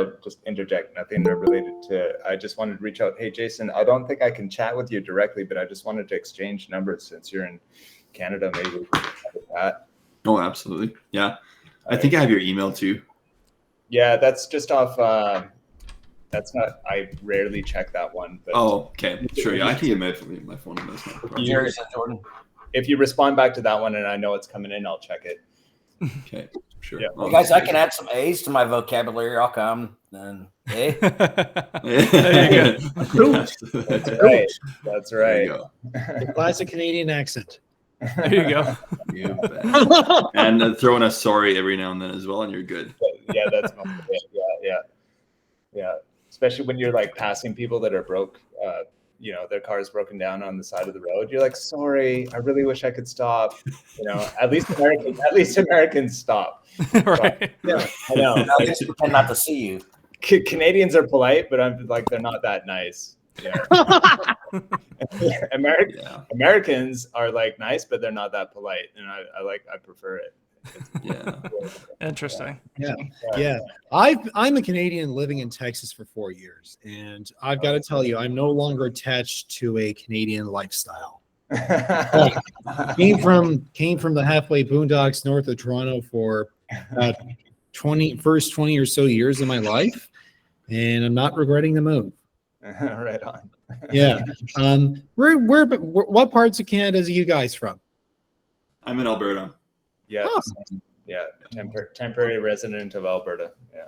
to just interject, nothing related to, I just wanted to reach out. Hey, Jason, I don't think I can chat with you directly, but I just wanted to exchange numbers since you're in Canada. Maybe we can chat with that. Oh, absolutely. Yeah. I think I have your email too. Yeah, that's just off. That's not, I rarely check that one. But okay. Sure. Yeah, I can get my phone number. Jordan. If you respond back to that one and I know it's coming in, I'll check it. Okay, sure. Yeah. Well, guys, I can add some A's to my vocabulary. I'll come. And There you go. That's right. That's right. The classic Canadian accent. There you go. And throw in a sorry every now and then as well, and you're good. Yeah, that's most of it. Yeah. Especially when you're like passing people that are broke. Their car is broken down on the side of the road. You're like, sorry, I really wish I could stop. At least Americans stop. Right. Yeah, I know. I just pretend not to see you. Canadians are polite, but I'm like, they're not that nice. Yeah. Americans are like nice, but they're not that polite, and I prefer it. Interesting. Yeah. I'm a Canadian living in Texas for 4 years, and I've got to tell you, I'm no longer attached to a Canadian lifestyle. Came from the halfway boondocks north of Toronto for 20 or so years of my life, and I'm not regretting the move. Right on. Yeah. What parts of Canada are you guys from? I'm in Alberta. Yeah. Oh. Yeah. Temporary resident of Alberta. Yeah.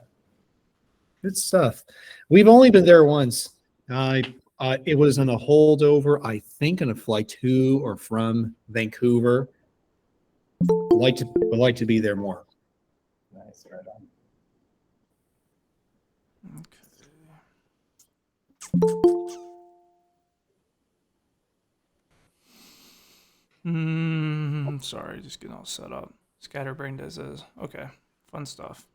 Good stuff. We've only been there once. It was on a holdover, I think, on a flight to or from Vancouver. Would like to be there more. Nice. Right on. Sorry, just getting all set up. Scatterbrained as is. Okay, fun stuff.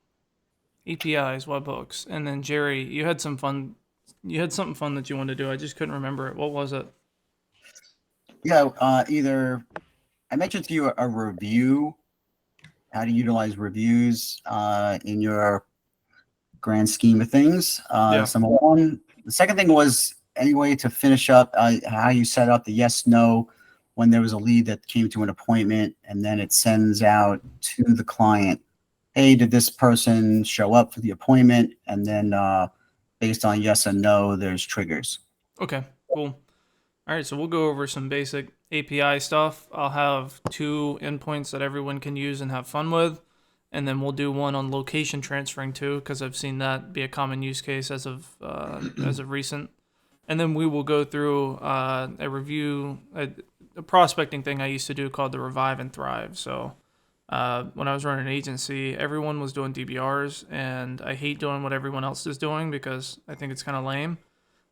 APIs, webhooks, and then Jerry, you had some fun. You had something fun that you wanted to do. I just couldn't remember it. What was it? Yeah, either I mentioned to you a review, how to utilize reviews in your grand scheme of things. Number one. The second thing was any way to finish up how you set up the yes, no, when there was a lead that came to an appointment, and then it sends out to the client, hey, did this person show up for the appointment? And then based on yes and no, there's triggers. Okay, cool. All right, so we'll go over some basic API stuff. I'll have 2 endpoints that everyone can use and have fun with, and then we'll do one on location transferring too, because I've seen that be a common use case as of recent. And then we will go through a review, a prospecting thing I used to do called the Revive and Thrive. So when I was running an agency, everyone was doing DBRs, and I hate doing what everyone else is doing because I think it's kind of lame.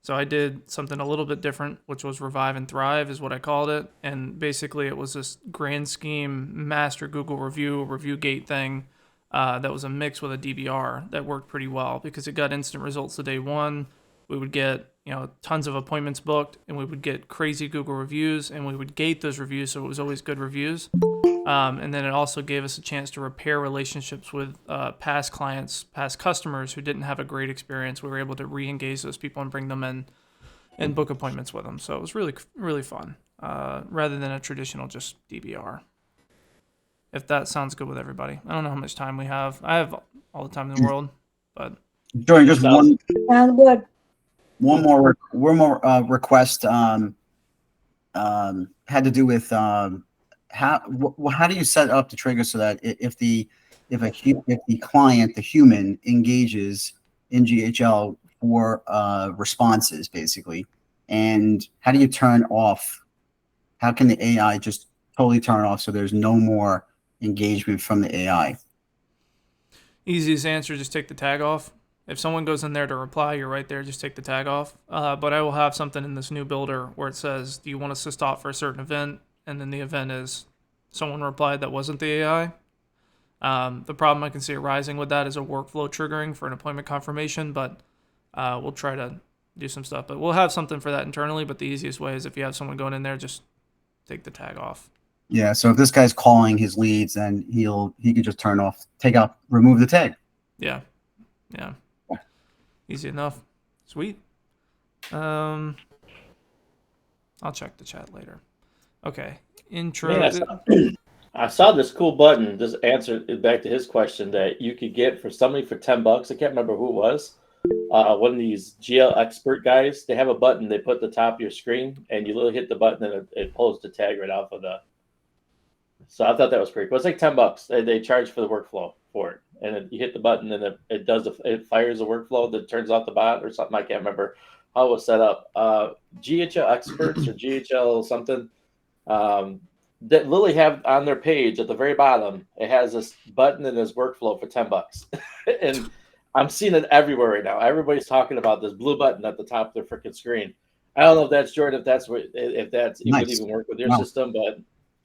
So I did something a little bit different, which was Revive and Thrive is what I called it. And basically it was this grand scheme master Google review gate thing that was a mix with a DBR that worked pretty well because it got instant results the day one. We would get tons of appointments booked, and we would get crazy Google reviews, and we would gate those reviews so it was always good reviews. And then it also gave us a chance to repair relationships with past clients, past customers who didn't have a great experience. We were able to re-engage those people and bring them in and book appointments with them. So it was really, really fun, rather than a traditional just DBR. If that sounds good with everybody. I don't know how much time we have. I have all the time in the world, but Joey, just one. Sounds good. One more request had to do with how do you set up the trigger so that if the client, the human, engages in GHL for responses, basically, and how do you turn off? How can the AI just totally turn off so there's no more engagement from the AI? Easiest answer, just take the tag off. If someone goes in there to reply, you're right there, just take the tag off. But I will have something in this new builder where it says, do you want us to stop for a certain event? And then the event is someone replied that wasn't the AI. The problem I can see arising with that is a workflow triggering for an appointment confirmation, but we'll try to do some stuff. But we'll have something for that internally, but the easiest way is if you have someone going in there, just take the tag off. Yeah, so if this guy's calling his leads, then he could just remove the tag. Yeah. Easy enough. Sweet. I'll check the chat later. Okay. Intro. Man, I saw this cool button. Just answer back to his question that you could get for somebody for $10. I can't remember who it was. One of these GL expert guys. They have a button they put at the top of your screen, and you literally hit the button, and it pulls the tag right off of the. So I thought that was pretty cool. It's like $10. They charge for the workflow for it, and then you hit the button, and it fires a workflow that turns off the bot or something. I can't remember how it was set up. GHL experts or GHL something. That Lily have on their page at the very bottom, it has this button in this workflow for $10. And I'm seeing it everywhere right now. Everybody's talking about this blue button at the top of their freaking screen. I don't know if that's Jordan, if that's you Nice. would even work with your Wow. system, but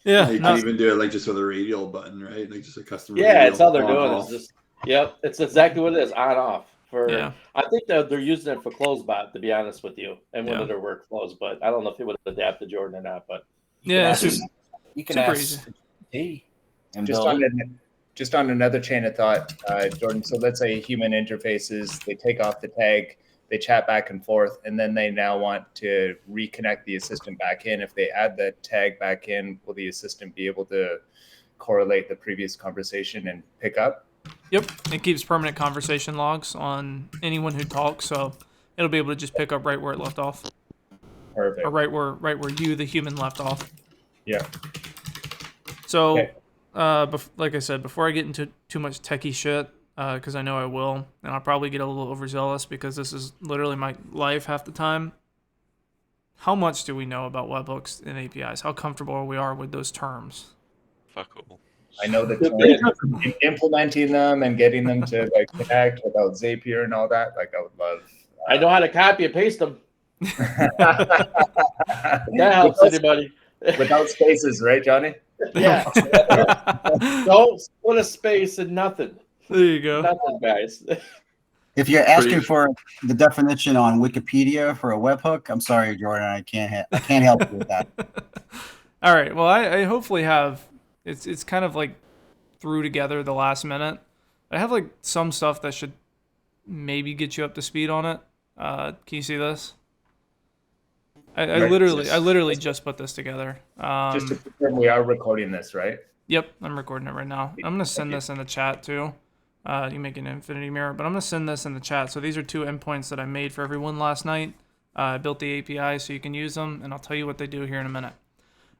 Yeah. You no- can even do it like just with a radial button, right? Like just a custom. yeah, radial it's how they're on, doing. off. It's just it's exactly what it is, on off. Yeah. I think that they're using it for CloseBot, to be honest with you, and one Yeah. of their workflows. But I don't know if it would adapt to Jordan or not. But Yeah. ask- Super, You can super ask easy. T and Just build on it. just on another chain of thought, Jordan. So let's say human interfaces, they take off the tag, they chat back and forth, and then they now want to reconnect the assistant back in. If they add the tag back in, will the assistant be able to correlate the previous conversation and pick up? Yep. It keeps permanent conversation logs on anyone who talks, so it'll be able to just pick up right where it left off, Perfect. or right where you, the human, left off. Yeah. So, Okay. like I said, before I get into too much techie shit, because I know I will, and I'll probably get a little overzealous because this is literally my life half the time. How much do we know about webhooks and APIs? How comfortable we are with those terms? Fuck all. I know that implementing them and getting them to like connect without Zapier and all that, like I would love. I know how to copy and paste them. That That helps anybody. without spaces, right, Johnny? Yeah. Don't put a space in nothing. There you go. Nothing, guys. If you're asking Pretty- for the definition on Wikipedia for a webhook, I'm sorry, Jordan, I can't help you with that. All right. Well, I hopefully have. It's kind of like threw together the last minute. I have like some stuff that should maybe get you up to speed on it. Can you see this? I Right. literally just put this together. Just to confirm, we are recording this, right? Yep, I'm recording it right now. I'm gonna send this in the chat too. You can make an infinity mirror, but I'm gonna send this in the chat. So these are 2 endpoints that I made for everyone last night. I built the API so you can use them, and I'll tell you what they do here in a minute.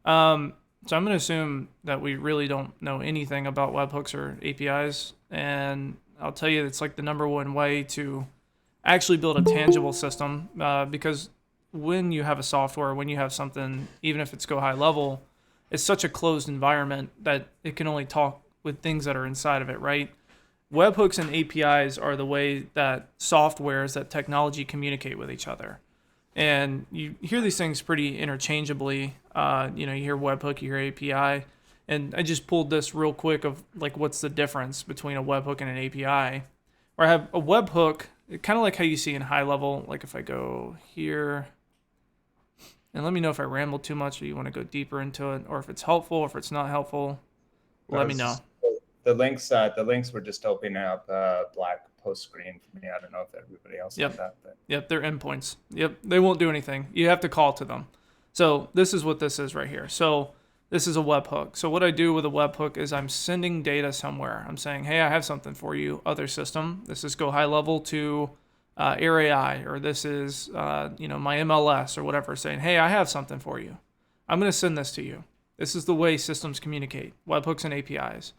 So I'm gonna assume that we really don't know anything about webhooks or APIs, and I'll tell you it's like the #1 way to actually build a tangible system, because when you have a software, when you have something, even if it's GoHighLevel, it's such a closed environment that it can only talk with things that are inside of it, right? Webhooks and APIs are the way that softwares, that technology communicate with each other. And you hear these things pretty interchangeably. You hear webhook, you hear API. And I just pulled this real quick of like what's the difference between a webhook and an API. Where I have a webhook, kind of like how you see in high level, like if I go here, and let me know if I ramble too much or you want to go deeper into it, or if it's helpful, or if it's not helpful, let me know. The links were just opening up black post screen for me. I don't know if everybody else Yep. did that. But. Yep, they're endpoints. Yep, they won't do anything. You have to call to them. So this is what this is right here. So this is a webhook. So what I do with a webhook is I'm sending data somewhere. I'm saying, hey, I have something for you, other system. This is GoHighLevel to Air AI, or this is my MLS or whatever, saying, hey, I have something for you. I'm going to send this to you. This is the way systems communicate, webhooks and APIs.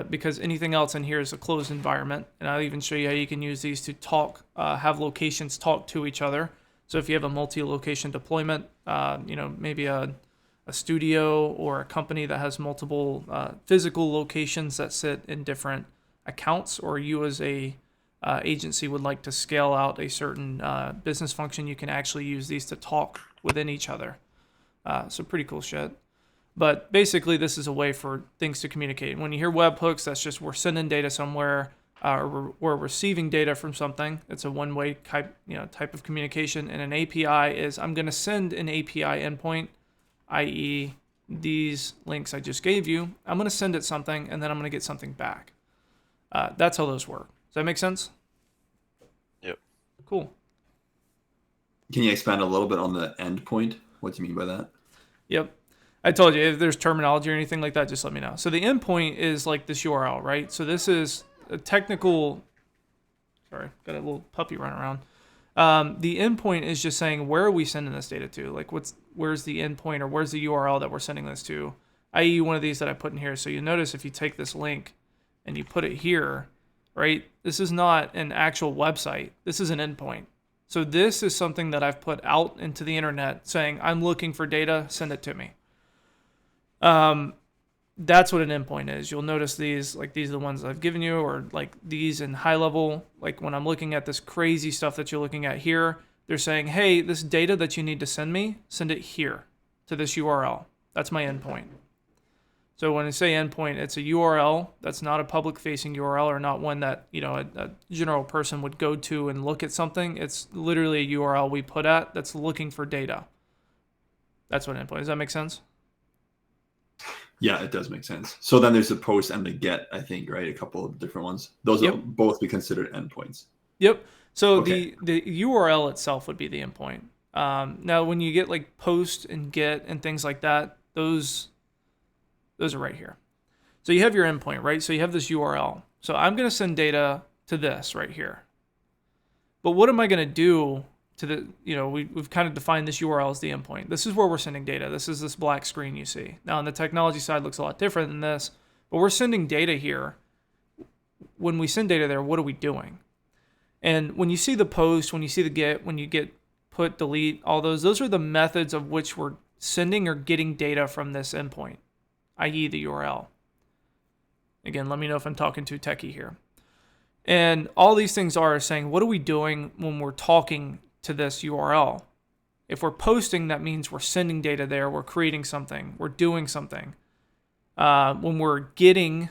Because anything else in here is a closed environment. And I'll even show you how you can use these to talk, have locations talk to each other. So if you have a multi-location deployment, maybe a studio or a company that has multiple physical locations that sit in different accounts, or you as a agency would like to scale out a certain business function, you can actually use these to talk within each other. So pretty cool shit. But basically, this is a way for things to communicate. When you hear webhooks, that's just we're sending data somewhere, or we're receiving data from something. It's a one-way type of communication. And an API is I'm going to send an API endpoint, i.e., these links I just gave you. I'm going to send it something, and then I'm going to get something back. That's how those work. Does that make sense? Yep. Cool. Can you expand a little bit on the endpoint? What do you mean by that? Yep. I told you, if there's terminology or anything like that, just let me know. So the endpoint is like this URL, right? So this is a technical, sorry, got a little puppy running around. The endpoint is just saying, where are we sending this data to? Like where's the endpoint, or where's the URL that we're sending this to? I.e. one of these that I put in here. So you notice if you take this link and you put it here, right? This is not an actual website. This is an endpoint. So this is something that I've put out into the internet saying, I'm looking for data, send it to me. That's what an endpoint is. You'll notice these, like these are the ones I've given you, or like these in high level. Like when I'm looking at this crazy stuff that you're looking at here, they're saying, hey, this data that you need to send me, send it here to this URL. That's my endpoint. So when I say endpoint, it's a URL that's not a public facing URL, or not one that, you know, a general person would go to and look at something. It's literally a URL we put at that's looking for data. That's what endpoint. Does that make sense? Yeah, it does make sense. So then there's the post and the get, I think, right? A couple of different ones. Those will both be considered endpoints. Yep. So Okay. the URL itself would be the endpoint. Now, when you get like post and get and things like that, those are right here. So you have your endpoint, right? So you have this URL. So I'm going to send data to this right here. But what am I going to do to the, you know, we've kind of defined this URL as the endpoint. This is where we're sending data. This is this black screen you see. Now on the technology side, it looks a lot different than this, but we're sending data here. When we send data there, what are we doing? And when you see the post, when you see the get, when you get put, delete, all those are the methods of which we're sending or getting data from this endpoint, i.e. the URL. Again, let me know if I'm talking too techie here. And all these things are saying, what are we doing when we're talking to this URL? If we're posting, that means we're sending data there, we're creating something, we're doing something. When we're getting,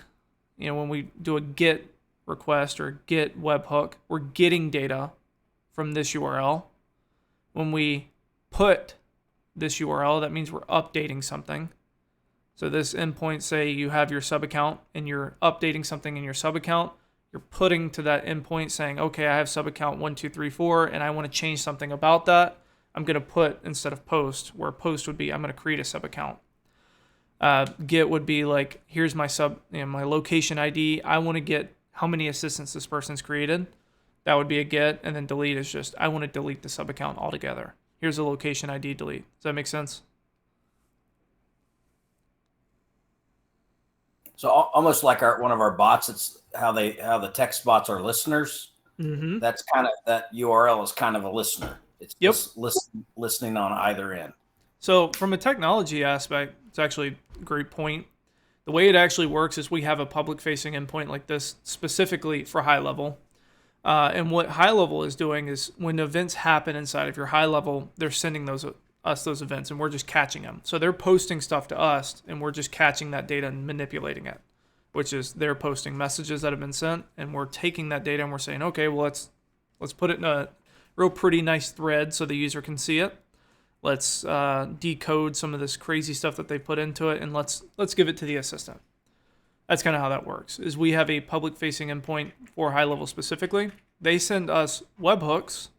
you know, when we do a get request or get webhook, we're getting data from this URL. When we put this URL, that means we're updating something. So this endpoint, say you have your sub account and you're updating something in your sub account, you're putting to that endpoint saying, okay, I have sub account 1234 and I want to change something about that. I'm going to put, instead of post, where post would be, I'm going to create a sub account. Get would be like, here's my sub, you know, my location ID. I want to get how many assistants this person's created. That would be a get. And then delete is just, I want to delete the sub account altogether. Here's a location ID delete. Does that make sense? So almost like one of our bots, it's how the text bots are listeners. Mm-hmm. That's kind of, that URL is kind of a listener. It's just listening on either end. So from a technology aspect, it's actually a great point. The way it actually works is we have a public facing endpoint like this specifically for high level. And what high level is doing is when events happen inside of your high level, they're sending us those events and we're just catching them. So they're posting stuff to us and we're just catching that data and manipulating it, which is they're posting messages that have been sent and we're taking that data and we're saying, okay, well, let's put it in a real pretty nice thread so the user can see it. Let's decode some of this crazy stuff that they put into it and let's give it to the assistant. That's kind of how that works, is we have a public facing endpoint for high level specifically. They send us webhooks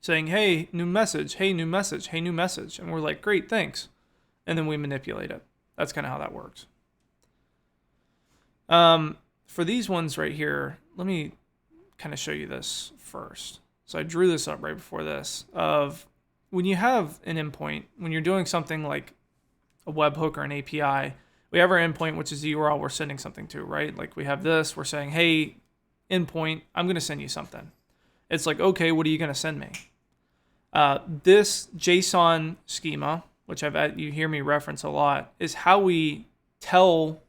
saying, hey, new message, hey, new message, hey, new message. And we're like, great, thanks. And then we manipulate it. That's kind of how that works. For these ones right here, let me kind of show you this first. So I drew this up right before this of when you have an endpoint, when you're doing something like a webhook or an API, we have our endpoint, which is the URL we're sending something to, right? Like we have this, we're saying, hey, endpoint, I'm going to send you something. It's like, okay, what are you going to send me? This JSON schema, which you hear me reference a lot, is how we tell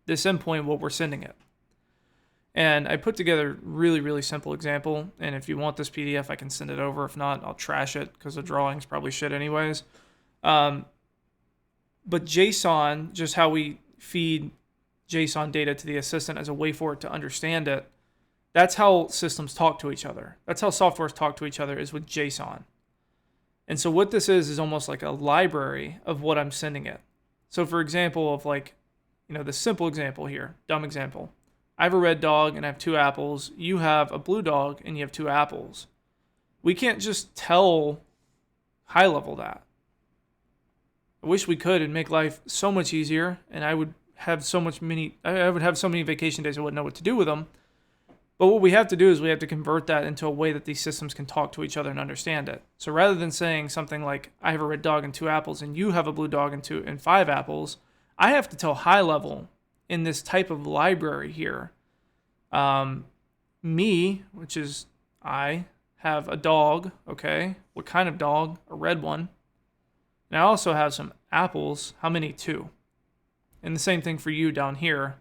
this endpoint what we're sending it. And I put together a really, really simple example. And if you want this PDF, I can send it over. If not, I'll trash it because the drawing's probably shit anyways. But JSON, just how we feed JSON data to the assistant as a way for it to understand it, that's how systems talk to each other. That's how softwares talk to each other, is with JSON. And so what this is almost like a library of what I'm sending it. So for example, of like, you know, the simple example here, dumb example. I have a red dog and I have 2 apples. You have a blue dog and you have 2 apples. We can't just tell HighLevel that. I wish we could and make life so much easier, and I would have so many vacation days I wouldn't know what to do with them. But what we have to do is we have to convert that into a way that these systems can talk to each other and understand it. So rather than saying something like, I have a red dog and 2 apples, and you have a blue dog and 5 apples, I have to tell HighLevel in this type of library here, me, which is I, have a dog, okay? What kind of dog? A red one. And I also have some apples. How many? 2. And the same thing for you down here.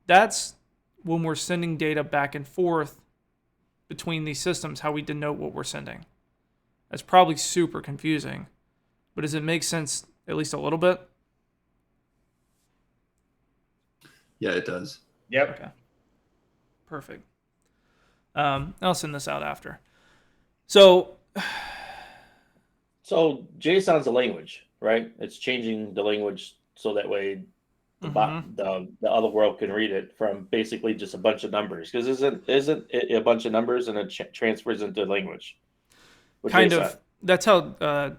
That's when we're sending data back and forth between these systems, how we denote what we're sending. That's probably super confusing, but does it make sense at least a little bit? Yeah, it does. Yep. Okay. Perfect. I'll send this out after. So JSON's a language, right? It's changing the language so that way the other world can read it from basically just a bunch of numbers. Because isn't it a bunch of numbers and it transfers into language? Kind of. That's how.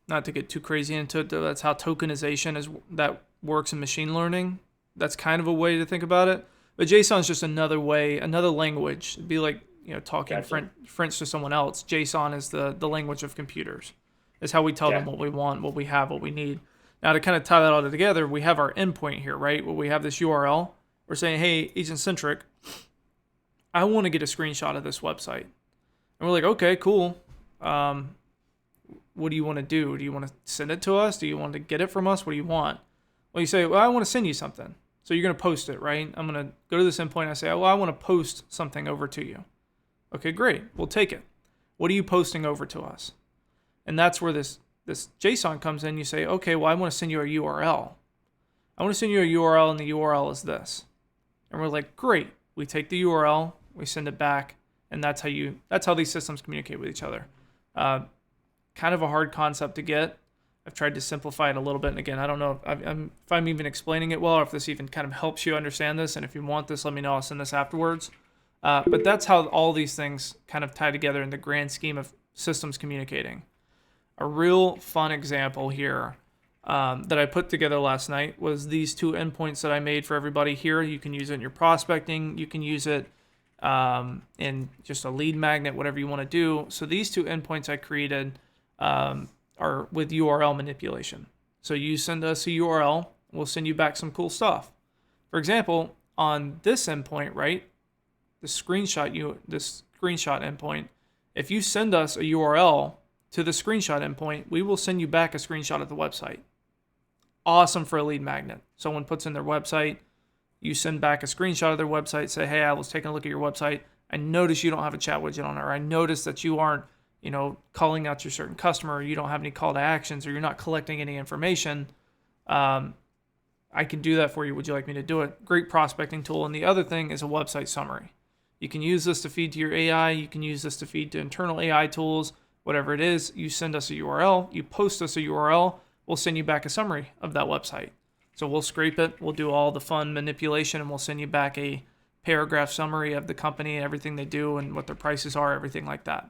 Not to get too crazy into it, though, that's how tokenization that works in machine learning. That's kind of a way to think about it. But JSON is just another way, another language. It'd be like talking French to someone else. JSON is the language of computers. It's how we tell them what we want, what we have, what we need. Now, to kind of tie that all together, we have our endpoint here, right? Where we have this URL. We're saying, hey, Agent-Centric, I want to get a screenshot of this website. And we're like, okay, cool. What do you want to do? Do you want to send it to us? Do you want to get it from us? What do you want? Well, you say, well, I want to send you something. So you're going to post it, right? I'm going to go to this endpoint. I say, well, I want to post something over to you. Okay, great. We'll take it. What are you posting over to us? And that's where this JSON comes in. You say, okay, well, I want to send you a URL. I want to send you a URL, and the URL is this. And we're like, great. We take the URL, we send it back, and that's how these systems communicate with each other. Kind of a hard concept to get. I've tried to simplify it a little bit, and again, I don't know if I'm even explaining it well, or if this even kind of helps you understand this. And if you want this, let me know. I'll send this afterwards. But that's how all these things kind of tie together in the grand scheme of systems communicating. A real fun example here that I put together last night was these 2 endpoints that I made for everybody here. You can use it in your prospecting. You can use it in just a lead magnet, whatever you want to do. So these 2 endpoints I created are with URL manipulation. So you send us a URL, we'll send you back some cool stuff. For example, on this endpoint, right, the screenshot endpoint, if you send us a URL to the screenshot endpoint, we will send you back a screenshot of the website. Awesome for a lead magnet. Someone puts in their website, you send back a screenshot of their website, say, hey, I was taking a look at your website. I noticed you don't have a chat widget on it, or I noticed that you aren't calling out your certain customer, or you don't have any call to actions, or you're not collecting any information. I can do that for you. Would you like me to do it? Great prospecting tool. And the other thing is a website summary. You can use this to feed to your AI. You can use this to feed to internal AI tools, whatever it is. You send us a URL, you post us a URL, we'll send you back a summary of that website. So we'll scrape it, we'll do all the fun manipulation, and we'll send you back a paragraph summary of the company, everything they do and what their prices are, everything like that.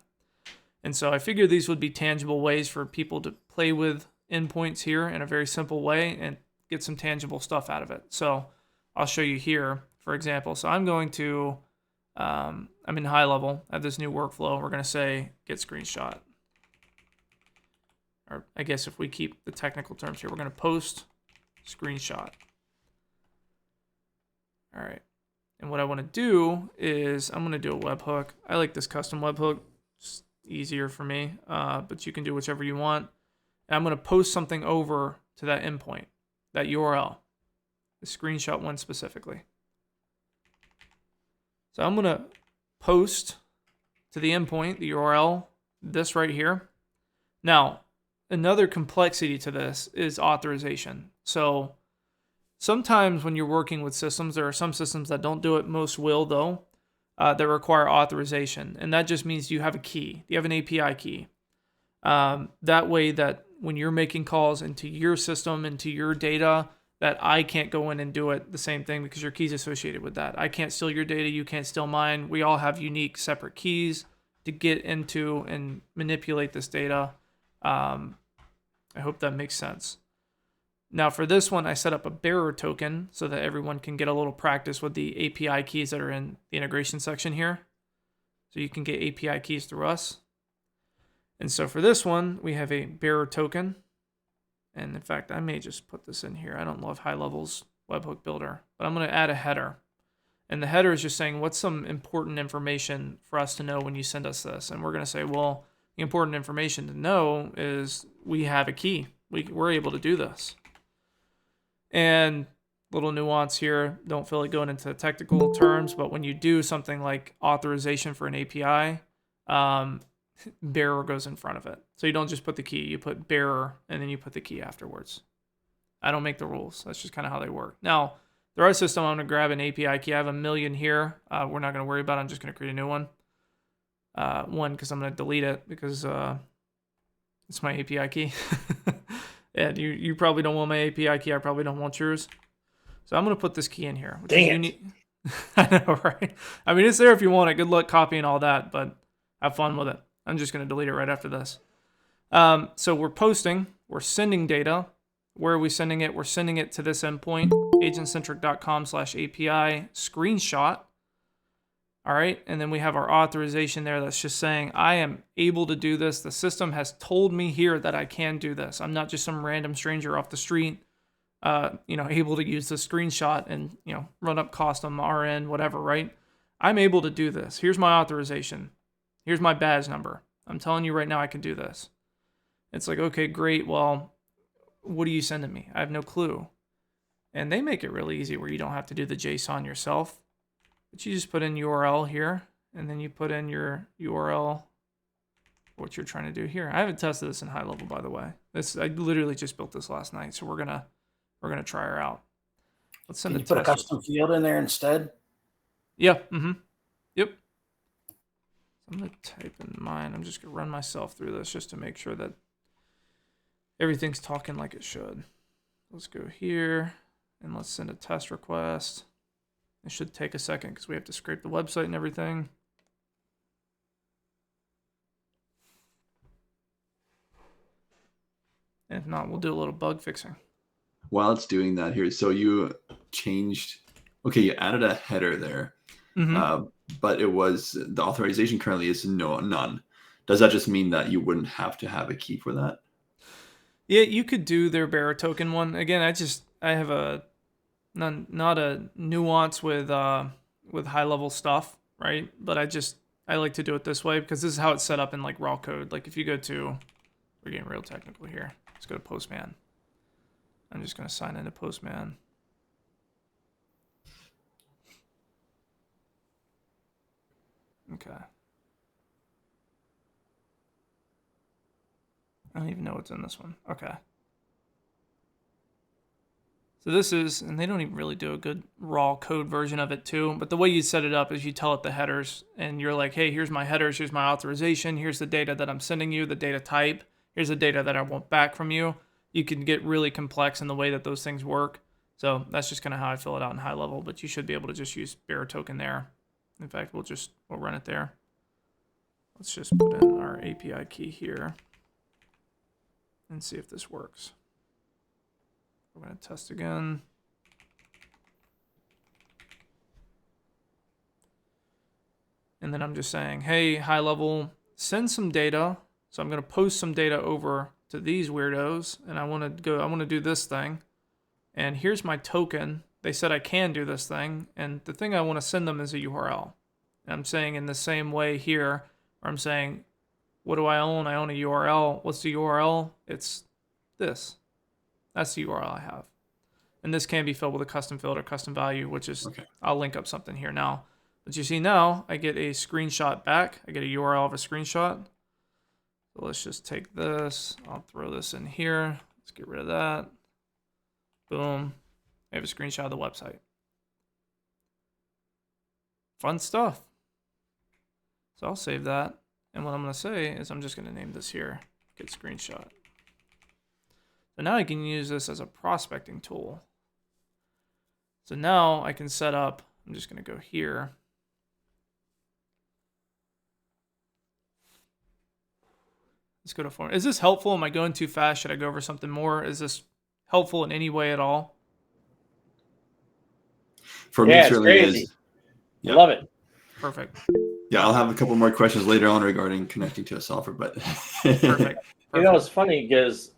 And so I figured these would be tangible ways for people to play with endpoints here in a very simple way and get some tangible stuff out of it. So I'll show you here, for example. So I'm going to, I'm in HighLevel. I have this new workflow. We're going to say get screenshot. Or I guess if we keep the technical terms here, we're going to post screenshot. All right. And what I want to do is I'm going to do a webhook. I like this custom webhook. It's easier for me, but you can do whichever you want. And I'm going to post something over to that endpoint, that URL, the screenshot one specifically. So I'm going to post to the endpoint, the URL, this right here. Now, another complexity to this is authorization. So sometimes when you're working with systems, there are some systems that don't do it. Most will, though, that require authorization. And that just means you have a key. You have an API key. That way that when you're making calls into your system, into your data, that I can't go in and do it the same thing because your key's associated with that. I can't steal your data. You can't steal mine. We all have unique separate keys. to get into and manipulate this data. I hope that makes sense. Now for this one, I set up a bearer token so that everyone can get a little practice with the API keys that are in the integration section here. So you can get API keys through us. And so for this one, we have a bearer token. And in fact, I may just put this in here. I don't love HighLevel's webhook builder, but I'm going to add a header. And the header is just saying, what's some important information for us to know when you send us this? And we're going to say, well, the important information to know is we have a key. We're able to do this. And little nuance here, don't feel like going into technical terms, but when you do something like authorization for an API, bearer goes in front of it. So you don't just put the key, you put bearer, and then you put the key afterwards. I don't make the rules. That's just kind of how they work. Now, the right system, I'm going to grab an API key. I have 1 million here. We're not going to worry about it. I'm just going to create a new one. Because I'm going to delete it because it's my API key. And you probably don't want my API key. I probably don't want yours. So I'm going to put this key in here. Dang it. I know, right? I mean, it's there if you want it. Good luck copying all that, but have fun with it. I'm just going to delete it right after this. So we're posting. We're sending data. Where are we sending it? We're sending it to this endpoint, agentcentric.com/API screenshot. All right, and then we have our authorization there that's just saying, I am able to do this. The system has told me here that I can do this. I'm not just some random stranger off the street, able to use the screenshot and, run up cost on our end, whatever, right? I'm able to do this. Here's my authorization. Here's my badge number. I'm telling you right now I can do this. It's like, okay, great. Well, what are you sending me? I have no clue. And they make it really easy where you don't have to do the JSON yourself. But you just put in URL here, and then you put in your URL, what you're trying to do here. I haven't tested this in HighLevel, by the way. I literally just built this last night, so we're gonna try her out. Let's send Can you put a custom field in there instead? Yeah. Yep. I'm gonna type in mine. I'm just gonna run myself through this just to make sure that everything's talking like it should. Let's go here and let's send a test request. It should take a second because we have to scrape the website and everything. And if not, we'll do a little bug fixing. While it's doing that here, so you changed, you added a header there, but it was, the authorization currently is none. Does that just mean that you wouldn't have to have a key for that? Yeah, you could do their bearer token one. Again, I have a not a nuance with HighLevel stuff, right? But I like to do it this way because this is how it's set up in like raw code. Like if you go to, we're getting real technical here. Let's go to Postman. I'm just going to sign into Postman. Okay. I don't even know what's in this one. Okay. So this is, and they don't even really do a good raw code version of it too, but the way you set it up is you tell it the headers, and you're like, hey, here's my headers, here's my authorization, here's the data that I'm sending you, the data type, here's the data that I want back from you. You can get really complex in the way that those things work. So that's just kind of how I fill it out in HighLevel, but you should be able to just use bearer token there. In fact, we'll run it there. Let's just put in our API key here and see if this works. We're going to test again. And then I'm just saying, hey, HighLevel, send some data. So I'm going to post some data over to these weirdos, and I want to do this thing. And here's my token. They said I can do this thing, and the thing I want to send them is a URL. And I'm saying in the same way here, where I'm saying, what do I own? I own a URL. What's the URL? It's this. That's the URL I have. And this can be filled with a custom field or custom value, which is, I'll link up something here now. But you see now, I get a screenshot back. I get a URL of a screenshot. So let's just take this. I'll throw this in here. Let's get rid of that. Boom. I have a screenshot of the website. Fun stuff. So I'll save that. And what I'm going to say is I'm just going to name this here, get screenshot. So now I can use this as a prospecting tool. So now I can set up, I'm just going to go here. Let's go to form. Is this helpful? Am I going too fast? Should I go over something more? Is this helpful in any way at all? For me, Yeah, it it's certainly crazy. is. I love it. Perfect. Yeah, I'll have a couple more questions later on regarding connecting to a software, but Perfect. You know, it's funny because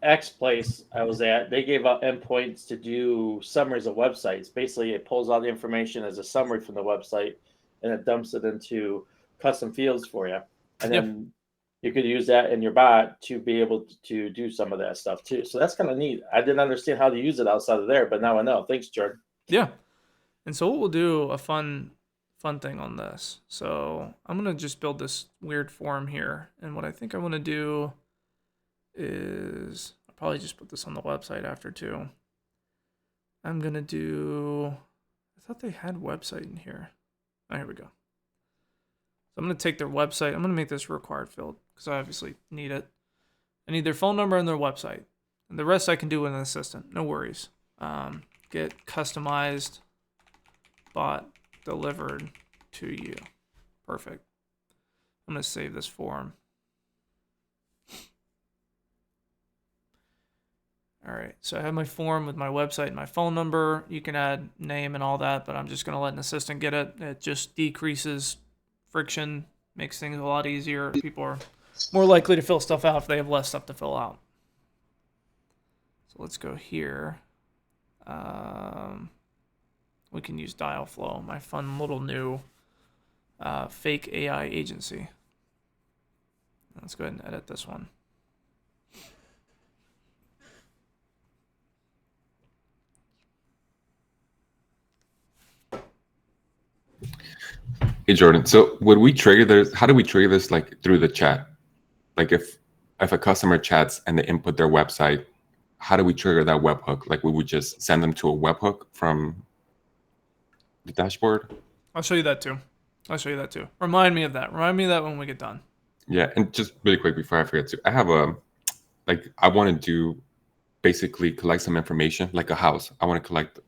X place I was at, they gave out endpoints to do summaries of websites. Basically, it pulls all the information as a summary from the website and it dumps it into custom fields for you. And then you could use that in your bot to be able to do some of that stuff too. So that's kind of neat. I didn't understand how to use it outside of there, but now I know. Thanks, Jordan. Yeah. And so what we'll do, a fun thing on this. So I'm going to just build this weird form here. And what I think I want to do is I'll probably just put this on the website after too. I'm going to do, I thought they had website in here. Oh, here we go. So I'm going to take their website. I'm going to make this a required field because I obviously need it. I need their phone number and their website. And the rest I can do with an assistant. No worries. Get customized bot delivered to you. Perfect. I'm going to save this form. All right, so I have my form with my website and my phone number. You can add name and all that, but I'm just going to let an assistant get it. It just decreases friction, makes things a lot easier. People are more likely to fill stuff out if they have less stuff to fill out. So let's go here. We can use Dialflow, my fun little new fake AI agency. Let's go ahead and edit this one. Hey Jordan, so would we trigger this? How do we trigger this, like through the chat? Like if a customer chats and they input their website, how do we trigger that webhook? Like we would just send them to a webhook from the dashboard? I'll show you that too. Remind me of that. Remind me of that when we get done. Yeah, and just really quick before I forget to, I have I want to do basically collect some information, like a house. I want to collect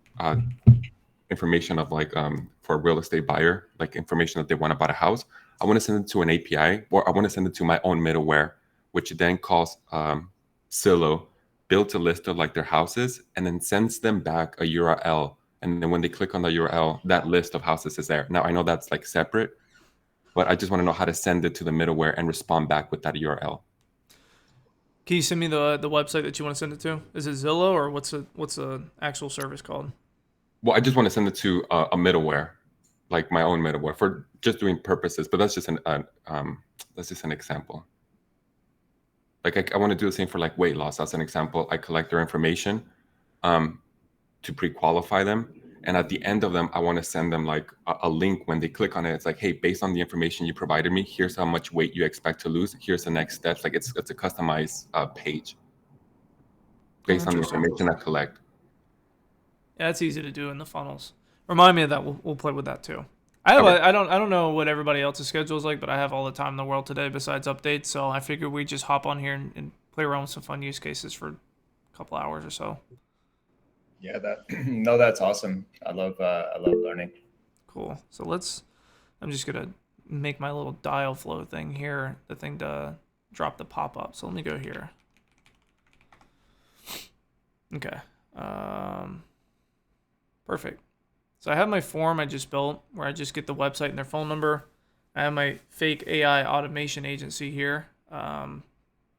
information of like for a real estate buyer, like information that they want about a house. I want to send it to an API, or I want to send it to my own middleware, which then calls Zillow, builds a list of like their houses, and then sends them back a URL. And then when they click on the URL, that list of houses is there. Now I know that's like separate, but I just want to know how to send it to the middleware and respond back with that URL. Can you send me the website that you want to send it to? Is it Zillow or what's the actual service called? Well, I just want to send it to a middleware, like my own middleware for just doing purposes. But that's just an example. Like I want to do the same for like weight loss. That's an example. I collect their information to pre-qualify them. And at the end of them, I want to send them like a link when they click on it. It's like, hey, based on the information you provided me, here's how much weight you expect to lose. Here's the next steps. Like it's a customized page based on the information I collect. Yeah, it's easy to do in the funnels. Remind me of that. We'll play with that too. I don't know what everybody else's schedule is like, but I have all the time in the world today besides updates. So I figured we just hop on here and play around with some fun use cases for a couple hours or so. Yeah, that's awesome. I love learning. Cool. So I'm just gonna make my little Dialflow thing here, the thing to drop the pop-up. So let me go here. Okay. Perfect. So I have my form I just built where I just get the website and their phone number. I have my fake AI automation agency here. And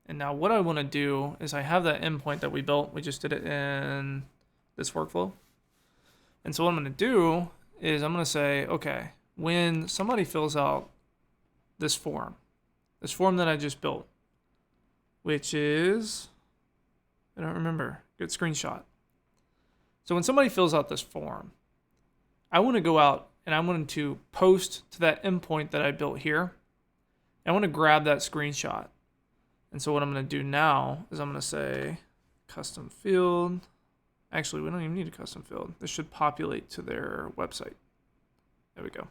now what I want to do is I have that endpoint that we built. We just did it in this workflow. And so what I'm going to do is I'm going to say, okay, when somebody fills out this form that I just built, which is, I don't remember, good screenshot. So when somebody fills out this form, I want to go out and I want to post to that endpoint that I built here. I want to grab that screenshot. And so what I'm going to do now is I'm going to say custom field. Actually, we don't even need a custom field. This should populate to their website. There we go.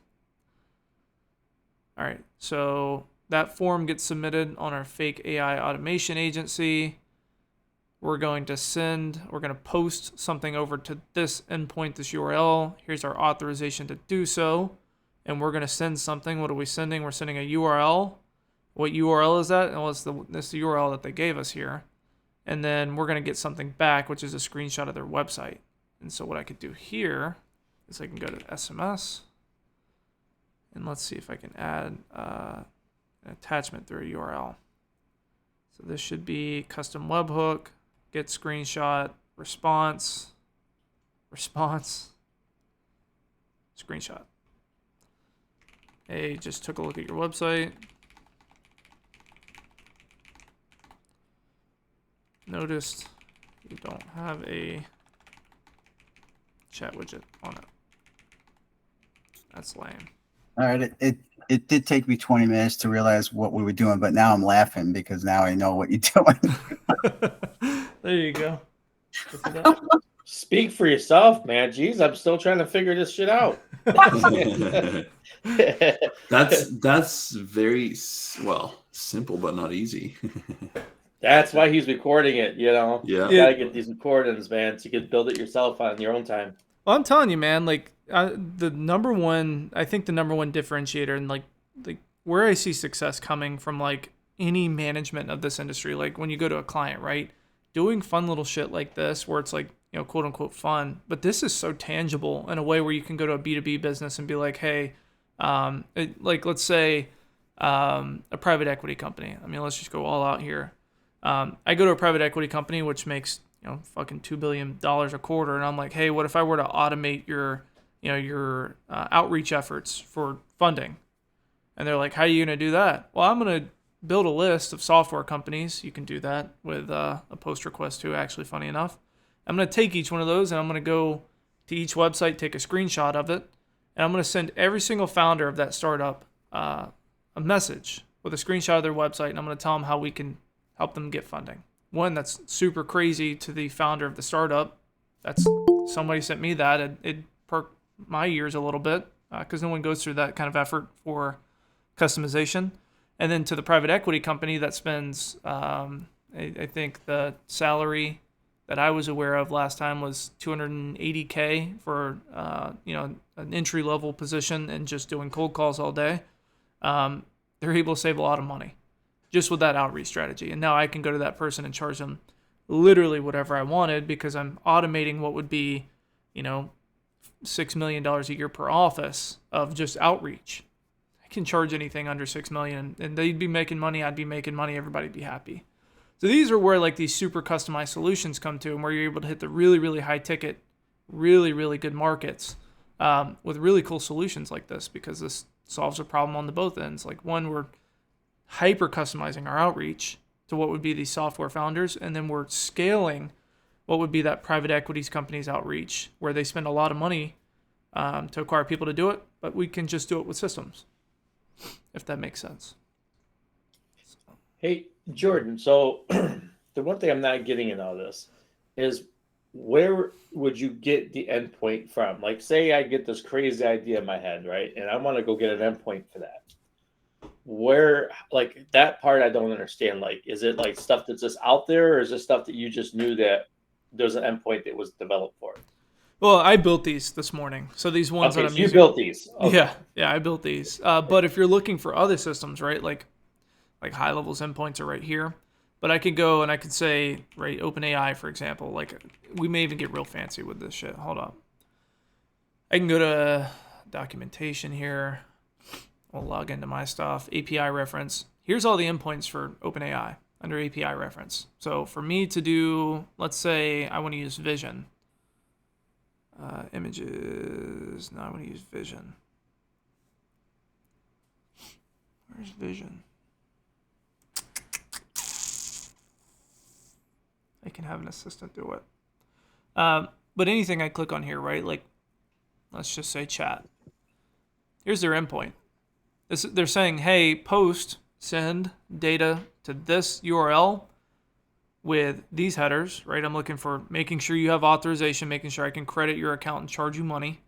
All right, so that form gets submitted on our fake AI automation agency. We're going to post something over to this endpoint, this URL. Here's our authorization to do so. And we're going to send something. What are we sending? We're sending a URL. what URL is that? And this the URL that they gave us here. And then we're going to get something back, which is a screenshot of their website. And so what I could do here is I can go to SMS. And let's see if I can add an attachment through a URL. So this should be custom webhook, get screenshot, response, screenshot. Hey, just took a look at your website. Noticed you don't have a chat widget on it. That's lame. All right, it did take me 20 minutes to realize what we were doing, but now I'm laughing because now I know what you're doing. There you go. Speak for yourself, man. Jeez, I'm still trying to figure this shit out. That's very simple, but not easy. That's why he's recording it, you know. Yeah. You gotta get these recordings, man, so you can build it yourself on your own time. Well, I'm telling you, man, like the number one differentiator and like where I see success coming from like any management of this industry, like when you go to a client, right? Doing fun little shit like this where it's like, you know, quote unquote fun, but this is so tangible in a way where you can go to a B2B business and be like, hey, like let's say a private equity company. I mean, let's just go all out here. I go to a private equity company which makes, you know, fucking $2 billion a quarter, and I'm like, hey, what if I were to automate your outreach efforts for funding? And they're like, how are you gonna do that? Well, I'm gonna build a list of software companies. You can do that with a post request too, actually, funny enough. I'm gonna take each one of those and I'm gonna go to each website, take a screenshot of it, and I'm gonna send every single founder of that startup a message with a screenshot of their website, and I'm gonna tell them how we can help them get funding. One, that's super crazy to the founder of the startup. That's somebody sent me that. It perked my ears a little bit because no one goes through that kind of effort for customization. And then to the private equity company that spends, I think the salary that I was aware of last time was $280K for an entry level position and just doing cold calls all day. They're able to save a lot of money just with that outreach strategy. And now I can go to that person and charge them literally whatever I wanted because I'm automating what would be, you know, $6 million a year per office of just outreach. I can charge anything under $6 million and they'd be making money. I'd be making money. Everybody'd be happy. So these are where like these super customized solutions come to and where you're able to hit the really, really high ticket, really, really good markets with really cool solutions like this because this solves a problem on the both ends. Like one, we're hyper customizing our outreach to what would be these software founders, and then we're scaling what would be that private equities company's outreach where they spend a lot of money to acquire people to do it, but we can just do it with systems, if that makes sense. Hey, Jordan, so the one thing I'm not getting in all this is where would you get the endpoint from? Like, say I get this crazy idea in my head, right? And I want to go get an endpoint for that. Where, like, that part I don't understand. Like, is it like stuff that's just out there, or is it stuff that you just knew that there's an endpoint that was developed for it? Well, I built these this morning. So these ones that I'm using. You built these. Okay. Yeah, I built these. But if you're looking for other systems, right, like high levels endpoints are right here. But I could go and I could say, right, OpenAI, for example. Like, we may even get real fancy with this shit. Hold up. I can go to documentation here. We'll log into my stuff. API reference. Here's all the endpoints for OpenAI under API reference. So for me to do, let's say I want to use Vision. Images. No, I want to use Vision. Where's Vision? I can have an assistant do it. But anything I click on here, right? Like, let's just say chat. Here's their endpoint. They're saying, hey, post, send data to this URL with these headers, right? I'm looking for making sure you have authorization, making sure I can credit your account and charge you money,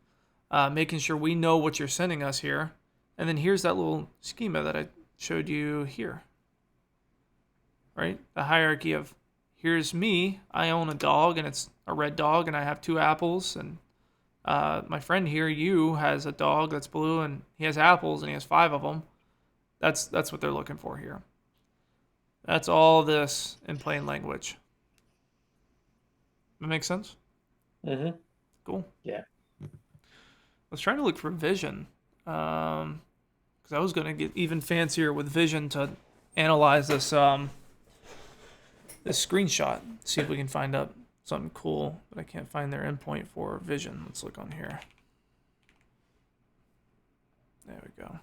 making sure we know what you're sending us here. And then here's that little schema that I showed you here, right? The hierarchy of here's me. I own a dog and it's a red dog and I have 2 apples. And my friend here, you, has a dog that's blue and he has apples and he has 5 of them. That's what they're looking for here. That's all this in plain language. That makes sense? Mm-hmm. Cool. Yeah. I was trying to look for vision. Because I was going to get even fancier with vision to analyze this this screenshot. See if we can find up something cool, but I can't find their endpoint for vision. Let's look on here. There we go.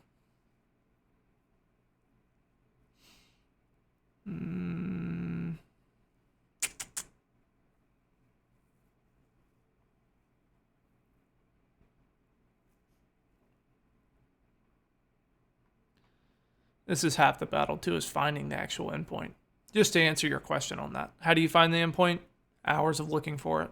This is half the battle too, is finding the actual endpoint. Just to answer your question on that. How do you find the endpoint? Hours of looking for it.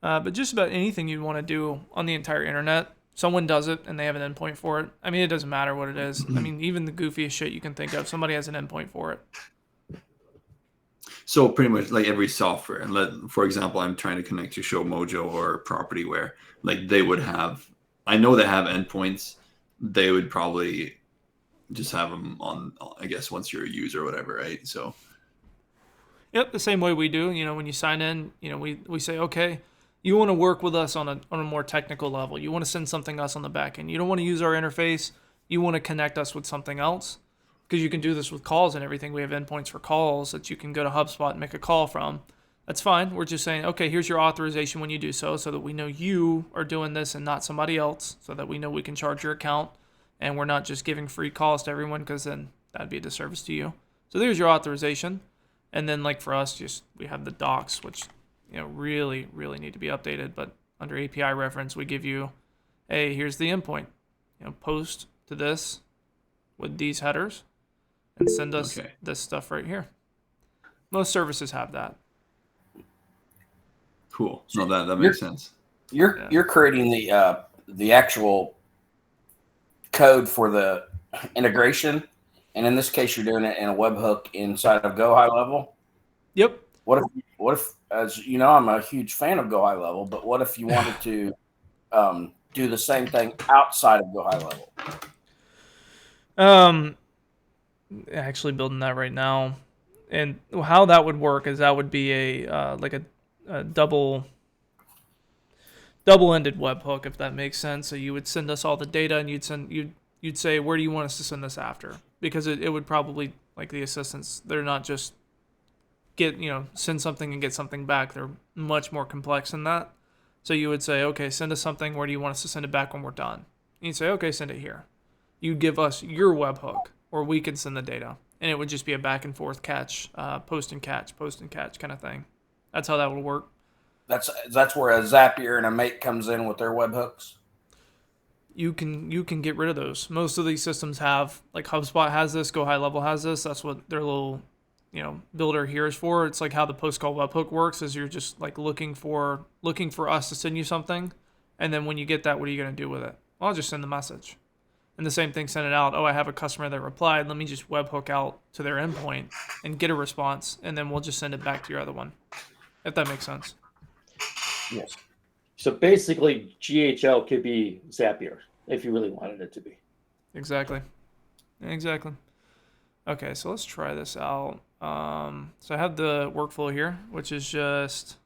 But just about anything you want to do on the entire internet, someone does it and they have an endpoint for it. I mean, it doesn't matter what it is. I mean, even the goofiest shit you can think of, somebody has an endpoint for it. So pretty much like every software, and for example, I'm trying to connect to ShowMojo or Propertyware, like they would have, I know they have endpoints. They would probably just have them on, I guess, once you're a user or whatever, right? So. Yep, the same way we do. When you sign in, we say, okay, you want to work with us on a more technical level. You want to send something else on the back end. You don't want to use our interface. You want to connect us with something else. Because you can do this with calls and everything. We have endpoints for calls that you can go to HubSpot and make a call from. That's fine. We're just saying, okay, here's your authorization when you do so that we know you are doing this and not somebody else, so that we know we can charge your account and we're not just giving free calls to everyone, because then that'd be a disservice to you. So there's your authorization. And then like for us, we have the docs, which really, really need to be updated. But under API reference, we give you, hey, here's the endpoint. Post to this with these headers and send us this stuff right here. Most services have that. Cool. No, that makes sense. You're creating the actual code for the integration, and in this case, you're doing it in a webhook inside of GoHighLevel. Yep. What if, as you know, I'm a huge fan of GoHighLevel, but what if you wanted to do the same thing outside of GoHighLevel? Actually building that right now, and how that would work is that would be a double-ended webhook, if that makes sense. So you would send us all the data, and you'd say, where do you want us to send this after? Because it would probably, like the assistants, they're not just send something and get something back. They're much more complex than that. So you would say, okay, send us something. Where do you want us to send it back when we're done? And you'd say, okay, send it here. You'd give us your webhook, or we could send the data. And it would just be a back and forth catch, post and catch kind of thing. That's how that would work. That's where a Zapier and a Make comes in with their webhooks. You can get rid of those. Most of these systems have, like HubSpot has this, GoHighLevel has this. That's what their little builder here is for. It's like how the post call webhook works, is you're just like looking for us to send you something, and then when you get that, what are you going to do with it? Well, I'll just send the message. And the same thing, send it out. Oh, I have a customer that replied. Let me just webhook out to their endpoint and get a response, and then we'll just send it back to your other one, if that makes sense. Yes. So basically, GHL could be Zapier if you really wanted it to be. Exactly. Okay, so let's try this out. So I have the workflow here, which is just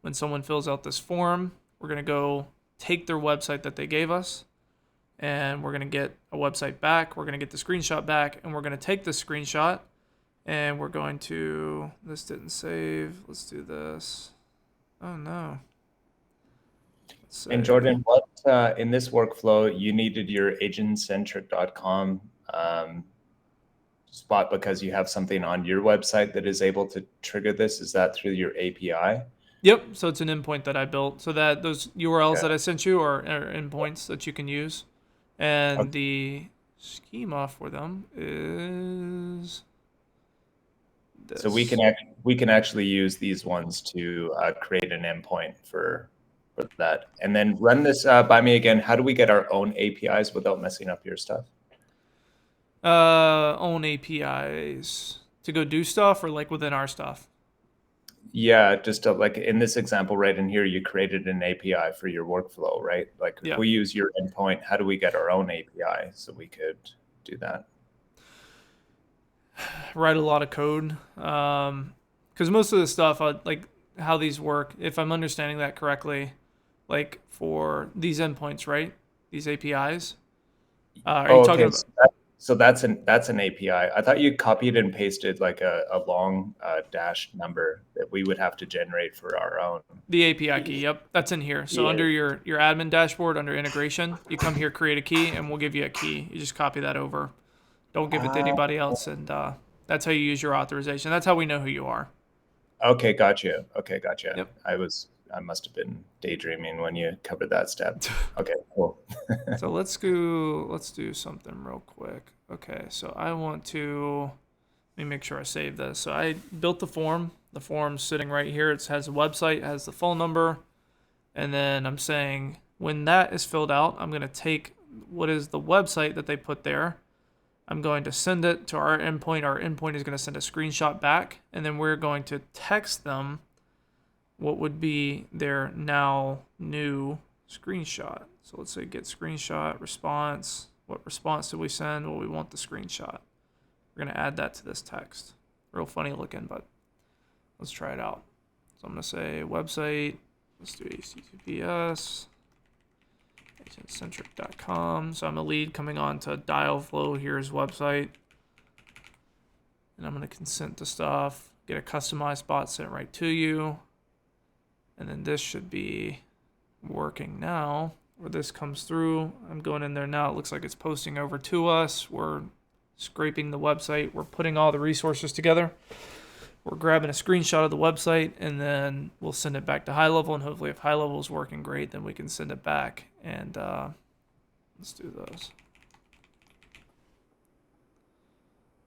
when someone fills out this form, we're going to go take their website that they gave us, and we're going to get a website back. We're going to get the screenshot back, and we're going to take the screenshot, and we're going to, this didn't save. Let's do this. Oh, no. And Jordan, what in this workflow, you needed your agentcentric.com spot because you have something on your website that is able to trigger this? Is that through your API? Yep. So it's an endpoint that I built, so that those URLs that I sent you are endpoints that you can use. And the schema for them is this. So we can actually use these ones to create an endpoint for that, and then run this by me again. How do we get our own APIs without messing up your stuff? Own APIs to go do stuff, or like within our stuff? Yeah, just like in this example right in here, you created an API for your workflow, right? Like if we use your endpoint, how do we get our own API so we could do that? Write a lot of code. Because most of the stuff, like how these work, if I'm understanding that correctly, like for these endpoints, right? These APIs. Are you talking about? So that's an API. I thought you copied and pasted like a long dash number that we would have to generate for our own. The API key, yep, that's in here. So under your admin dashboard, under integration, you come here, create a key, and we'll give you a key. You just copy that over. Don't give it to anybody else, and that's how you use your authorization. That's how we know who you are. Okay, gotcha. Yep. I must have been daydreaming when you covered that step. Okay, cool. So let's do something real quick. Okay, so I want to, let me make sure I save this. So I built the form. The form's sitting right here. It has a website, has the phone number, and then I'm saying when that is filled out, I'm going to take what is the website that they put there. I'm going to send it to our endpoint. Our endpoint is going to send a screenshot back, and then we're going to text them what would be their now new screenshot. So let's say get screenshot, response. What response did we send? Well, we want the screenshot. We're going to add that to this text. Real funny looking, but let's try it out. So I'm going to say website. Let's do HTTPS. agentcentric.com. So I'm a lead coming on to Dialflow. Here's website. And I'm going to consent to stuff. Get a customized bot sent right to you. And then this should be working now. Where this comes through. I'm going in there now. It looks like it's posting over to us. We're scraping the website. We're putting all the resources together. We're grabbing a screenshot of the website, and then we'll send it back to HighLevel. And hopefully, if HighLevel is working great, then we can send it back. And let's do those.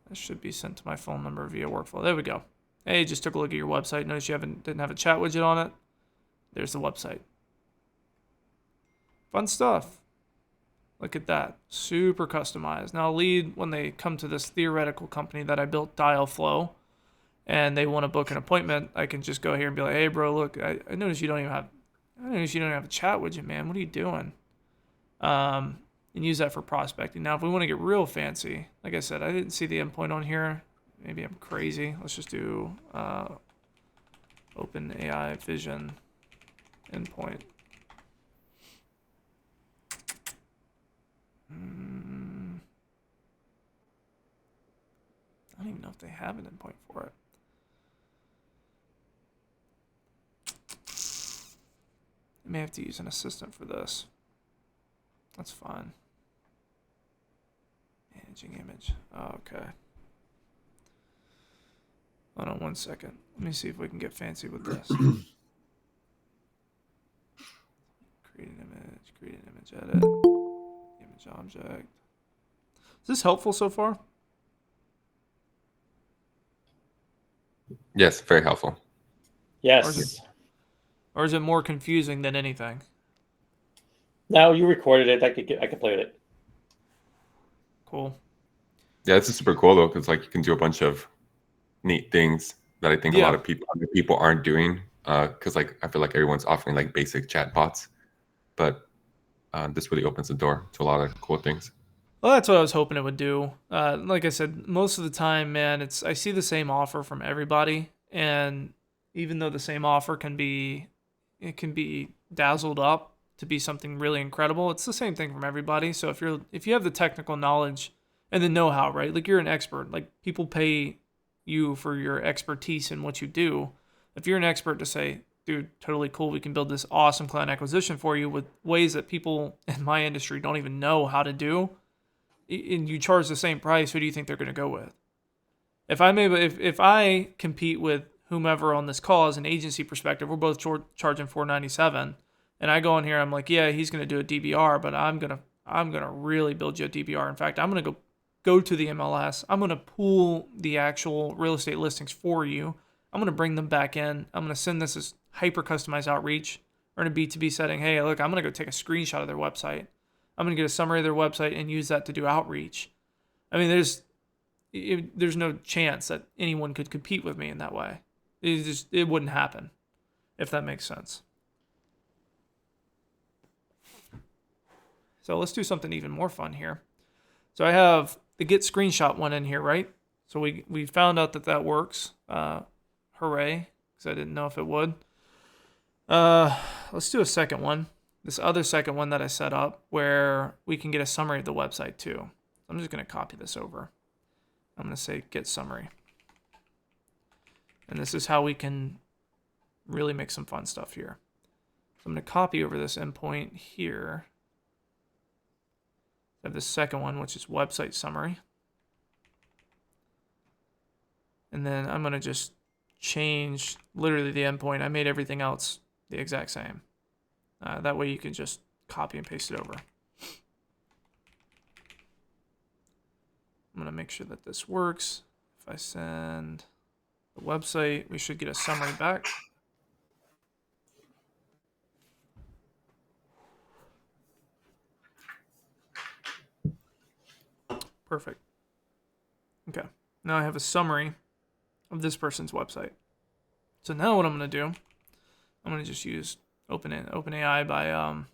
That should be sent to my phone number via workflow. There we go. Hey, just took a look at your website. Notice you didn't have a chat widget on it. There's the website. Fun stuff. Look at that. Super customized. Now, lead, when they come to this theoretical company that I built, Dialflow, and they want to book an appointment, I can just go here and be like, hey, bro, look, I noticed you don't have a chat widget, man. What are you doing? And use that for prospecting. Now, if we want to get real fancy, like I said, I didn't see the endpoint on here. Maybe I'm crazy. Let's just do OpenAI Vision endpoint. I don't even know if they have an endpoint for it. I may have to use an assistant for this. That's fine. Managing image. Oh, okay. Hold on one second. Let me see if we can get fancy with this. Create an image, edit. Image object. Is this helpful so far? Yes, very helpful. Yes. Or is it more confusing than anything? Now you recorded it. I could play with it. Cool. Yeah, this is super cool though, because like you can do a bunch of neat things that I think a lot of people aren't doing. Because like I feel like everyone's offering like basic chat bots, but this really opens the door to a lot of cool things. Well, that's what I was hoping it would do. Like I said, most of the time, man, I see the same offer from everybody, and even though the same offer can be dazzled up to be something really incredible, it's the same thing from everybody. So if you have the technical knowledge and the know-how, right? Like you're an expert. Like people pay you for your expertise in what you do. If you're an expert to say, dude, totally cool, we can build this awesome client acquisition for you with ways that people in my industry don't even know how to do, and you charge the same price, who do you think they're going to go with? If I compete with whomever on this call as an agency perspective, we're both charging $497, and I go on here, I'm like, yeah, he's going to do a DBR, but I'm gonna really build you a DBR. In fact, I'm gonna go to the MLS. I'm gonna pull the actual real estate listings for you. I'm gonna bring them back in. I'm gonna send this as hyper customized outreach or in a B2B setting. Hey, look, I'm gonna go take a screenshot of their website. I'm gonna get a summary of their website and use that to do outreach. I mean, there's no chance that anyone could compete with me in that way. It wouldn't happen, if that makes sense. So let's do something even more fun here. So I have the get screenshot one in here, right? So we found out that works. Hooray, because I didn't know if it would. Let's do a second one. This other second one that I set up where we can get a summary of the website too. I'm just going to copy this over. I'm going to say get summary. And this is how we can really make some fun stuff here. So I'm going to copy over this endpoint here. I have the second one, which is website summary. And then I'm going to just change literally the endpoint. I made everything else the exact same. That way you can just copy and paste it over. I'm going to make sure that this works. If I send the website, we should get a summary back. Perfect. Okay. Now I have a summary of this person's website. So now what I'm going to do, I'm going to just use OpenAI by oh,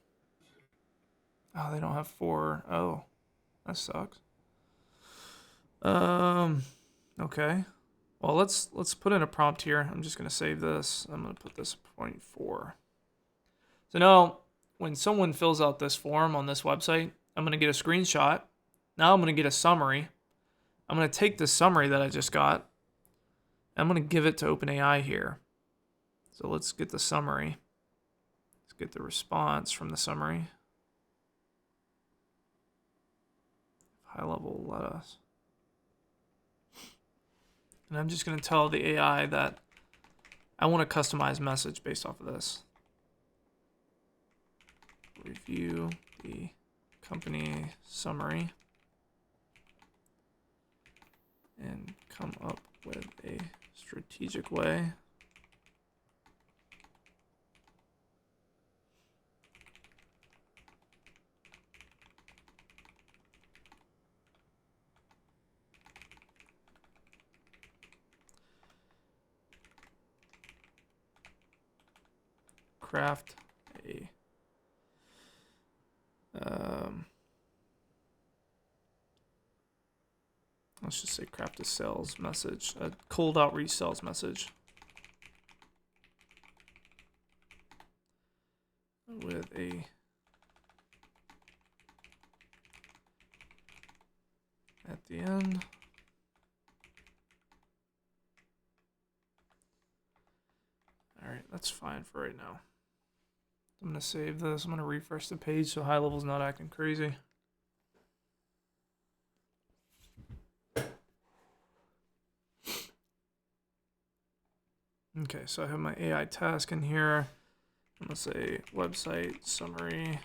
they don't have 4. Oh, that sucks. Okay. Well, let's put in a prompt here. I'm just going to save this. I'm going to put this 0.4. So now when someone fills out this form on this website, I'm going to get a screenshot. Now I'm going to get a summary. I'm going to take the summary that I just got. I'm going to give it to OpenAI here. So let's get the summary. Let's get the response from the summary. High level, let us. And I'm just going to tell the AI that I want a customized message based off of this. Review the company summary and come up with a strategic way craft a let's just say craft a sales message, a cold outreach sales message with a at the end. All right, that's fine for right now. I'm going to save this. I'm going to refresh the page so high level's not acting crazy. Okay, so I have my AI task in here. I'm going to say website summary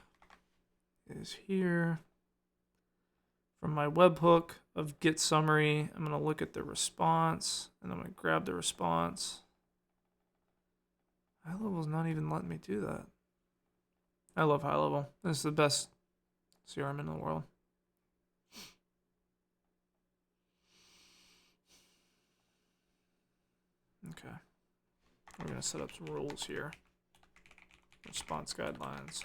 is here. From my webhook of get summary, I'm going to look at the response, and I'm going to grab the response. High level's not even letting me do that. I love high level. This is the best CRM in the world. Okay. We're going to set up some rules here. Response guidelines.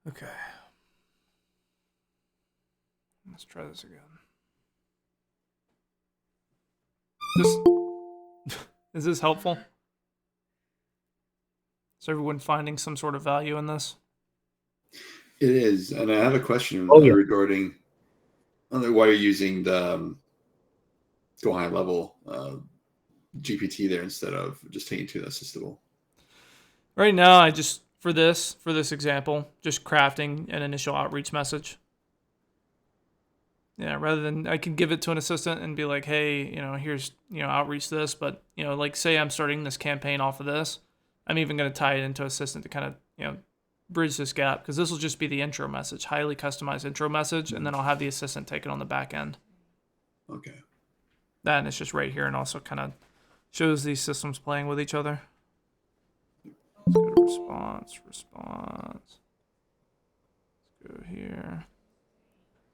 Okay. Let's try this again. Is this helpful? So everyone finding some sort of value in this? It is, and I have a question yeah. regarding why you're using the GoHighLevel GPT there instead of just taking to the Assistable. Right now, I just for this example, just crafting an initial outreach message. Yeah, rather than I can give it to an assistant and be like, hey, here's, outreach this, but, like say I'm starting this campaign off of this, I'm even going to tie it into assistant to kind of, bridge this gap, because this will just be the intro message, highly customized intro message, and then I'll have the assistant take it on the back end. Okay. That, and it's just right here, and also kind of shows these systems playing with each other. Let's go to response. Let's go here.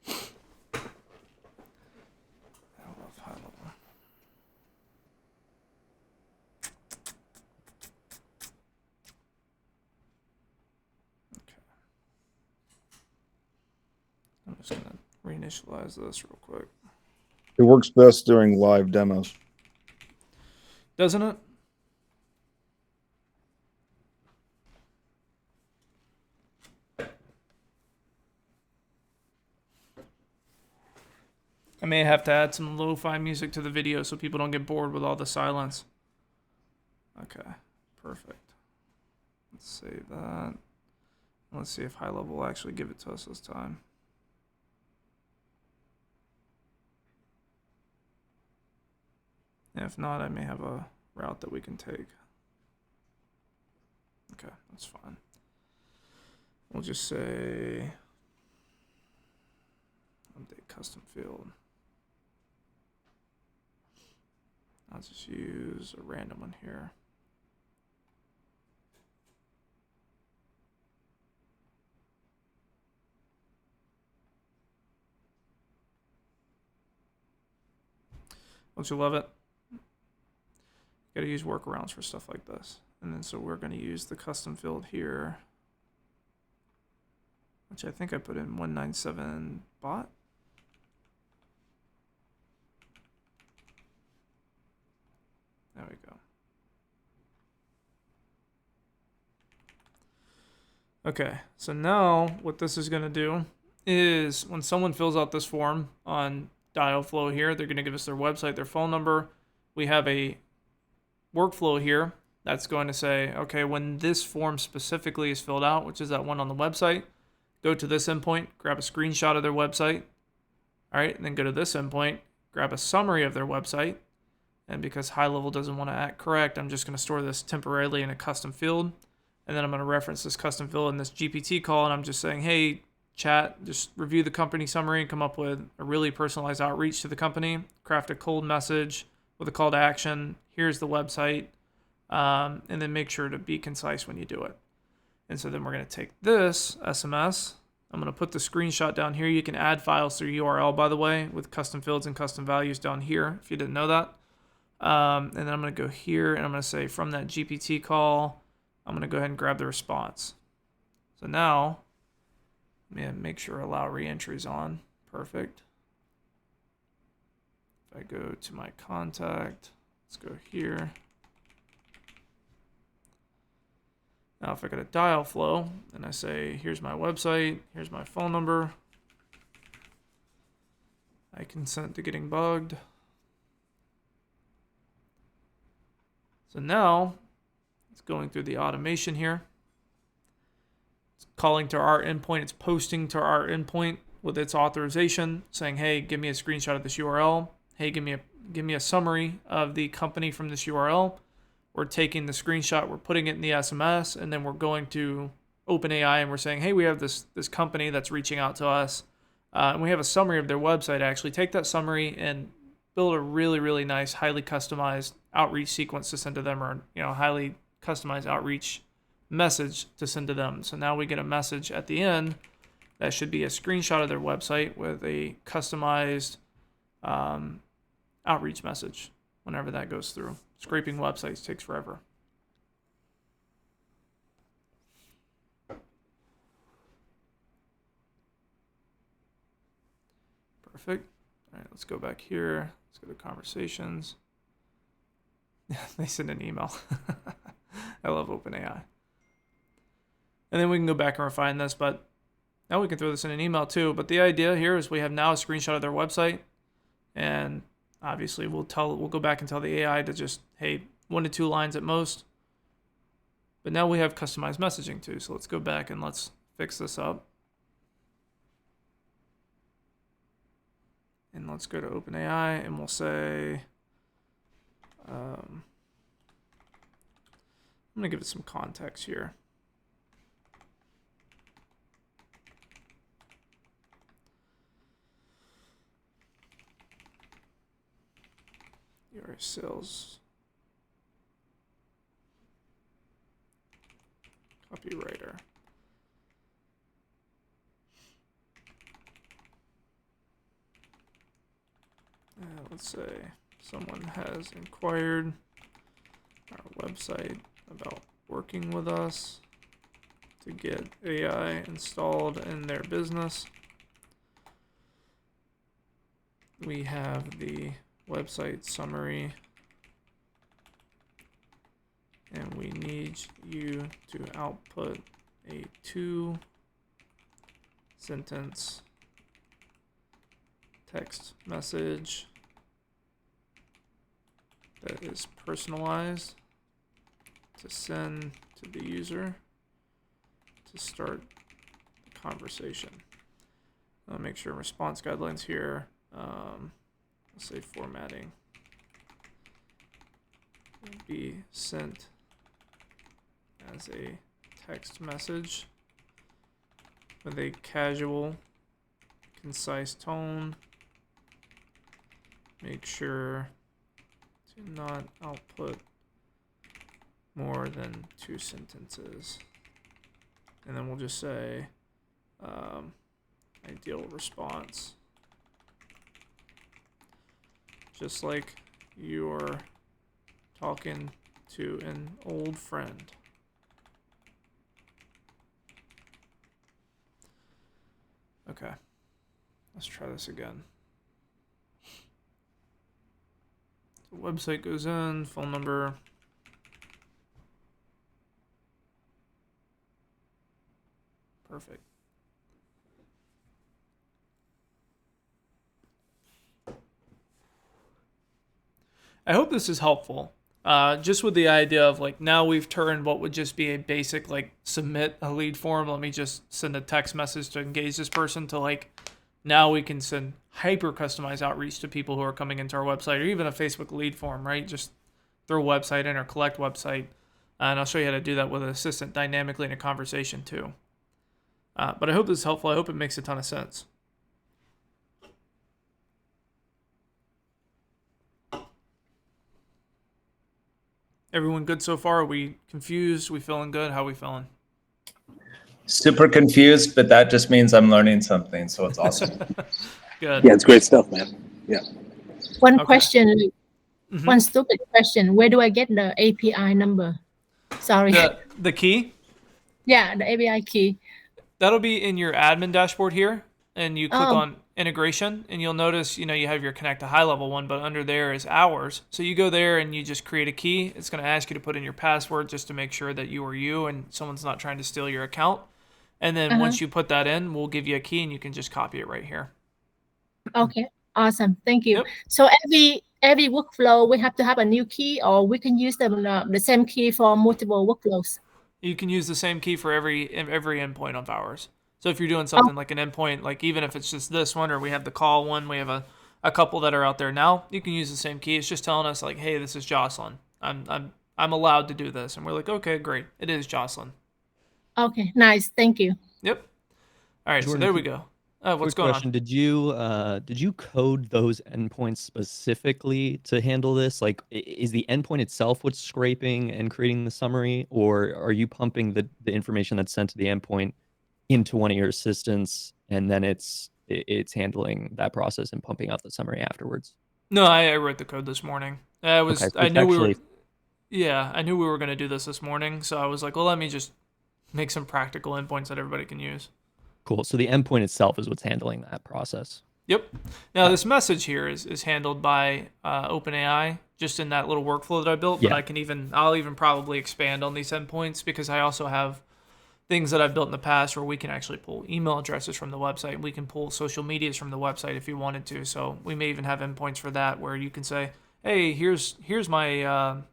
I love high level. Okay. I'm just gonna reinitialize this real quick. It works best during live demos. Doesn't it? I may have to add some lo-fi music to the video so people don't get bored with all the silence. Okay, perfect. Let's save that. Let's see if high level will actually give it to us this time. If not, I may have a route that we can take. Okay, that's fine. We'll just say update custom field. I'll just use a random one here. Don't you love it? Got to use workarounds for stuff like this. And then so we're going to use the custom field here, which I think I put in 197 bot. There we go. Okay, so now what this is going to do is when someone fills out this form on dial flow here, they're going to give us their website, their phone number. We have a workflow here that's going to say, okay, when this form specifically is filled out, which is that one on the website, go to this endpoint, grab a screenshot of their website. All right, and then go to this endpoint, grab a summary of their website. And because high level doesn't want to act correct, I'm just going to store this temporarily in a custom field. And then I'm going to reference this custom field in this GPT call. And I'm just saying, hey, chat, just review the company summary and come up with a really personalized outreach to the company. Craft a cold message with a call to action. Here's the website. And then make sure to be concise when you do it. And so then we're going to take this SMS. I'm going to put the screenshot down here. You can add files through URL, by the way, with custom fields and custom values down here, if you didn't know that. And then I'm going to go here and I'm going to say from that GPT call, I'm going to go ahead and grab the response. So now, let me make sure allow reentries on. Perfect. If I go to my contact, let's go here. Now if I go to dial flow and I say, here's my website, here's my phone number, I consent to getting bugged. So now it's going through the automation here. It's calling to our endpoint. It's posting to our endpoint with its authorization saying, hey, give me a screenshot of this URL. Hey, give me a summary of the company from this URL. We're taking the screenshot, we're putting it in the SMS, and then we're going to OpenAI and we're saying, hey, we have this company that's reaching out to us. And we have a summary of their website. Actually, take that summary and build a really, really nice, highly customized outreach sequence to send to them, or highly customized outreach message to send to them. So now we get a message at the end that should be a screenshot of their website with a customized outreach message whenever that goes through. Scraping websites takes forever. Perfect. All right, let's go back here. Let's go to conversations. They send an email. I love OpenAI. And then we can go back and refine this, but now we can throw this in an email too. But the idea here is we have now a screenshot of their website, and obviously we'll go back and tell the AI to just, hey, 1 to 2 lines at most. But now we have customized messaging too. So let's go back and let's fix this up. And let's go to OpenAI and we'll say, I'm going to give it some context here. Your sales copywriter. Let's say someone has inquired our website about working with us to get AI installed in their business. We have the website summary, and we need you to output a 2-sentence text message that is personalized to send to the user to start the conversation. I'll make sure response guidelines here. Let's say formatting will be sent as a text message with a casual, concise tone. Make sure to not output more than 2 sentences. And then we'll just say ideal response. Just like you're talking to an old friend. Okay, let's try this again. The website goes in, phone number. Perfect. I hope this is helpful. Just with the idea of like now we've turned what would just be a basic like submit a lead form, let me just send a text message to engage this person, to like now we can send hyper customized outreach to people who are coming into our website, or even a Facebook lead form, right? Just throw website in or collect website. And I'll show you how to do that with an assistant dynamically in a conversation too. But I hope this is helpful. I hope it makes a ton of sense. Everyone good so far? Are we confused? We feeling good? How are we feeling? Super confused, but that just means I'm learning something, so it's awesome. Good. Yeah, it's great stuff, man. Yeah. One Okay. question, one stupid question. Where do I get the API number? Sorry. The key? Yeah, the API key. That'll be in your admin dashboard here, and you click Oh. on integration, and you'll notice, you have your connect to high level one, but under there is hours. So you go there and you just create a key. It's going to ask you to put in your password just to make sure that you are you and someone's not trying to steal your account. And then once you put that in, we'll give you a key and you can just copy it right here. Okay, awesome. Thank you. Yep. So every workflow, we have to have a new key, or we can use the same key for multiple workflows. You can use the same key for every endpoint of ours. So if you're doing something like an endpoint, like even if it's just this one, or we have the call one, we have a couple that are out there now, you can use the same key. It's just telling us like, hey, this is Jocelyn. I'm allowed to do this. And we're like, okay, great. It is Jocelyn. Okay, nice. Thank you. Yep. All right, Jordan, so there we go. What's quick going question. on? Did you code those endpoints specifically to handle this? Like, is the endpoint itself what's scraping and creating the summary, or are you pumping the information that's sent to the endpoint into one of your assistants, and then it's handling that process and pumping out the summary afterwards? No, I wrote the code this morning. I knew we were going to do this morning, so I was like, well, let me just make some practical endpoints that everybody can use. Cool. So the endpoint itself is what's handling that process. Yep. Now this message here is handled by OpenAI, just in that little workflow that I built. But I'll even probably expand on these endpoints, because I also have things that I've built in the past where we can actually pull email addresses from the website. We can pull social medias from the website if you wanted to. So we may even have endpoints for that where you can say, hey, here's my,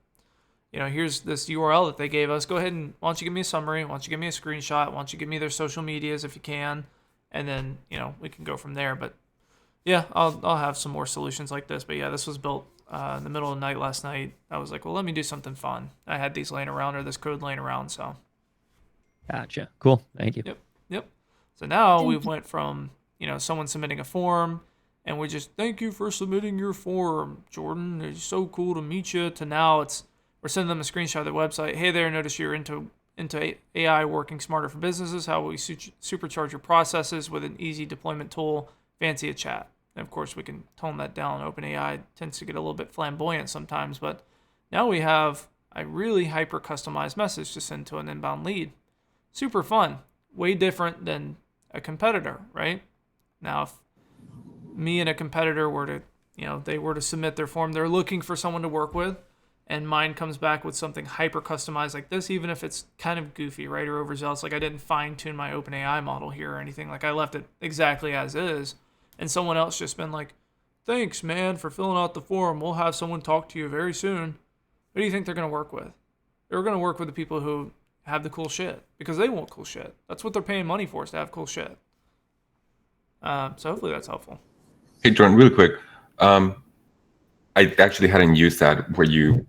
here's this URL that they gave us. Go ahead and why don't you give me a summary? Why don't you give me a screenshot? Why don't you give me their social medias if you can? And then, we can go from there. But yeah, I'll have some more solutions like this. But yeah, this was built in the middle of the night last night. I was like, well, let me do something fun. I had these laying around or this code laying around. So. Gotcha. Cool. Thank you. Yep. So now we went from, someone submitting a form and we just, thank you for submitting your form, Jordan. It's so cool to meet you, to now we're sending them a screenshot of their website. Hey there, notice you're into AI working smarter for businesses. How will we supercharge your processes with an easy deployment tool, fancy a chat? And of course, we can tone that down. OpenAI tends to get a little bit flamboyant sometimes, but now we have a really hyper customized message to send to an inbound lead. Super fun. Way different than a competitor, right? Now, if me and a competitor were to, they were to submit their form, they're looking for someone to work with, and mine comes back with something hyper customized like this, even if it's kind of goofy, right, or overzealous. Like I didn't fine tune my OpenAI model here or anything. Like I left it exactly as is, and someone else just been like, thanks, man, for filling out the form. We'll have someone talk to you very soon. What do you think they're going to work with? They're going to work with the people who have the cool shit because they want cool shit. That's what they're paying money for, is to have cool shit. So hopefully that's helpful. Hey, Jordan, really quick. I actually hadn't used that where you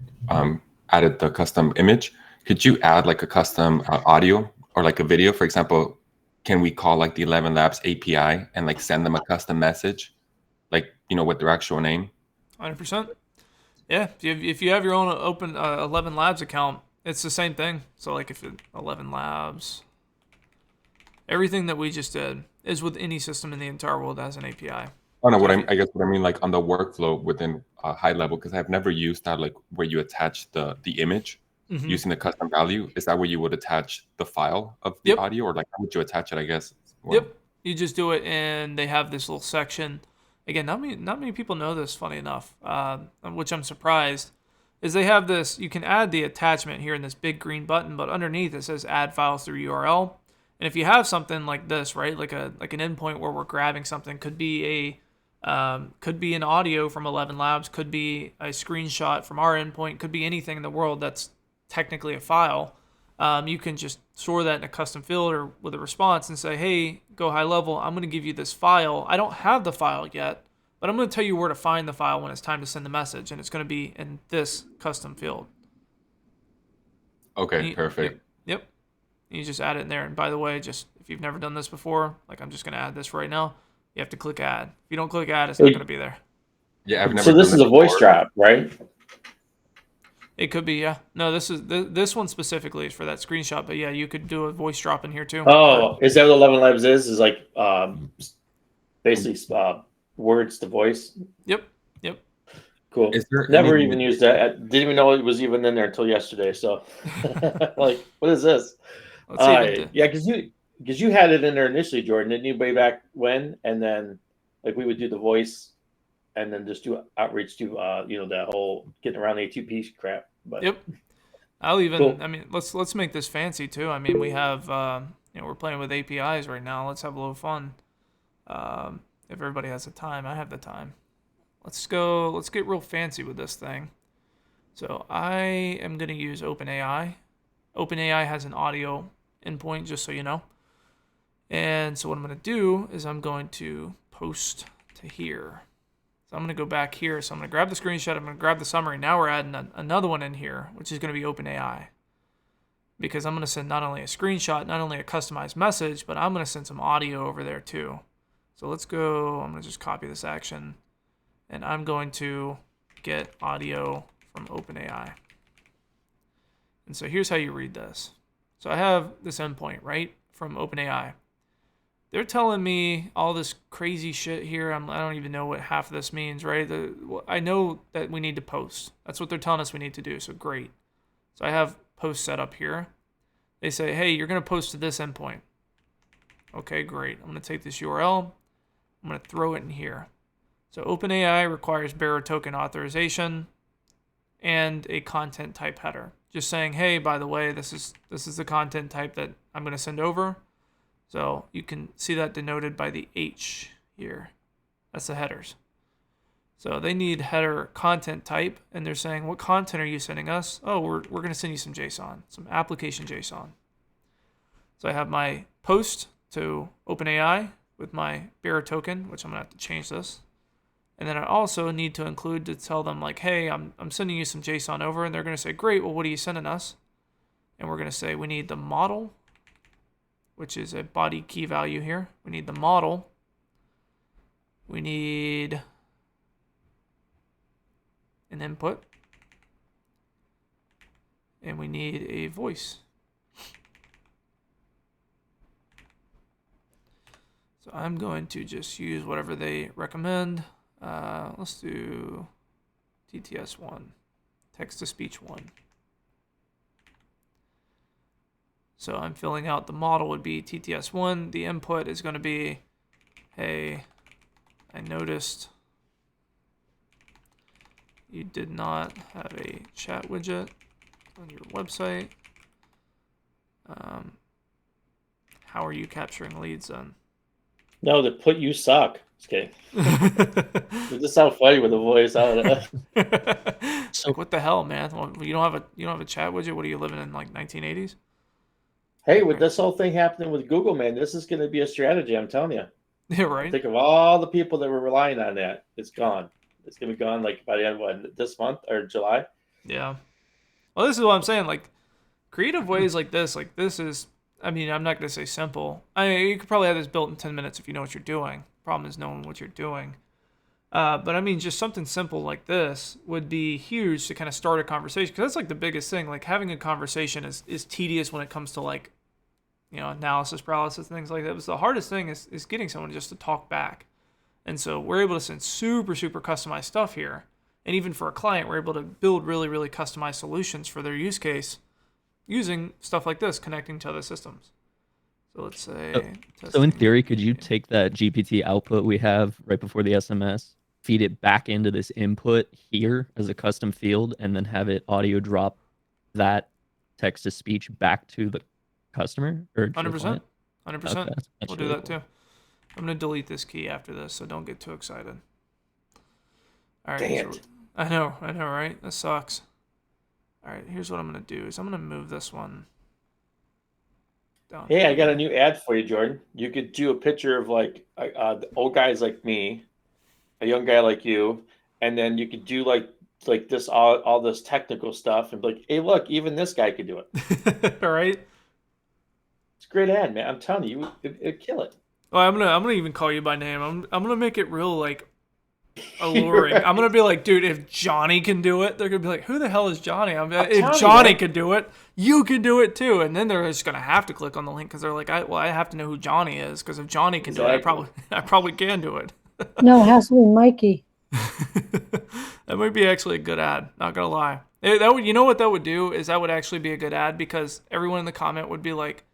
added the custom image. Could you add like a custom audio or like a video? For example, can we call like the 11 Labs API and like send them a custom message, like, with their actual name? 100%. Yeah. If you have your own open 11 Labs account, it's the same thing. So like if 11 Labs, everything that we just did is with any system in the entire world as an API. Oh no, I guess what I mean, like on the workflow within GoHighLevel, because I've never used that, like where you attach the image using the custom value. Is that where you would attach the file of the audio, or like how would you attach it? I guess. Well, Yep. You just do it, and they have this little section. Again, not many people know this. Funny enough, which I'm surprised, is they have this. You can add the attachment here in this big green button, but underneath it says add files through URL. And if you have something like this, right, like an endpoint where we're grabbing something, could be an audio from 11 Labs, could be a screenshot from our endpoint, could be anything in the world that's technically a file. You can just store that in a custom field or with a response and say, hey, GoHighLevel, I'm going to give you this file. I don't have the file yet, but I'm going to tell you where to find the file when it's time to send the message, and it's going to be in this custom field. Okay, perfect. Yep. You just add it in there. And by the way, just if you've never done this before, like I'm just going to add this right now, you have to click add. If you don't click add, it's not going to be there. Yeah, I've never. So this is a voice drop, right? It could be, yeah. No, this one specifically is for that screenshot, but yeah, you could do a voice drop in here too. Oh, is that what 11 Labs is? Is like basically words to voice. Yep. Cool. Never even used that. I didn't even know it was even in there until yesterday. So, like, what is this? Yeah, because you had it in there initially, Jordan. Didn't you way back when? And then, like, we would do the voice, and then just do outreach to that whole getting around A2P crap. But yep. I'll even. Cool. I mean, let's make this fancy too. I mean, we have we're playing with APIs right now. Let's have a little fun. If everybody has the time, I have the time. Let's get real fancy with this thing. So I am going to use OpenAI. OpenAI has an audio endpoint, just so you know. And so what I'm going to do is I'm going to post to here. So I'm going to go back here. So I'm going to grab the screenshot. I'm going to grab the summary. Now we're adding another one in here, which is going to be OpenAI. Because I'm going to send not only a screenshot, not only a customized message, but I'm going to send some audio over there too. So let's go. I'm going to just copy this action. And I'm going to get audio from OpenAI. And so here's how you read this. So I have this endpoint, right, from OpenAI. They're telling me all this crazy shit here. I don't even know what half of this means, right? I know that we need to post. That's what they're telling us we need to do, so great. So I have post set up here. They say, hey, you're going to post to this endpoint. Okay, great. I'm going to take this URL. I'm going to throw it in here. So OpenAI requires bearer token authorization and a content type header. just saying, hey, by the way, this is the content type that I'm going to send over. So you can see that denoted by the H here. That's the headers. So they need header content type, and they're saying, what content are you sending us? Oh, we're going to send you some JSON, some application JSON. So I have my post to OpenAI with my bearer token, which I'm going to have to change this. And then I also need to include to tell them like, hey, I'm sending you some JSON over, and they're going to say, great, well, what are you sending us? And we're going to say we need the model, which is a body key value here. We need the model. We need an input. And we need a voice. So I'm going to just use whatever they recommend. Let's do TTS1, text-to-speech 1. So I'm filling out the model would be TTS1. The input is going to be, hey, I noticed you did not have a chat widget on your website. How are you capturing leads then? No, the put you suck. Just kidding. It just sounds funny with the voice. I don't know. So like, what the hell, man? Well, you don't have a chat widget. What are you living in like 1980s? Hey, with this whole thing happening with Google, man, this is going to be a strategy. I'm telling you. Yeah, right. Think of all the people that were relying on that. It's gone. It's going to be gone like by the end of this month or July. Yeah. Well, this is what I'm saying. Like creative ways like this is. I mean, I'm not going to say simple. I mean, you could probably have this built in 10 minutes if you know what you're doing. Problem is knowing what you're doing. But I mean, just something simple like this would be huge to kind of start a conversation. Because that's like the biggest thing. Like having a conversation is tedious when it comes to like, you know, analysis paralysis, things like that. But the hardest thing is getting someone just to talk back. And so we're able to send super, super customized stuff here. And even for a client, we're able to build really, really customized solutions for their use case using stuff like this, connecting to other systems. So let's say... So in theory, could you take that GPT output we have right before the SMS, feed it back into this input here as a custom field, and then have it audio drop that text-to-speech back to the customer? Or 100%. 100%. Okay, We'll do that too. I'm going to delete this key after this, so don't get too excited. All right. Dang it. I know, right? That sucks. All right, here's what I'm going to do is I'm going to move this one down. Hey, I got a new ad for you, Jordan. You could do a picture of like the old guys like me, a young guy like you, and then you could do like this all this technical stuff and be like, hey, look, even this guy could do it. All right. It's a great ad, man. I'm telling you, it'd kill it. Well, I'm gonna even call you by name. I'm gonna make it real like alluring. Right. I'm gonna be like, dude, if Johnny can do it, they're gonna be like, who the hell is Johnny? If Johnny could do it, you can do it too. And then they're just gonna have to click on the link because they're like, I have to know who Johnny is because if Johnny can do it, I probably can do it. No, it has to be Mikey. That might be actually a good ad. Not gonna lie. That would, you know what that would do is that would actually be a good ad because everyone in the comment would be like,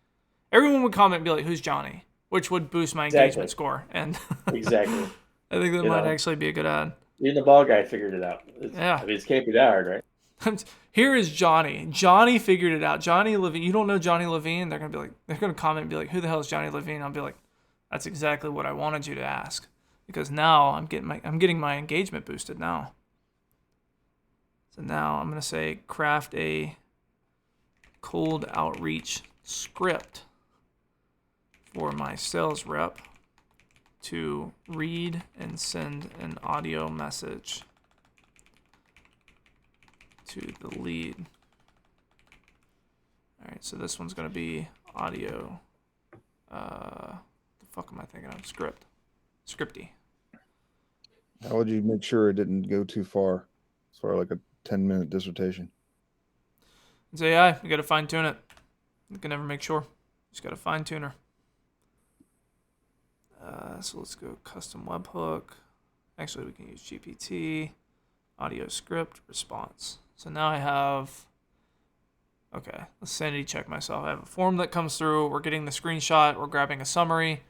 everyone would comment and be like, who's Johnny? Which would boost my engagement score. And exactly. I think that might actually be a good ad. Even the ball guy figured it out. Yeah. I mean, it can't be that hard, right? Here is Johnny. Johnny figured it out. Johnny Levine. You don't know Johnny Levine? They're gonna comment and be like, who the hell is Johnny Levine? I'll be like, that's exactly what I wanted you to ask. Because now I'm getting my engagement boosted now. So now I'm gonna say craft a cold outreach script for my sales rep to read and send an audio message to the lead. All right, so this one's gonna be audio. The fuck am I thinking of? Scripty. How would you make sure it didn't go too far? As far like a 10-minute dissertation. It's AI. You got to fine tune it. You can never make sure. Just got to fine tune her. So let's go custom webhook. Actually, we can use GPT, audio script, response. So now I have, okay, let's sanity check myself. I have a form that comes through. We're getting the screenshot. We're grabbing a summary.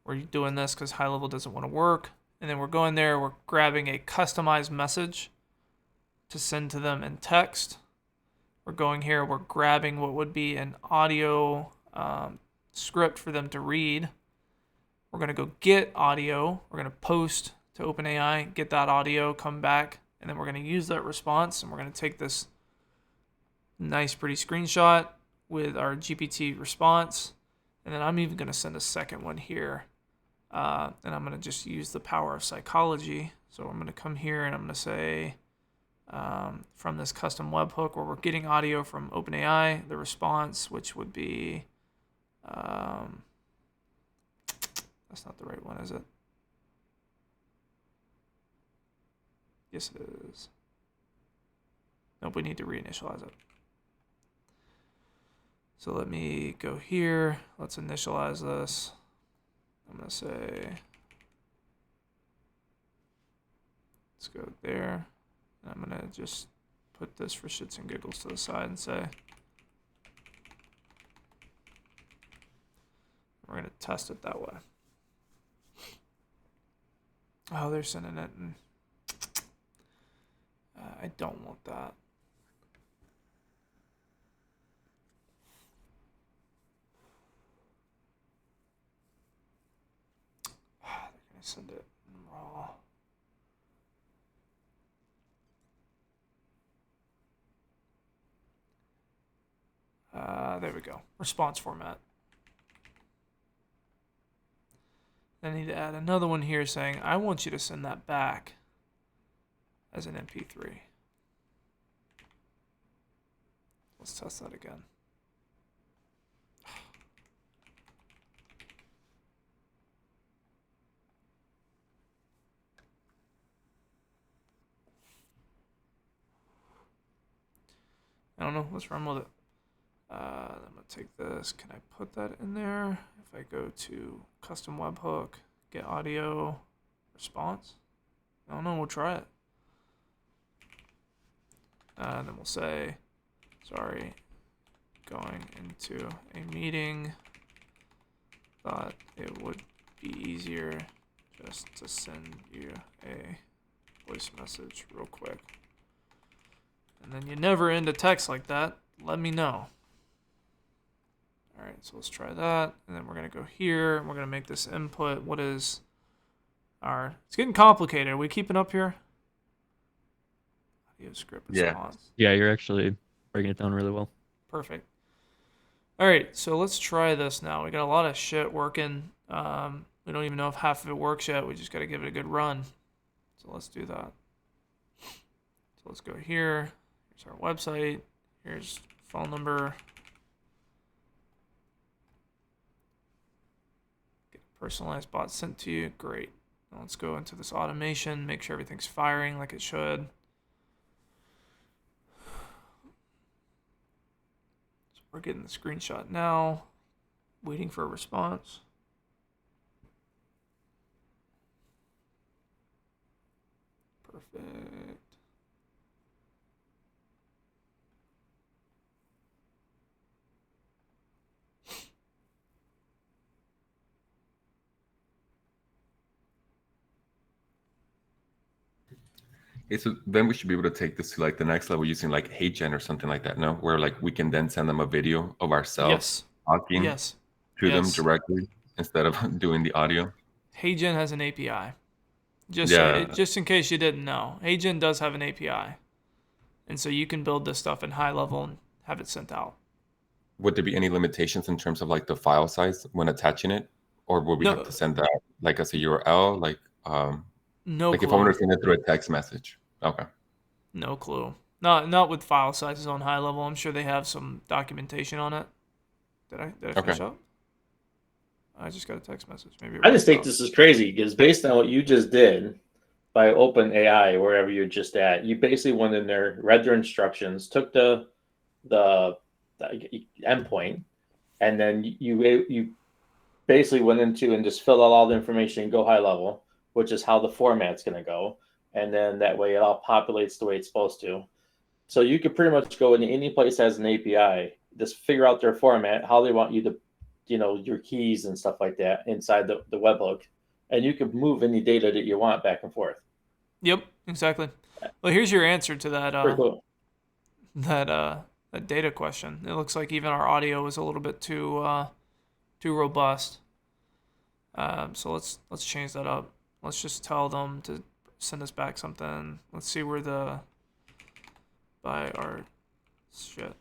We're doing this because high level doesn't want to work. And then we're going there. We're grabbing a customized message to send to them in text. We're going here, we're grabbing what would be an audio script for them to read. We're going to go get audio. We're going to post to OpenAI, get that audio, come back, and then we're going to use that response, and we're going to take this nice, pretty screenshot with our GPT response, and then I'm even going to send a second one here, and I'm going to just use the power of psychology. So I'm going to come here, and I'm going to say, from this custom webhook where we're getting audio from OpenAI, the response, which would be... that's not the right one, is it? Yes, it is. Nope, we need to reinitialize it. So let me go here. Let's initialize this. I'm going to say, let's go there. And I'm going to just put this for shits and giggles to the side and say, we're going to test it that way. Oh, they're sending it. And I don't want that. They're going to send it raw. There we go. Response format. I need to add another one here saying, I want you to send that back as an MP3. Let's test that again. I don't know. Let's run with it. I'm going to take this. Can I put that in there? If I go to custom webhook, get audio, response. I don't know. We'll try it. And then we'll say, sorry, going into a meeting. Thought it would be easier just to send you a voice message real quick. And then you never end a text like that. Let me know. All right, so let's try that. And then we're going to go here. And we're going to make this input. What is our... It's getting complicated. Are we keeping up here? Audio script response. Yeah, you're actually breaking it down really well. Perfect. All right, so let's try this now. We got a lot of shit working. We don't even know if half of it works yet. We just got to give it a good run. So let's do that. So let's go here. Here's our website. Here's phone number. Get a personalized bot sent to you. Great. Now let's go into this automation. Make sure everything's firing like it should. So we're getting the screenshot now. Waiting for a response. Perfect. Okay, so then we should be able to take this to like the next level using like HeyGen or something like that, no? Where like we can then send them a video of ourselves talking to them directly instead of doing the audio. HeyGen has an API. Just in case you didn't know, HeyGen does have an API, and so you can build this stuff in high level and have it sent out. Would there be any limitations in terms of like the file size when attaching it, or would we have to send that like as a URL, like no? Like if I want to send it through a text message. Okay. No clue. Not with file sizes on high level. I'm sure they have some documentation on it. Did I finish up? I just got a text message. Maybe I just think this is crazy because based on what you just did by OpenAI, wherever you're just at, you basically went in there, read their instructions, took the endpoint, and then you basically went into and just filled out all the information in GoHighLevel, which is how the format's going to go. And then that way it all populates the way it's supposed to. So you could pretty much go into any place that has an API, just figure out their format, how they want you to, your keys and stuff like that inside the webhook. And you can move any data that you want back and forth. Yep, exactly. Well, here's your answer to that. Pretty cool. That data question. It looks like even our audio is a little bit too robust. So let's change that up. Let's just tell them to send us back something. Let's see where buy our shit.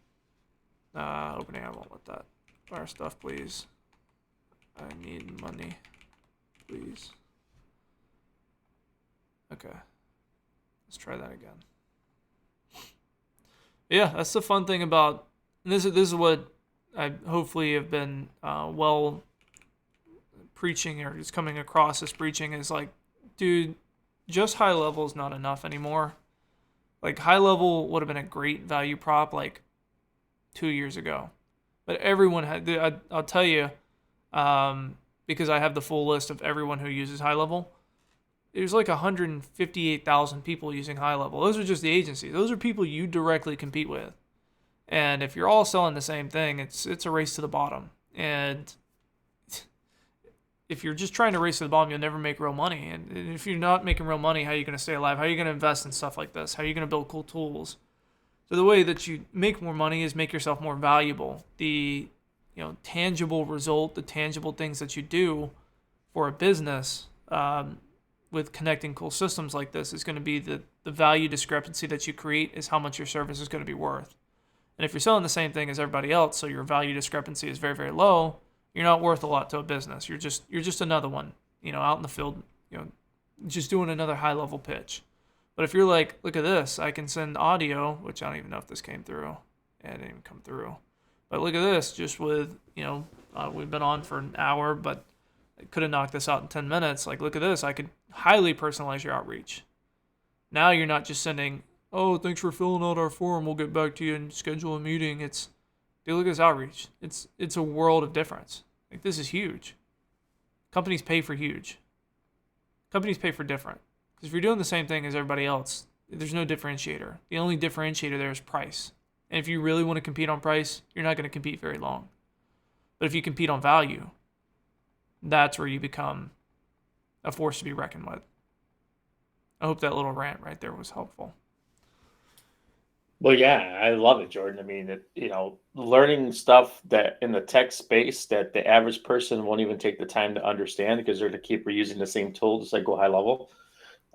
Opening, I won't let that. Buy our stuff, please. I need money, please. Okay. Let's try that again. Yeah, that's the fun thing about this is what I hopefully have been well preaching, or just coming across as preaching, is like, dude, just high level is not enough anymore. Like, high level would have been a great value prop like 2 years ago, but everyone had. I'll tell you, because I have the full list of everyone who uses high level. There's like 158,000 people using high level. Those are just the agencies. Those are people you directly compete with. And if you're all selling the same thing, it's a race to the bottom. And if you're just trying to race to the bottom, you'll never make real money. And if you're not making real money, how are you going to stay alive? How are you going to invest in stuff like this? How are you going to build cool tools? So the way that you make more money is make yourself more valuable. The tangible result, the tangible things that you do for a business, with connecting cool systems like this, is going to be the value discrepancy that you create is how much your service is going to be worth. And if you're selling the same thing as everybody else, so your value discrepancy is very, very low, you're not worth a lot to a business. You're just another one, out in the field, just doing another high level pitch. But if you're like, look at this, I can send audio, which I don't even know if this came through. Yeah, it didn't even come through. But look at this, just with, we've been on for an hour, but I could have knocked this out in 10 minutes. Like, look at this. I could highly personalize your outreach. Now you're not just sending, oh, thanks for filling out our form, we'll get back to you and schedule a meeting. It's, dude, look at this outreach. It's a world of difference. Like, this is huge. Companies pay for huge. Companies pay for different. Because if you're doing the same thing as everybody else, there's no differentiator. The only differentiator there is price. And if you really want to compete on price, you're not going to compete very long. But if you compete on value, that's where you become a force to be reckoned with. I hope that little rant right there was helpful. Well, yeah, I love it, Jordan. I mean, learning stuff that in the tech space that the average person won't even take the time to understand because they're to keep reusing the same tool, just like GoHighLevel.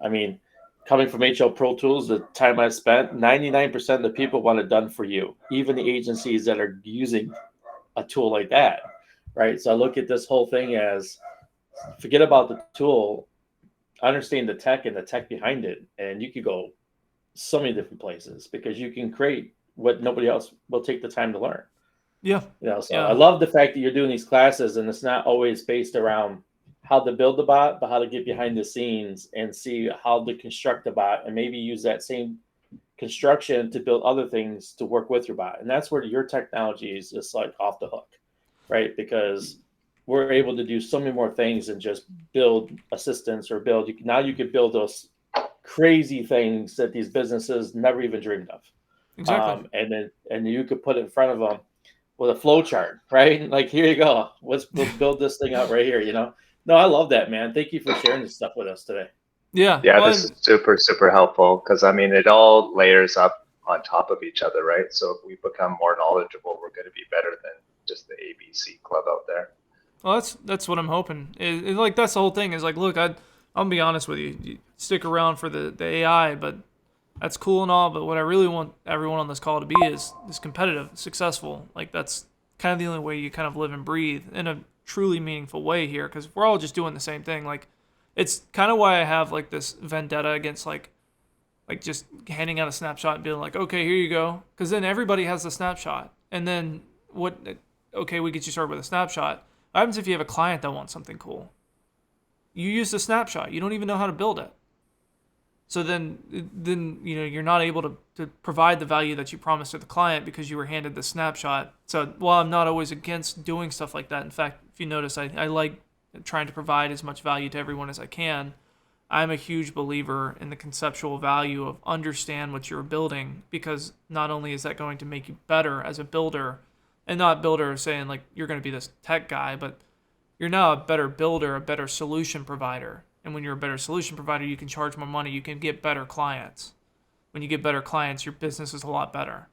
I mean, coming from HL Pro Tools, the time I spent, 99% of the people want it done for you, even the agencies that are using a tool like that, right? So I look at this whole thing as, forget about the tool, understand the tech and the tech behind it, and you could go so many different places because you can create what nobody else will take the time to learn. Yeah. So I love the fact that you're doing these classes and it's not always based around how to build the bot, but how to get behind the scenes and see how to construct the bot and maybe use that same construction to build other things to work with your bot. And that's where your technology is just like off the hook, right? Because we're able to do so many more things than just build assistants or now you can build those crazy things that these businesses never even dreamed of. Exactly. And then you could put it in front of them with a flow chart, right? Like, here you go. Let's build this thing out right here, No, I love that, man. Thank you for sharing this stuff with us today. Yeah. This is super, super helpful because, it all layers up on top of each other, right? So if we become more knowledgeable, we're going to be better than just the ABC club out there. Well, that's what I'm hoping. Like, that's the whole thing is like, look, I'll be honest with you. You stick around for the AI, but that's cool and all. But what I really want everyone on this call to be is competitive, successful. Like, that's kind of the only way you kind of live and breathe in a truly meaningful way here. Because we're all just doing the same thing. Like, it's kind of why I have like this vendetta against like just handing out a snapshot and being like, okay, here you go. Because then everybody has the snapshot. And then okay, we get you started with a snapshot. What happens if you have a client that wants something cool? You use the snapshot. You don't even know how to build it. So then you're not able to provide the value that you promised to the client because you were handed the snapshot. So while I'm not always against doing stuff like that, in fact, if you notice, I like trying to provide as much value to everyone as I can. I'm a huge believer in the conceptual value of understand what you're building, because not only is that going to make you better as a builder, and not builder saying like you're going to be this tech guy, but you're now a better builder, a better solution provider. And when you're a better solution provider, you can charge more money. You can get better clients. When you get better clients, your business is a lot better.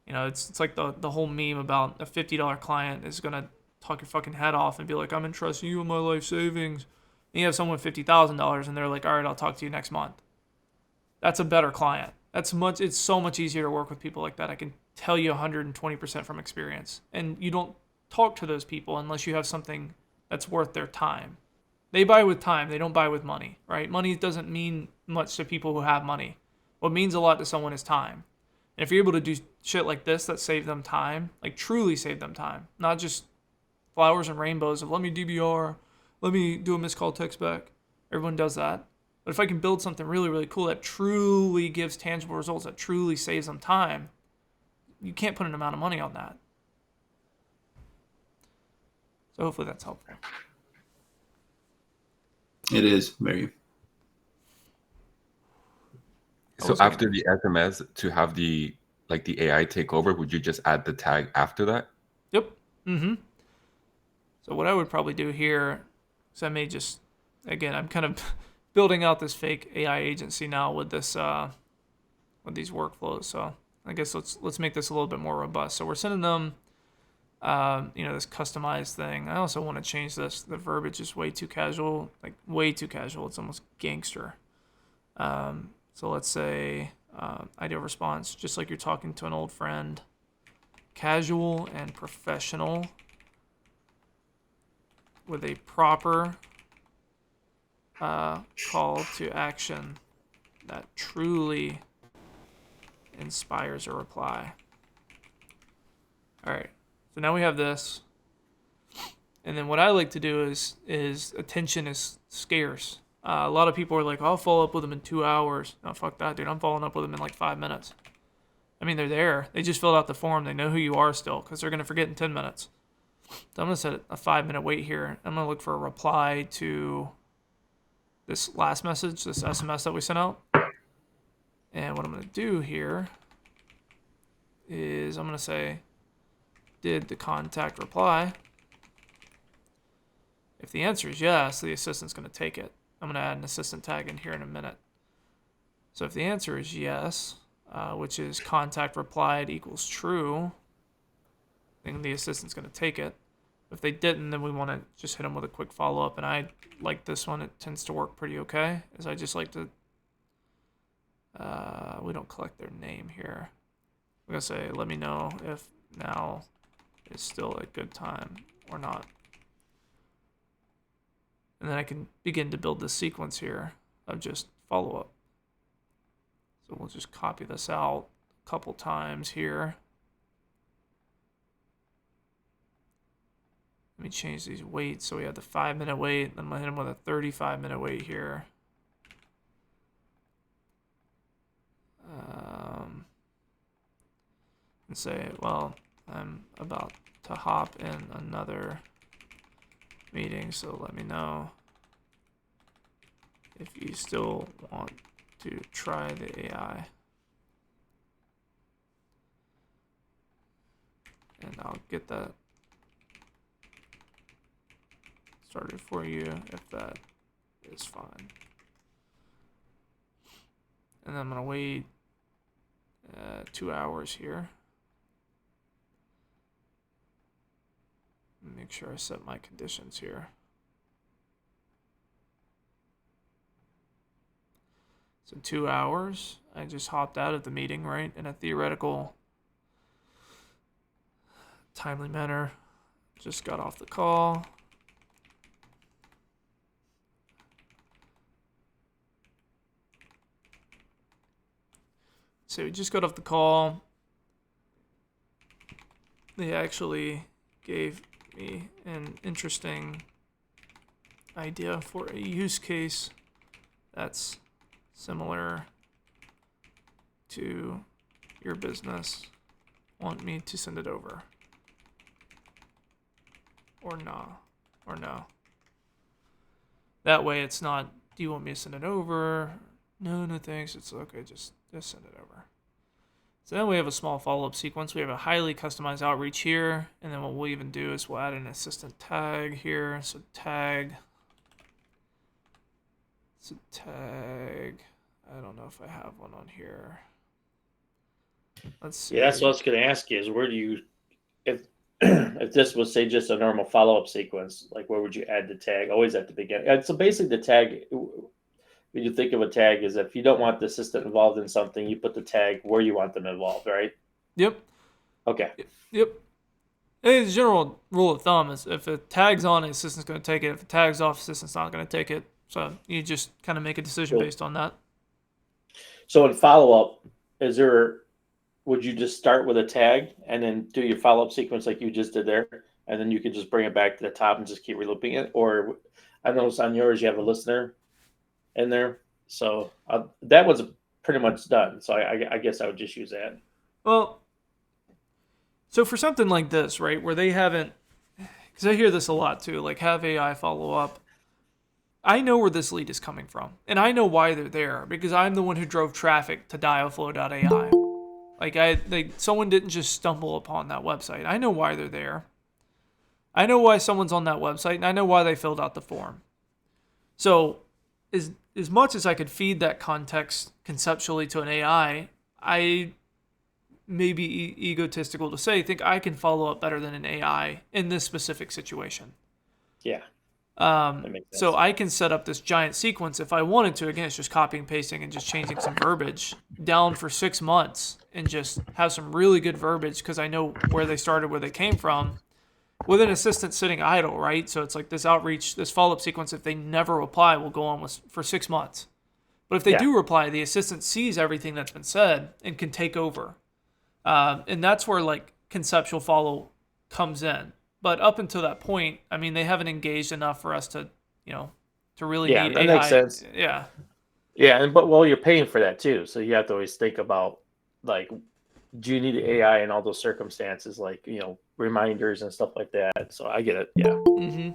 You know, it's like the whole meme about a $50 client is gonna talk your fucking head off and be like, I'm entrusting you with my life savings. And you have someone with $50,000 and they're like, all right, I'll talk to you next month. That's a better client. It's so much easier to work with people like that. I can tell you 120% from experience. And you don't talk to those people unless you have something that's worth their time. They buy with time, they don't buy with money, right? Money doesn't mean much to people who have money. What means a lot to someone is time. And if you're able to do shit like this that save them time, like truly save them time, not just flowers and rainbows of let me DBR, let me do a missed call text back. Everyone does that. But if I can build something really, really cool that truly gives tangible results, that truly saves them time, you can't put an amount of money on that. So hopefully that's helpful. It is very. So after the SMS, to have the AI take over, would you just add the tag after that? Yep. Mm-hmm. So what I would probably do here, because I may just, again, I'm kind of building out this fake AI agency now with this, with these workflows. So I guess let's make this a little bit more robust. So we're sending them, this customized thing. I also want to change this. The verbiage is way too casual, like way too casual. It's almost gangster. So let's say ideal response, just like you're talking to an old friend, casual and professional with a proper call to action that truly inspires a reply. All right, so now we have this. And then what I like to do is attention is scarce. A lot of people are like, I'll follow up with them in 2 hours. No, fuck that, dude. I'm following up with them in like 5 minutes. I mean, they're there. They just filled out the form. They know who you are still because they're going to forget in 10 minutes. So I'm going to set a 5-minute wait here. I'm going to look for a reply to this last message, this SMS that we sent out. And what I'm going to do here is I'm going to say, did the contact reply? If the answer is yes, the assistant's going to take it. I'm going to add an assistant tag in here in a minute. So if the answer is yes, which is contact replied equals true, then the assistant's going to take it. If they didn't, then we want to just hit them with a quick follow-up. And I like this one. It tends to work pretty okay, as I just like to... we don't collect their name here. I'm going to say, let me know if now is still a good time or not. And then I can begin to build this sequence here of just follow-up. So we'll just copy this out a couple times here. Let me change these waits. So we have the 5-minute wait. Then I'm going to hit them with a 35-minute wait here. And say, well, I'm about to hop in another meeting, so let me know if you still want to try the AI. And I'll get that started for you if that is fine. And then I'm going to wait 2 hours here. Make sure I set my conditions here. So 2 hours, I just hopped out of the meeting, right? In a theoretical, timely manner. Just got off the call. So we just got off the call. They actually gave me an interesting idea for a use case that's similar to your business. Want me to send it over? Or no? Or no? That way it's not, do you want me to send it over? No, no thanks. It's okay, just send it over. So then we have a small follow-up sequence. We have a highly customized outreach here. And then what we'll even do is we'll add an assistant tag here. So tag. I don't know if I have one on here. Let's see. Yeah, that's what I was going to ask you is where do you, if if this was say just a normal follow-up sequence, like where would you add the tag? Always at the beginning. And so basically the tag, when you think of a tag, is if you don't want the assistant involved in something, you put the tag where you want them involved, right? Yep. Okay. Yep. The general rule of thumb is if a tag's on, the assistant's going to take it. If a tag's off, the assistant's not going to take it. So you just kind of make a decision Cool. based on that. So in follow-up, would you just start with a tag and then do your follow-up sequence like you just did there, and then you could just bring it back to the top and just keep relooping it? Or I noticed on yours you have a listener in there, so that was pretty much done. So I guess I would just use that. Well, so for something like this, right, where they haven't, because I hear this a lot too, like have AI follow up. I know where this lead is coming from, and I know why they're there because I'm the one who drove traffic to dialflow.ai. Someone didn't just stumble upon that website. I know why they're there. I know why someone's on that website, and I know why they filled out the form. So, as much as I could feed that context conceptually to an AI, I may be egotistical to say, think I can follow up better than an AI in this specific situation. Yeah. So I can set up this giant sequence if I wanted to. Again, it's just copying, pasting, and just changing some verbiage down for 6 months and just have some really good verbiage because I know where they started, where they came from, with an assistant sitting idle, right? So it's like this outreach, this follow-up sequence, if they never reply, will go on for 6 months. But if they do reply, the assistant sees everything that's been said and can take over. And that's where like conceptual follow comes in. But up until that point, I mean, they haven't engaged enough for us to, to really need that AI. makes sense. Yeah. Yeah, but you're paying for that too, so you have to always think about like, do you need AI in all those circumstances, like reminders and stuff like that. So I get it. Yeah. Mm-hmm.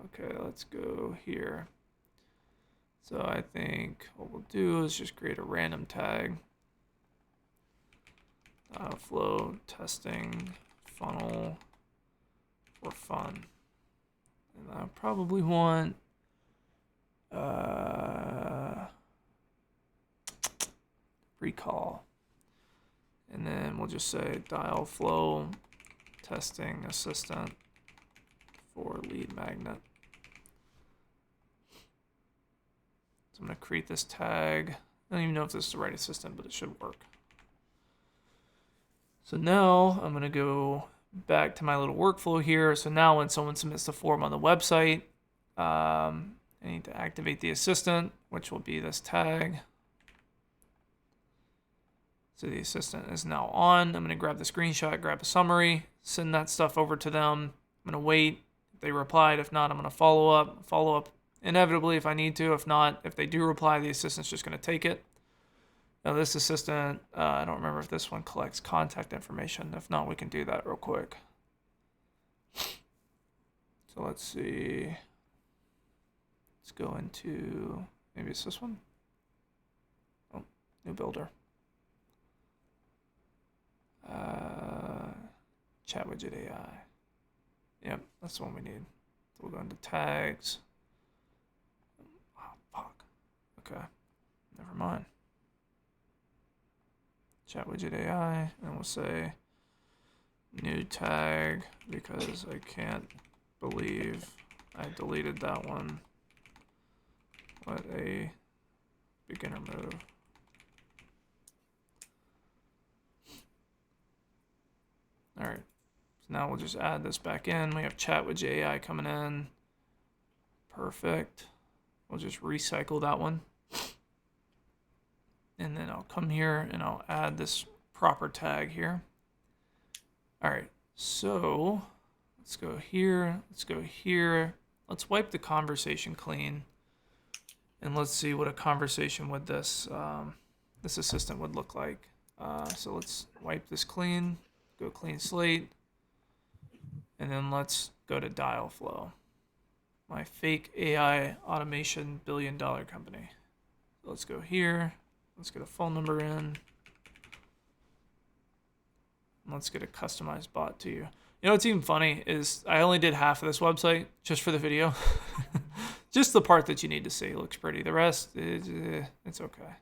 Okay, let's go here. So I think what we'll do is just create a random tag. Flow testing funnel for fun. And I probably want recall. And then we'll just say dial flow testing assistant for lead magnet. So I'm going to create this tag. I don't even know if this is the right assistant, but it should work. So now I'm going to go back to my little workflow here. So now when someone submits the form on the website, I need to activate the assistant, which will be this tag. So the assistant is now on. I'm going to grab the screenshot, grab a summary, send that stuff over to them. I'm going to wait. If they replied, if not, I'm going to follow up inevitably if I need to. If not, if they do reply, the assistant's just going to take it. Now this assistant, I don't remember if this one collects contact information. If not, we can do that real quick. So let's see. Let's go into, maybe it's this one. Oh, new builder. Chat widget AI. Yep, that's the one we need. So we'll go into tags. Oh, fuck. Okay, never mind. Chat widget AI, and we'll say new tag because I can't believe I deleted that one. What a beginner move. All right, so now we'll just add this back in. We have chat widget AI coming in. Perfect. We'll just recycle that one. And then I'll come here and I'll add this proper tag here. All right, so let's go here. Let's go here. Let's wipe the conversation clean. And let's see what a conversation with this this assistant would look like. So let's wipe this clean, go clean slate. And then let's go to dial flow. My fake AI automation $1 billion company. So let's go here. Let's get a phone number in. Let's get a customized bot to you. You know what's even funny is I only did half of this website just for the video. Just the part that you need to see looks pretty. The rest, it's okay.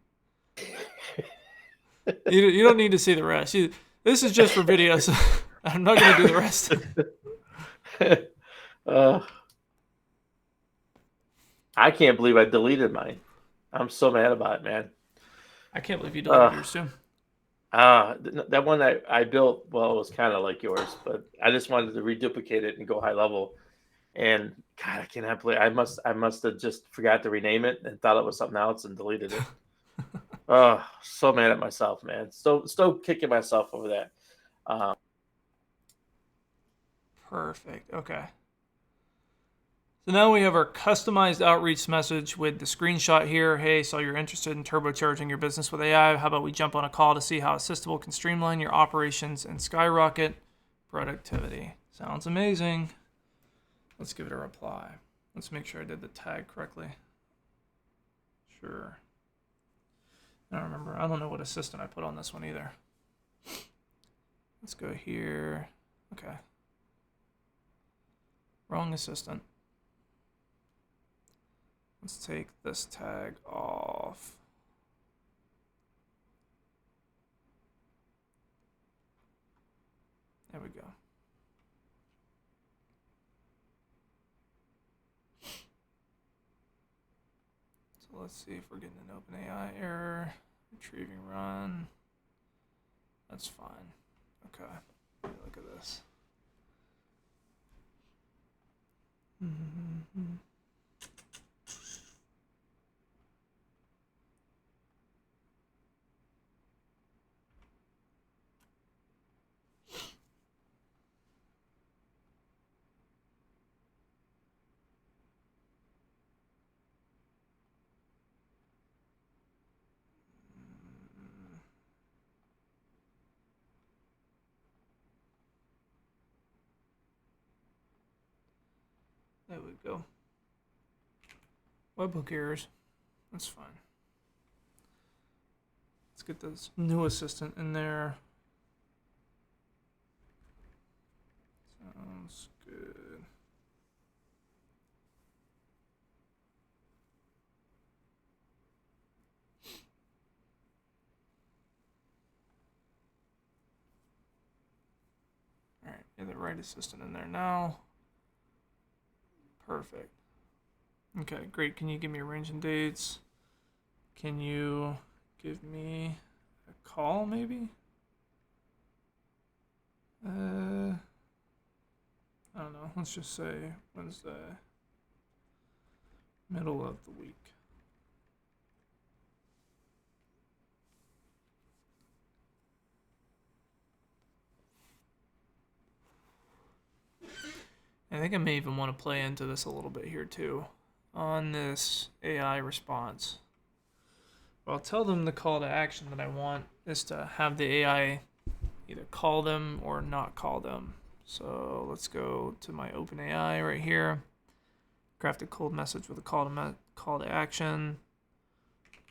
You don't need to see the rest. This is just for videos. I'm not going to do the rest. I can't believe I deleted mine. I'm so mad about it, man. I can't believe you deleted yours too. That one I built, well, it was kind of like yours, but I just wanted to reduplicate it and go high level. And God, I cannot believe I must have just forgot to rename it and thought it was something else and deleted it. So mad at myself, man. Still kicking myself over that. Perfect. Okay. So now we have our customized outreach message with the screenshot here. Hey, so you're interested in turbocharging your business with AI. How about we jump on a call to see how Assistable can streamline your operations and skyrocket productivity? Sounds amazing. Let's give it a reply. Let's make sure I did the tag correctly. Sure. I don't remember. I don't know what assistant I put on this one either. Let's go here. Okay. Wrong assistant. Let's take this tag off. There we go. So let's see if we're getting an OpenAI error. Retrieving run. That's fine. Okay. Look at this. There we go. Webhook errors. That's fine. Let's get this new assistant in there. Sounds good. All right, get the right assistant in there now. Perfect. Okay, great. Can you give me a range and dates? Can you give me a call, maybe? I don't know. Let's just say Wednesday, middle of the week. I think I may even want to play into this a little bit here too, on this AI response. Well, I'll tell them the call to action that I want is to have the AI either call them or not call them. So let's go to my OpenAI right here. Craft a cold message with a call to action.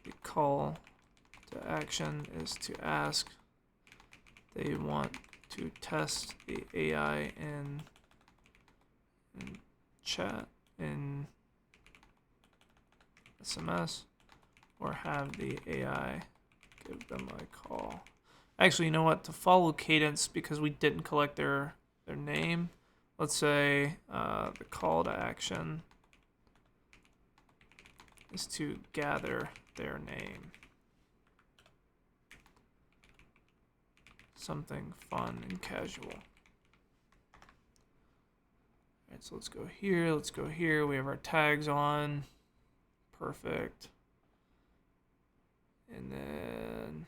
The call to action is to ask. They want to test the AI in chat, in SMS, or have the AI give them a call. Actually, you know what? To follow cadence, because we didn't collect their name, let's say the call to action is to gather their name. Something fun and casual. Alright, so let's go here, let's go here. We have our tags on. Perfect. And then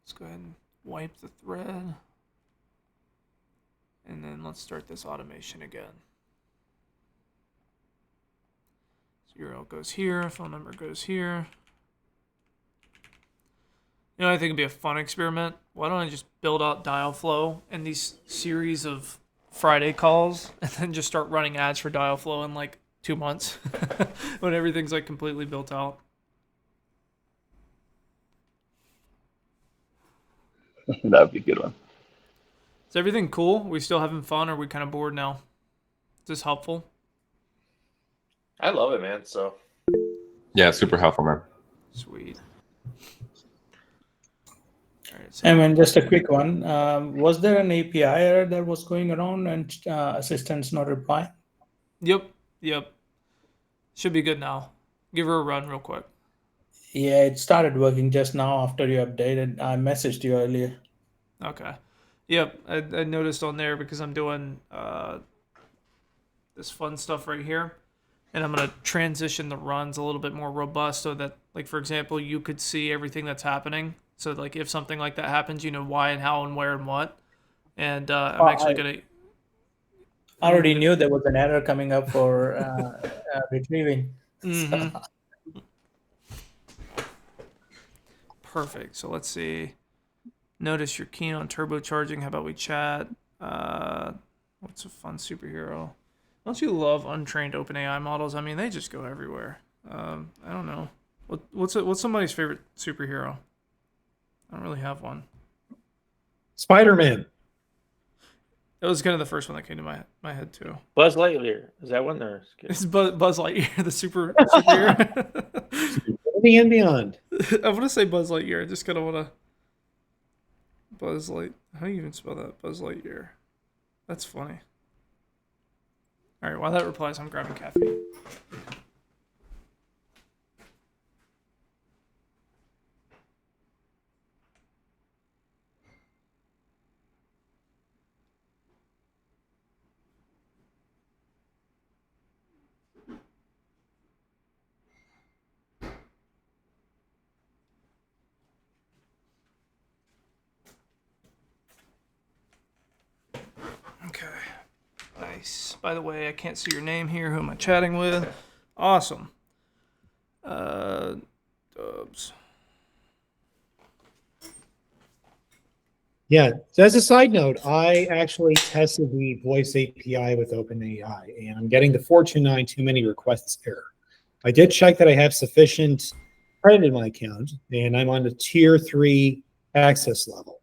let's go ahead and wipe the thread. And then let's start this automation again. So URL goes here, phone number goes here. You know, I think it'd be a fun experiment. Why don't I just build out dial flow and these series of Friday calls and then just start running ads for dial flow in like 2 months when everything's like completely built out. That would be a good one. Is everything cool? Are we still having fun or are we kind of bored now? Is this helpful? I love it, man. So Yeah, super helpful, man. Sweet. All right, so I mean, just a quick one. Was there an API error that was going around and assistant's not replying? Yep. Should be good now. Give her a run real quick. Yeah, it started working just now after you updated. I messaged you earlier. Okay. Yep, I noticed on there because I'm doing this fun stuff right here. And I'm going to transition the runs a little bit more robust so that, like, for example, you could see everything that's happening. So, like, if something like that happens, you know why and how and where and what. And I'm actually going to... I already knew there was an error coming up for retrieving. Mm-hmm. Perfect. So let's see. Notice you're keen on turbocharging. How about we chat? What's a fun superhero? Don't you love untrained OpenAI models? I mean, they just go everywhere. I don't know. What's somebody's favorite superhero? I don't really have one. Spider-Man. That was kind of the first one that came to my head too. Buzz Lightyear, is that one there? It's Buzz Lightyear, the superhero. And beyond. I want to say Buzz Lightyear. I just kind of want to. How do you even spell that? Buzz Lightyear. That's funny. All right, while that replies, I'm grabbing caffeine. Okay. Nice. By the way, I can't see your name here. Who am I chatting with? Awesome. Dubs. Yeah. So as a side note, I actually tested the voice API with OpenAI, and I'm getting the 429 too many requests error. I did check that I have sufficient credit in my account, and I'm on the tier 3 access level.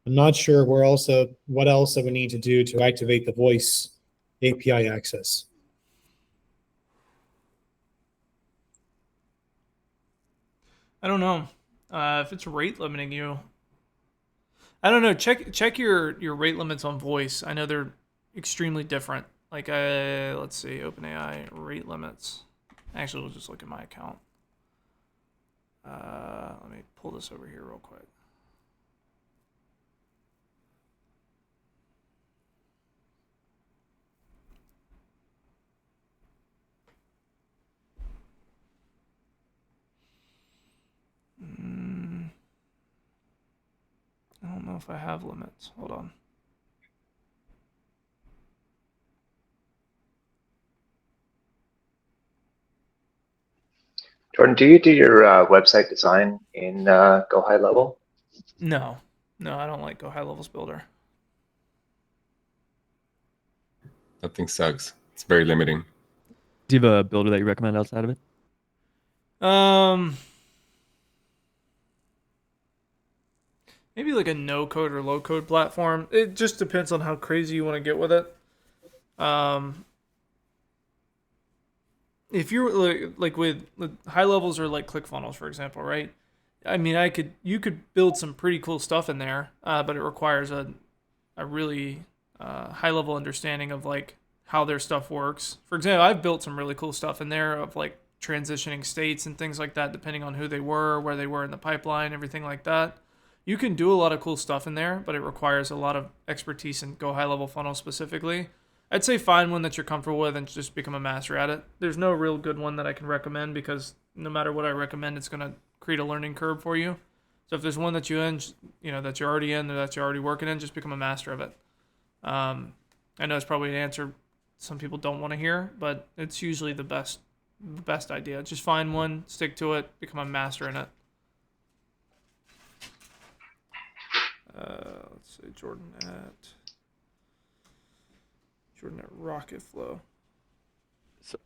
I'm not sure what else I would need to do to activate the voice API access. I don't know if it's rate limiting you. I don't know. Check your rate limits on voice. I know they're extremely different. Like let's see, OpenAI rate limits. Actually, we'll just look at my account. Let me pull this over here real quick. I don't know if I have limits. Hold on. Jordan, do you do your website design in GoHighLevel? No, I don't like GoHighLevel's builder. That thing sucks. It's very limiting. Do you have a builder that you recommend outside of it? Maybe like a no-code or low-code platform. It just depends on how crazy you want to get with it. If you're like with high levels or like ClickFunnels, for example, right? I mean, you could build some pretty cool stuff in there, but it requires a really high-level understanding of like how their stuff works. For example, I've built some really cool stuff in there of like transitioning states and things like that, depending on who they were, where they were in the pipeline, everything like that. You can do a lot of cool stuff in there, but it requires a lot of expertise in GoHighLevel funnels specifically. I'd say find one that you're comfortable with and just become a master at it. There's no real good one that I can recommend because no matter what I recommend, it's going to create a learning curve for you. So if there's one that that you're already in or that you're already working in, just become a master of it. I know it's probably an answer some people don't want to hear, but it's usually the best idea. Just find one, stick to it, become a master in it. Let's say Jordan at Rocketflow. So,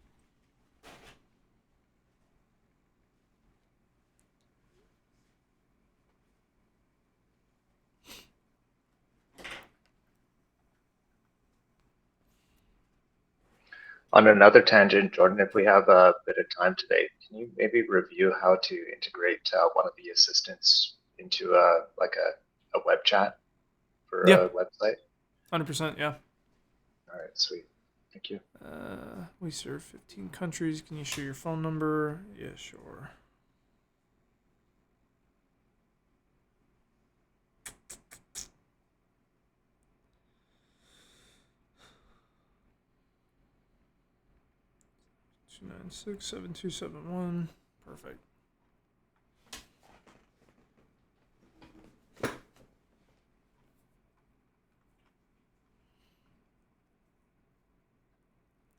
On another tangent, Jordan, if we have a bit of time today, can you maybe review how to integrate one of the assistants into a web chat for a website? 100%, yeah. All right, sweet. Thank you. We serve 15 countries. Can you share your phone number? Yeah, sure. Two 967-271. Perfect.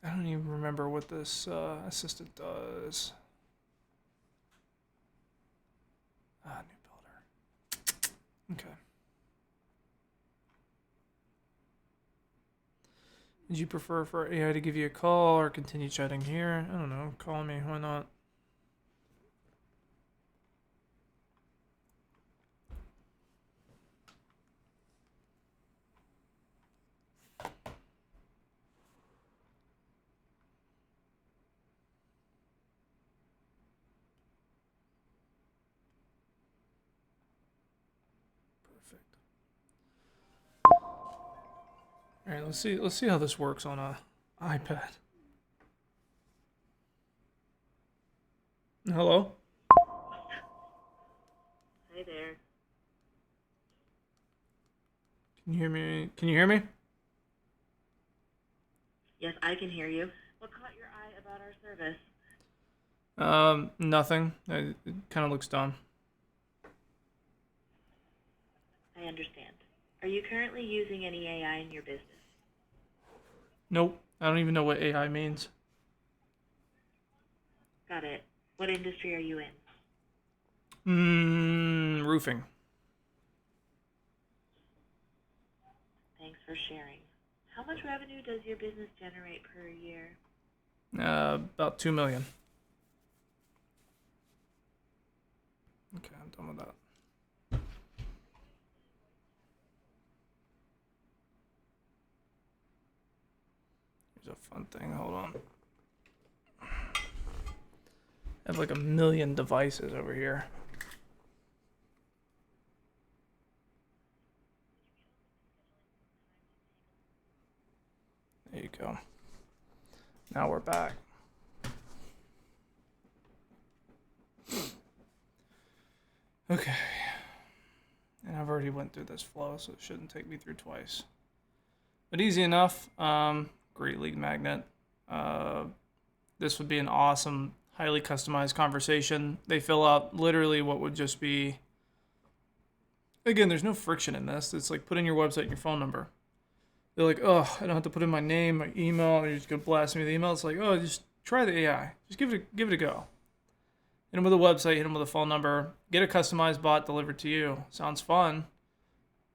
I don't even remember what this assistant does. New builder. Okay. Would you prefer for AI to give you a call or continue chatting here? I don't know. Call me. Why not? All right, let's see how this works on a iPad. Hello? Hi there. Can you hear me? Can you hear me? Yes, I can hear you. What caught your eye about our service? Nothing. It kind of looks dumb. I understand. Are you currently using any AI in your business? Nope. I don't even know what AI means. Got it. What industry are you in? Roofing. Thanks for sharing. How much revenue does your business generate per year? About 2 million. Okay, I'm done with that. Here's a fun thing. Hold on. I have like 1 million devices over here. There you go. Now we're back. Okay. And I've already went through this flow, so it shouldn't take me through twice. But easy enough. Great lead magnet. This would be an awesome, highly customized conversation. They fill out literally what would just be... Again, there's no friction in this. It's like put in your website and your phone number. They're like, oh, I don't have to put in my name, my email. You're just gonna blast me with email. It's like, oh, just try the AI. Just give it a go. Hit them with a website. Hit them with a phone number. Get a customized bot delivered to you. Sounds fun.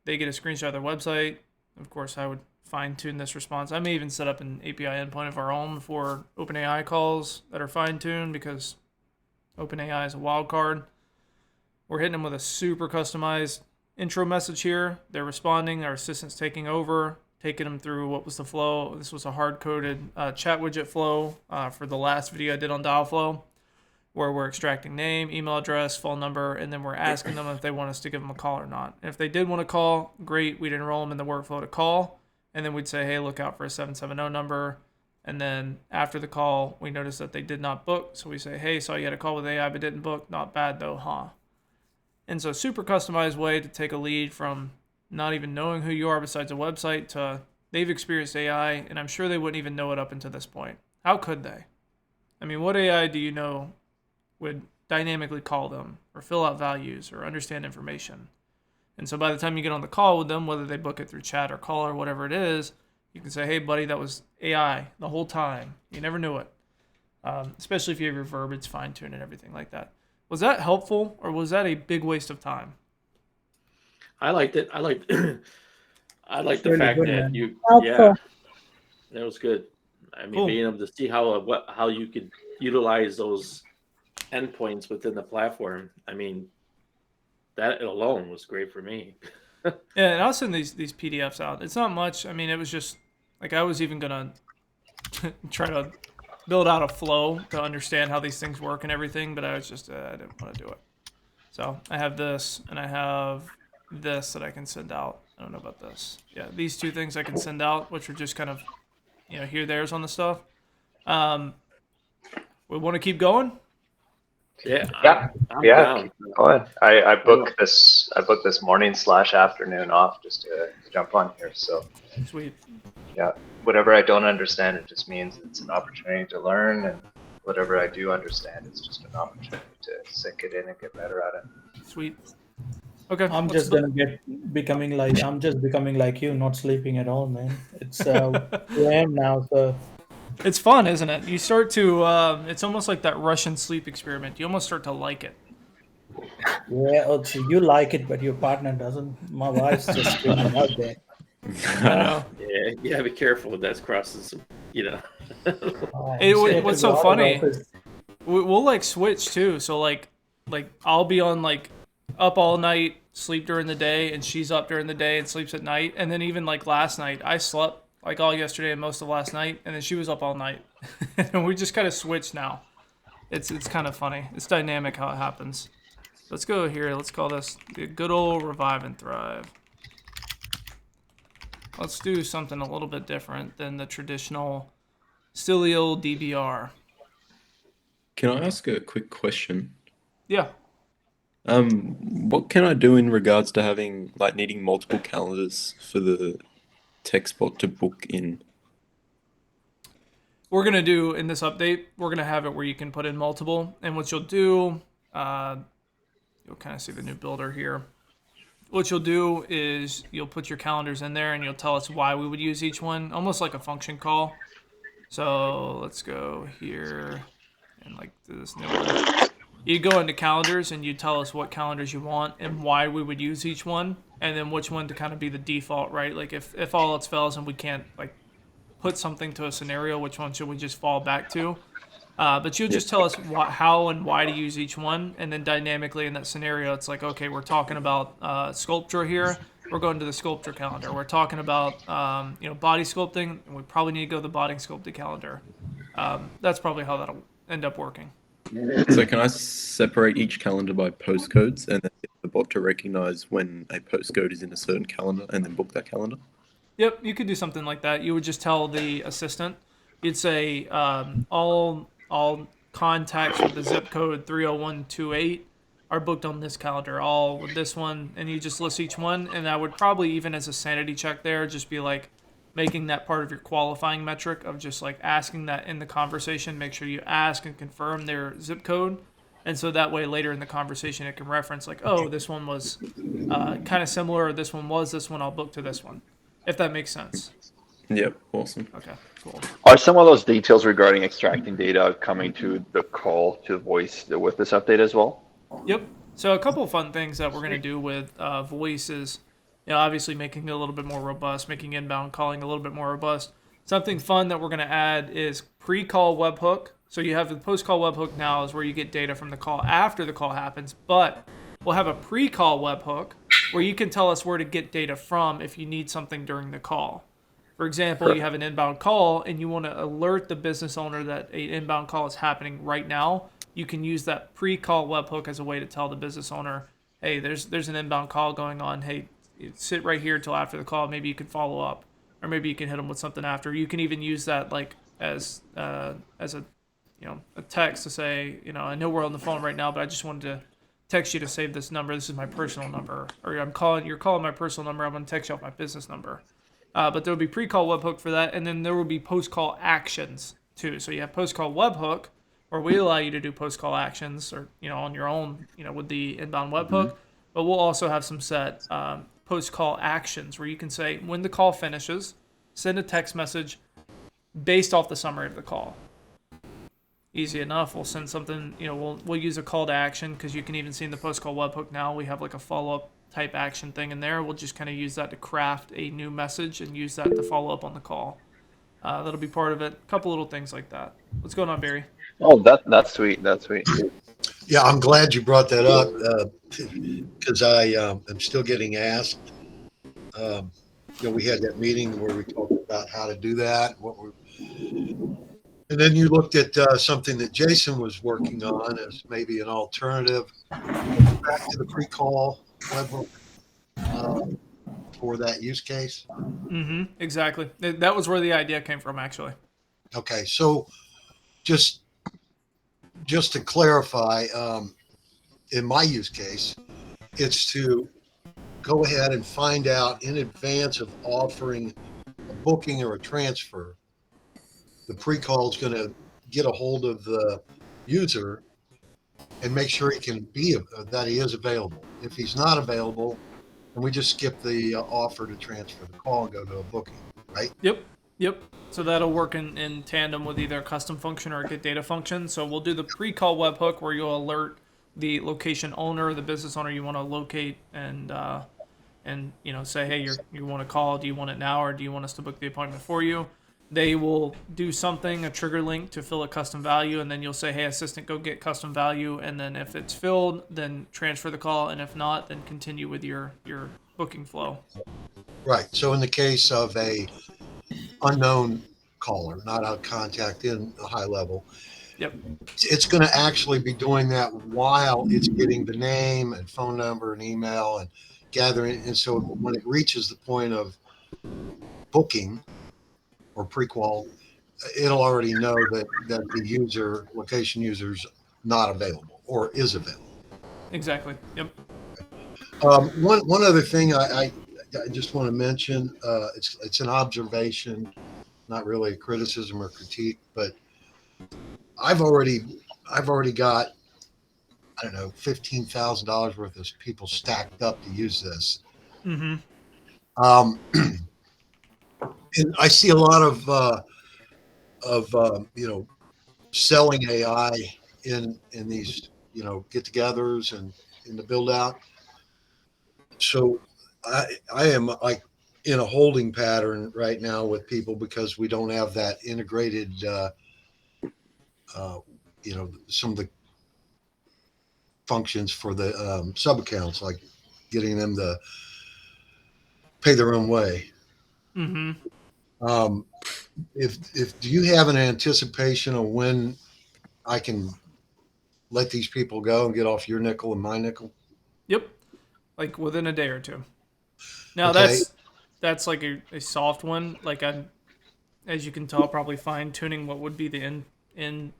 They get a screenshot of their website. Of course, I would fine-tune this response. I may even set up an API endpoint of our own for OpenAI calls that are fine-tuned because OpenAI is a wild card. We're hitting them with a super customized intro message here. They're responding. Our assistant's taking over, taking them through what was the flow. This was a hard-coded chat widget flow for the last video I did on Dialflow, where we're extracting name, email address, phone number, and then we're asking them if they want us to give them a call or not. And if they did want to call, great. We'd enroll them in the workflow to call. And then we'd say, hey, look out for a 770 number. And then after the call, we noticed that they did not book. So we say, hey, saw you had a call with AI but didn't book. Not bad though, huh? And so super customized way to take a lead from not even knowing who you are besides a website to they've experienced AI, and I'm sure they wouldn't even know it up until this point. How could they? I mean, what AI do you know would dynamically call them or fill out values or understand information? And so by the time you get on the call with them, whether they book it through chat or call or whatever it is, you can say, hey, buddy, that was AI the whole time. You never knew it. Especially if you have your verbiage fine-tuned and everything like that. Was that helpful or was that a big waste of time? I liked it. I liked the really fact good, that man. you, Helpful. that was good. I mean, Cool. being able to see how you could utilize those endpoints within the platform. I mean, that alone was great for me. Yeah, and I'll send these PDFs out. It's not much. I mean, it was just like I was even gonna try to build out a flow to understand how these things work and everything, but I was just I didn't want to do it. So I have this, and I have this that I can send out. I don't know about this. Yeah, these two things I can send out, which are just kind of, here, there's on the stuff. We want to keep going? Yeah. I'm Yeah. down. Keep going. I booked this morning/afternoon off just to jump on here. So sweet. Yeah. Whatever I don't understand, it just means it's an opportunity to learn, and whatever I do understand, it's just an opportunity to sink it in and get better at it. Sweet. Okay. I'm just becoming like you, not sleeping at all, man. It's 2 a.m. now, so It's fun, isn't it? You start to, it's almost like that Russian sleep experiment. You almost start to like it. yeah. So you like it, but your partner doesn't. My wife's just screaming out there. I know. Yeah, you gotta be careful with that crossing some, What's so funny? We'll like switch too. So like I'll be on like up all night, sleep during the day, and she's up during the day and sleeps at night. And then even like last night, I slept like all yesterday and most of last night, and then she was up all night, and we just kind of switched now. It's kind of funny. It's dynamic how it happens. Let's go here. Let's call this the good old revive and thrive. Let's do something a little bit different than the traditional silly old DBR. Can I ask a quick question? Yeah. What can I do in regards to needing multiple calendars for the text bot to book in? We're going to do, in this update, we're going to have it where you can put in multiple. And what you'll do, you'll kind of see the new builder here. What you'll do is you'll put your calendars in there and you'll tell us why we would use each one, almost like a function call. So let's go here and like do this new one. You go into calendars and you tell us what calendars you want and why we would use each one, and then which one to kind of be the default, right? Like if all else fails and we can't like put something to a scenario, which one should we just fall back to? But you'll just tell us how and why to use each one, and then dynamically in that scenario, it's like, okay, we're talking about sculpture here. We're going to the sculpture calendar. We're talking about body sculpting, and we probably need to go to the body sculpting calendar. That's probably how that'll end up working. So can I separate each calendar by postcodes and then get the bot to recognize when a postcode is in a certain calendar and then book that calendar? Yep, you could do something like that. You would just tell the assistant, you'd say all contacts with the zip code 30128 are booked on this calendar, all with this one, and you just list each one. And I would probably, even as a sanity check there, just be like making that part of your qualifying metric of just like asking that in the conversation. Make sure you ask and confirm their zip code, and so that way later in the conversation it can reference like, oh, this one was kind of similar, or this one I'll book to this one, if that makes sense. Yep, awesome. Okay, cool. Are some of those details regarding extracting data coming to the call to voice with this update as well? Yep. So a couple of fun things that we're going to do with voice is, obviously making it a little bit more robust, making inbound calling a little bit more robust. Something fun that we're going to add is pre-call webhook. So you have the post-call webhook now is where you get data from the call after the call happens, but we'll have a pre-call webhook where you can tell us where to get data from if you need something during the call. For example, you have an inbound call and you want to alert the business owner that an inbound call is happening right now. You can use that pre-call webhook as a way to tell the business owner, hey, there's an inbound call going on. Hey, sit right here till after the call. Maybe you can follow up, or maybe you can hit them with something after. You can even use that like as a text to say, I know we're on the phone right now, but I just wanted to text you to save this number. This is my personal number, or you're calling my personal number. I'm going to text you off my business number. But there will be pre-call webhook for that, and then there will be post-call actions too. So you have post-call webhook, where we allow you to do post-call actions, or on your own, with the inbound webhook. But we'll also have some set post-call actions where you can say when the call finishes, send a text message based off the summary of the call. Easy enough. We'll send something. We'll use a call to action, because you can even see in the post-call webhook now we have like a follow-up type action thing in there. We'll just kind of use that to craft a new message and use that to follow up on the call. That'll be part of it. A couple little things like that. What's going on, Barry? Oh, that's sweet. That's sweet. Yeah, I'm glad you brought that up, because I am still getting asked. We had that meeting where we talked about how to do that, And then you looked at something that Jason was working on as maybe an alternative back to the pre-call webhook for that use case. Exactly. That was where the idea came from, actually. Okay, so just to clarify, in my use case, it's to go ahead and find out in advance of offering a booking or a transfer. The pre-call is going to get a hold of the user and make sure he can be that he is available. If he's not available, then we just skip the offer to transfer the call and go to a booking, right? Yep. So that'll work in tandem with either a custom function or a get data function. So we'll do the pre-call webhook where you'll alert the location owner, the business owner you want to locate, and say, hey, you want to call? Do you want it now, or do you want us to book the appointment for you? They will do something, a trigger link to fill a custom value, and then you'll say, hey, assistant, go get custom value, and then if it's filled, then transfer the call, and if not, then continue with your booking flow. Right. So in the case of a unknown caller, not a contact in a high level, it's going to actually be doing that while it's getting the name and phone number and email and gathering. And so when it reaches the point of booking or pre-qual, it'll already know that the location user's not available or is available. Exactly. Yep. One other thing I just want to mention, it's an observation, not really a criticism or critique, but I've already got, I don't know, $15,000 worth of people stacked up to use this. Mm-hmm. And I see a lot of selling AI in these get-togethers and in the build out. So I am like in a holding pattern right now with people because we don't have that integrated some of the functions for the sub accounts, like getting them to pay their own way. If do you have an anticipation of when I can let these people go and get off your nickel and my nickel? Like within a day or two. Now Okay. that's like a soft one. Like I'm, as you can tell, probably fine tuning what would be the end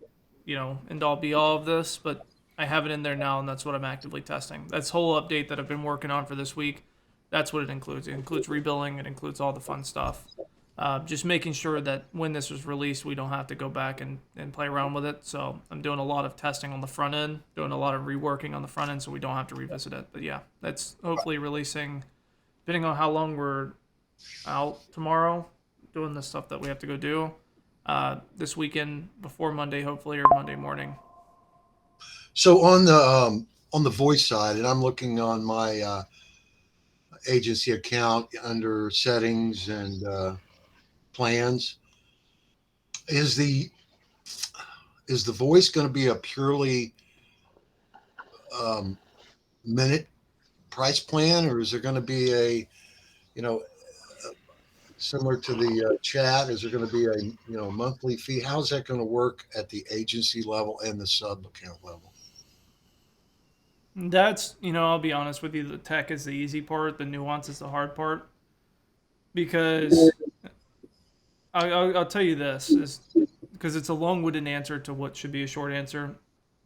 all be all of this, but I have it in there now, and that's what I'm actively testing. That's whole update that I've been working on for this week. That's what it includes. It includes rebilling. It includes all the fun stuff. Just making sure that when this was released, we don't have to go back and play around with it. So I'm doing a lot of testing on the front end, doing a lot of reworking on the front end, so we don't have to revisit it. But yeah, that's hopefully releasing, depending on how long we're out tomorrow, doing the stuff that we have to go do this weekend before Monday, hopefully, or Monday morning. So on the voice side, and I'm looking on my agency account under settings and plans, is the voice going to be a purely minute price plan, or is there going to be a similar to the chat? Is there going to be a monthly fee? How's that going to work at the agency level and the sub account level? That's, I'll be honest with you, the tech is the easy part, the nuance is the hard part. Because I'll tell you this, is because it's a long-winded answer to what should be a short answer.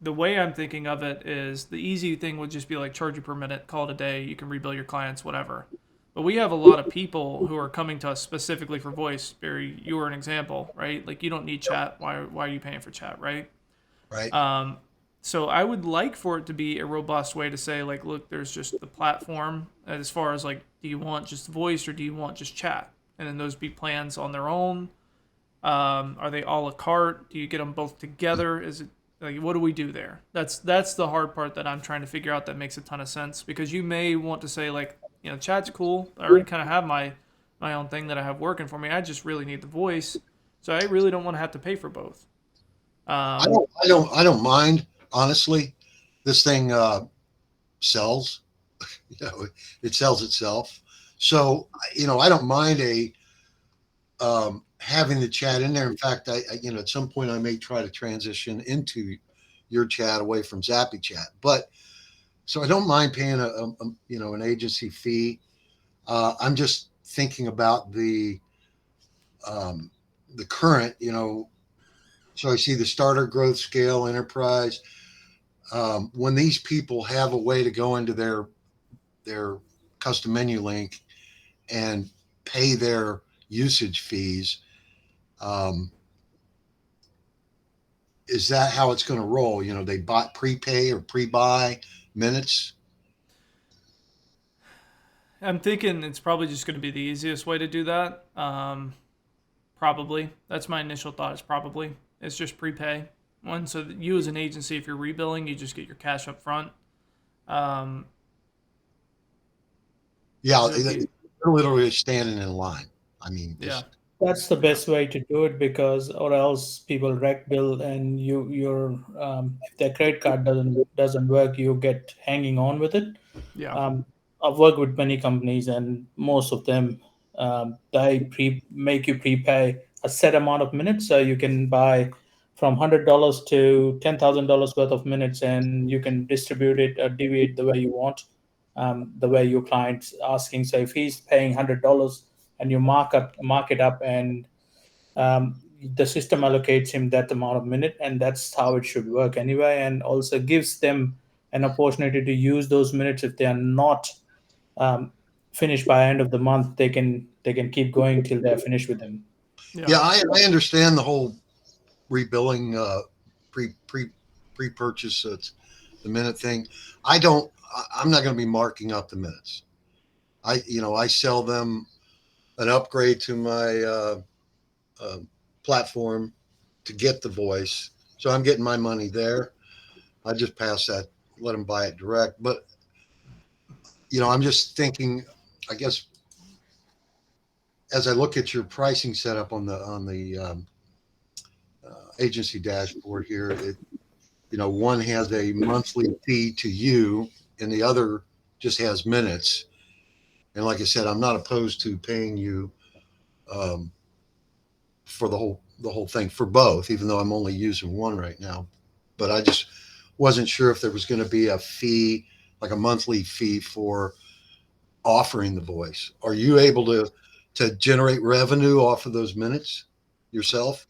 The way I'm thinking of it is the easy thing would just be like charge you per minute, call it a day, you can rebill your clients, whatever. But we have a lot of people who are coming to us specifically for voice. Barry, you were an example, right? Like you don't need chat. Why are you paying for chat, right? Right. So I would like for it to be a robust way to say, like, look, there's just the platform as far as like, do you want just voice or do you want just chat? And then those be plans on their own. Are they a la carte? Do you get them both together? Is it like, what do we do there? That's the hard part that I'm trying to figure out that makes a ton of sense, because you may want to say like, chat's cool. I already kind of have my own thing that I have working for me. I just really need the voice. So I really don't want to have to pay for both. I don't mind, honestly. This thing sells. It sells itself. So I don't mind a having the chat in there. In fact, I at some point I may try to transition into your chat away from Zappy Chat, but so I don't mind paying an agency fee. I'm just thinking about the current, so I see the starter, growth, scale, enterprise. When these people have a way to go into their custom menu link and pay their usage fees, is that how it's going to roll? They bought prepay or pre-buy minutes. I'm thinking it's probably just going to be the easiest way to do that. Probably. That's my initial thought. Is probably it's just prepay one. So that you as an agency, if you're rebilling, you just get your cash up front. Yeah, they're literally standing in line. I mean, yeah. That's the best way to do it, because or else people rec bill and if their credit card doesn't work, you get hanging on with it. Yeah. I've worked with many companies, and most of them they make you prepay a set amount of minutes, so you can buy from $100 to $10,000 worth of minutes, and you can distribute it or deviate the way you want, the way your client's asking. So if he's paying $100 and you mark it up, and the system allocates him that amount of minute, and that's how it should work anyway, and also gives them an opportunity to use those minutes. If they are not finished by end of the month, they can keep going till they're finished with them. Yeah, I understand the whole rebilling pre-purchase the minute thing. I'm not going to be marking up the minutes. I sell them an upgrade to my platform to get the voice, so I'm getting my money there. I just pass that, let them buy it direct. But I'm just thinking, I guess, as I look at your pricing setup on the agency dashboard here, one has a monthly fee to you, and the other just has minutes. And like I said, I'm not opposed to paying you for the whole thing for both, even though I'm only using one right now. But I just wasn't sure if there was going to be a fee, like a monthly fee for offering the voice. Are you able to generate revenue off of those minutes yourself?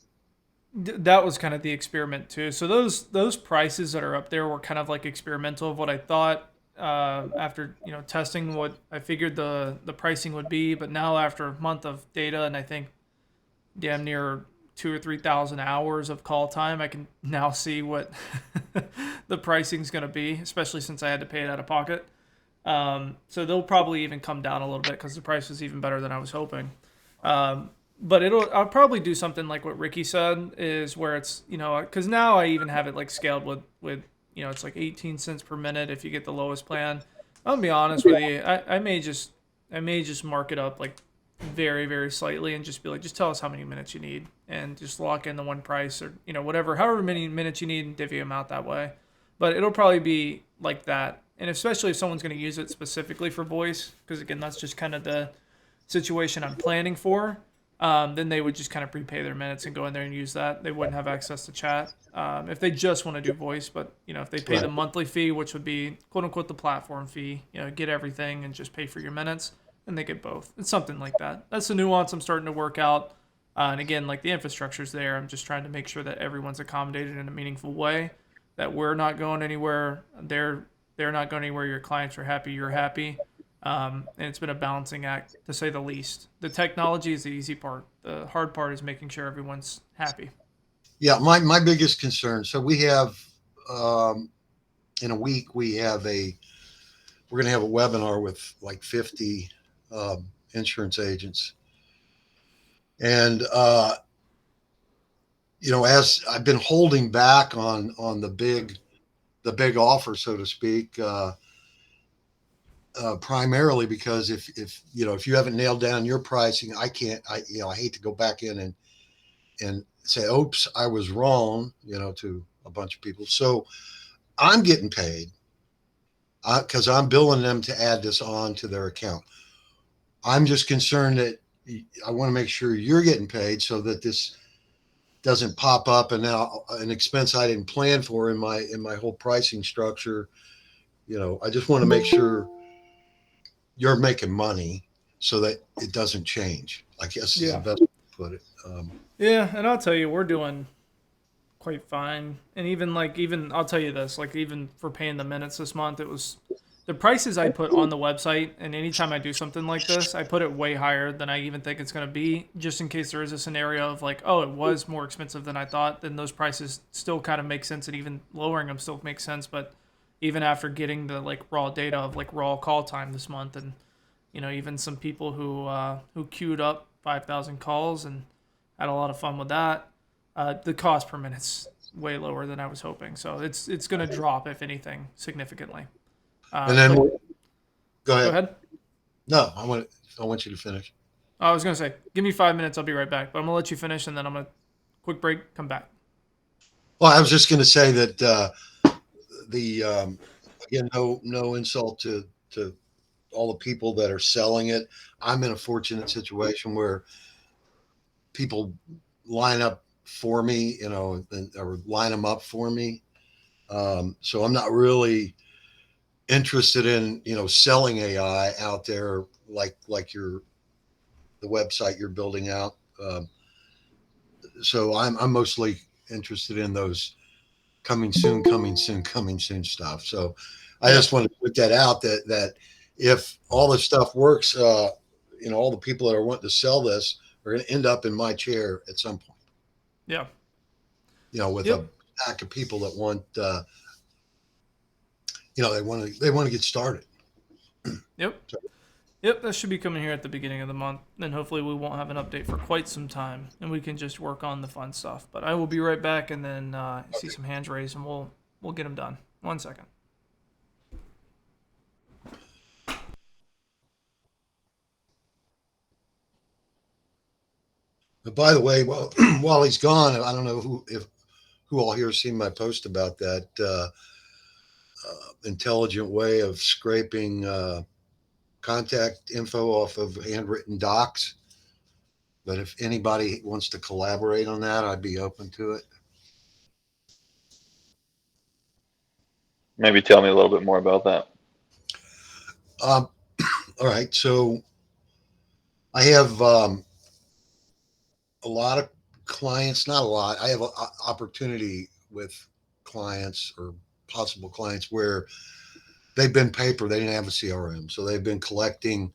That was kind of the experiment too. So those prices that are up there were kind of like experimental of what I thought after testing what I figured the pricing would be. But now after a month of data, and I think damn near 2,000 or 3,000 hours of call time, I can now see what the pricing's going to be, especially since I had to pay it out of pocket. So they'll probably even come down a little bit because the price was even better than I was hoping. But I'll probably do something like what Ricky said, is where it's, because now I even have it like scaled with it's like 18 cents per minute if you get the lowest plan. I'll be honest with you, I may just mark it up like very, very slightly and just be like, just tell us how many minutes you need and just lock in the one price, or whatever, however many minutes you need, and divvy them out that way. But it'll probably be like that. And especially if someone's going to use it specifically for voice, because again, that's just kind of the situation I'm planning for. Then they would just kind of prepay their minutes and go in there and use that. They wouldn't have access to chat if they just want to do voice. But if they pay the monthly fee, which would be quote unquote the platform fee, get everything and just pay for your minutes, and they get both. It's something like that. That's the nuance I'm starting to work out. And again, like the infrastructure's there. I'm just trying to make sure that everyone's accommodated in a meaningful way, that we're not going anywhere. They're not going anywhere. Your clients are happy. You're happy. And it's been a balancing act, to say the least. The technology is the easy part. The hard part is making sure everyone's happy. Yeah, my biggest concern. So we have in a week we're going to have a webinar with like 50 insurance agents, and as I've been holding back on the big offer, so to speak. Primarily because if you haven't nailed down your pricing, I hate to go back in and say, oops, I was wrong, to a bunch of people. So I'm getting paid because I'm billing them to add this on to their account. I'm just concerned that, I want to make sure you're getting paid so that this doesn't pop up and now an expense I didn't plan for in my whole pricing structure. I just want to make sure you're making money so that it doesn't change, I guess is the best way to put it. Yeah, and I'll tell you, we're doing quite fine. And even I'll tell you this, like even for paying the minutes this month, it was the prices I put on the website, and anytime I do something like this, I put it way higher than I even think it's going to be, just in case there is a scenario of like, oh, it was more expensive than I thought, then those prices still kind of make sense, and even lowering them still makes sense. But even after getting the like raw data of like raw call time this month, and even some people who queued up 5,000 calls and had a lot of fun with that, the cost per minute's way lower than I was hoping. So it's going to drop, if anything, significantly. And then go ahead. Go ahead. No, I want you to finish. I was going to say, give me 5 minutes. I'll be right back. But I'm going to let you finish, and then I'm going to quick break, come back. Well, I was just going to say that again, no insult to all the people that are selling it. I'm in a fortunate situation where people line up for me, or line them up for me. So I'm not really interested in, selling AI out there like the website you're building out. So I'm mostly interested in those coming soon stuff. So I just want to put that out that if all this stuff works, all the people that are wanting to sell this are going to end up in my chair at some point. Yeah. With a pack of people that want, they want to get started. Yep. Yep, that should be coming here at the beginning of the month. Then hopefully we won't have an update for quite some time, and we can just work on the fun stuff. But I will be right back, and then see some hands raised, and we'll get them done. 1 second. But by the way, while he's gone, I don't know who all here has seen my post about that intelligent way of scraping contact info off of handwritten docs. But if anybody wants to collaborate on that, I'd be open to it. Maybe tell me a little bit more about that. All right. So I have a lot of clients, not a lot. I have an opportunity with clients or possible clients where they've been paper. They didn't have a CRM. So they've been collecting.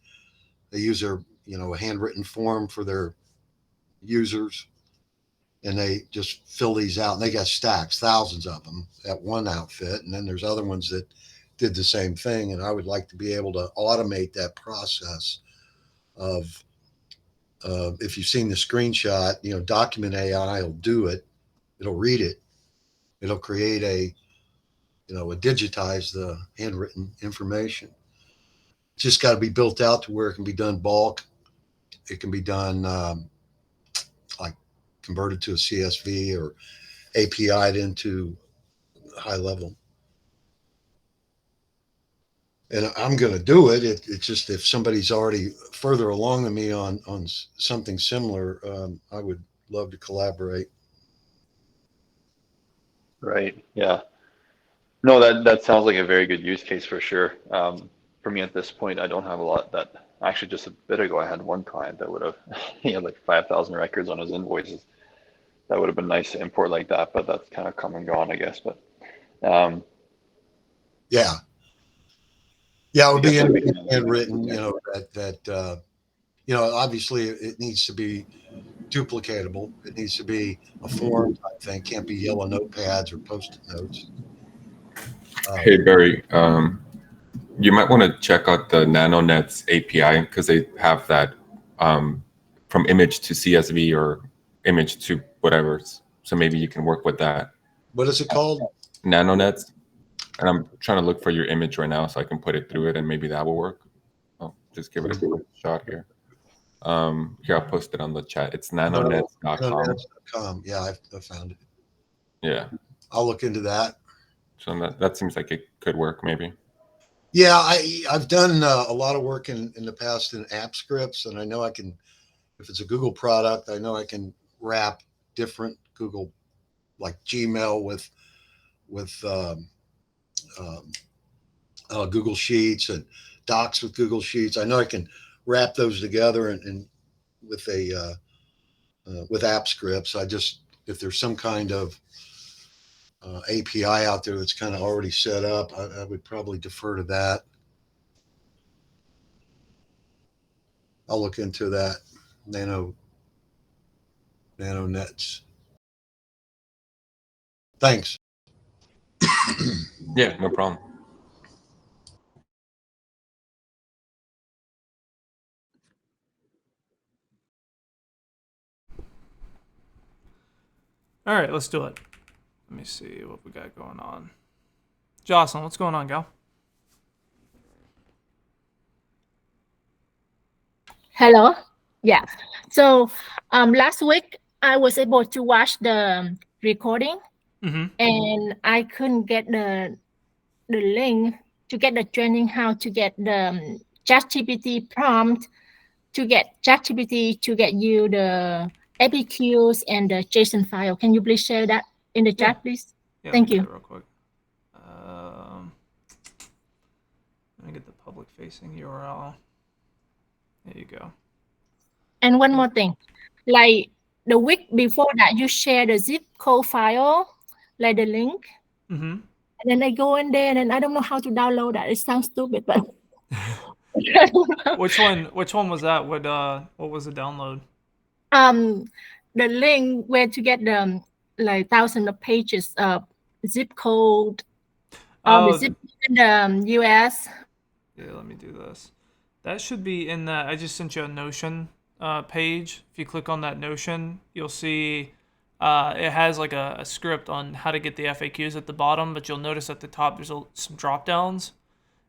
They use a handwritten form for their users, and they just fill these out, and they got stacks, thousands of them at one outfit. And then there's other ones that did the same thing. And I would like to be able to automate that process of, if you've seen the screenshot, Document AI will do it. It'll read it. It'll create digitize the handwritten information. It's just got to be built out to where it can be done bulk. It can be done like converted to a CSV or API'd into high level. And I'm going to do it. It's just if somebody's already further along than me on something similar, I would love to collaborate. Right. Yeah. No, that sounds like a very good use case for sure. For me at this point, I don't have a lot that actually just a bit ago, I had one client that would have, he had like 5,000 records on his invoices. That would have been nice to import like that, but that's kind of come and gone, I guess. But yeah, it would be handwritten, obviously it needs to be duplicatable. It needs to be a form type thing. Can't be yellow notepads or Post-it notes. Hey, Barry, you might want to check out the NanoNets API because they have that from image to CSV or image to whatever. So maybe you can work with that. What is it called? NanoNets. And I'm trying to look for your image right now so I can put it through it and maybe that will work. Oh, just give it a quick shot here. Here, I'll post it on the chat. It's nanonets.com. Nanonets.com. Yeah, I found it. Yeah. I'll look into that. So that seems like it could work maybe. Yeah, I've done a lot of work in the past in app scripts, and I know I can if it's a Google product, I know I can wrap different Google, like Gmail with Google Sheets and Docs with Google Sheets. I know I can wrap those together and with app scripts. If there's some kind of API out there that's kind of already set up, I would probably defer to that. I'll look into that. Nano nets. Thanks. Yeah, no problem. All right, let's do it. Let me see what we got going on. Jocelyn, what's going on, gal? Hello. Yeah. So last week I was able to watch the recording, and I couldn't get the link to get the training how to get the ChatGPT prompt to get ChatGPT to get you the FAQs and the JSON file. Can you please share that in the chat, please? Yeah, Thank let me you. get it real quick. Let me get the public-facing URL. There you go. And one more thing, like the week before that, you share the zip code file, like the link. Mm-hmm. And then I go in there and I don't know how to download that. It sounds stupid, but Which one was that? What was the download? The link where to get the like thousands of pages of zip code, the zip in the US. Yeah, let me do this. That should be in that. I just sent you a Notion page. If you click on that Notion, you'll see it has like a script on how to get the FAQs at the bottom, but you'll notice at the top there's some drop downs,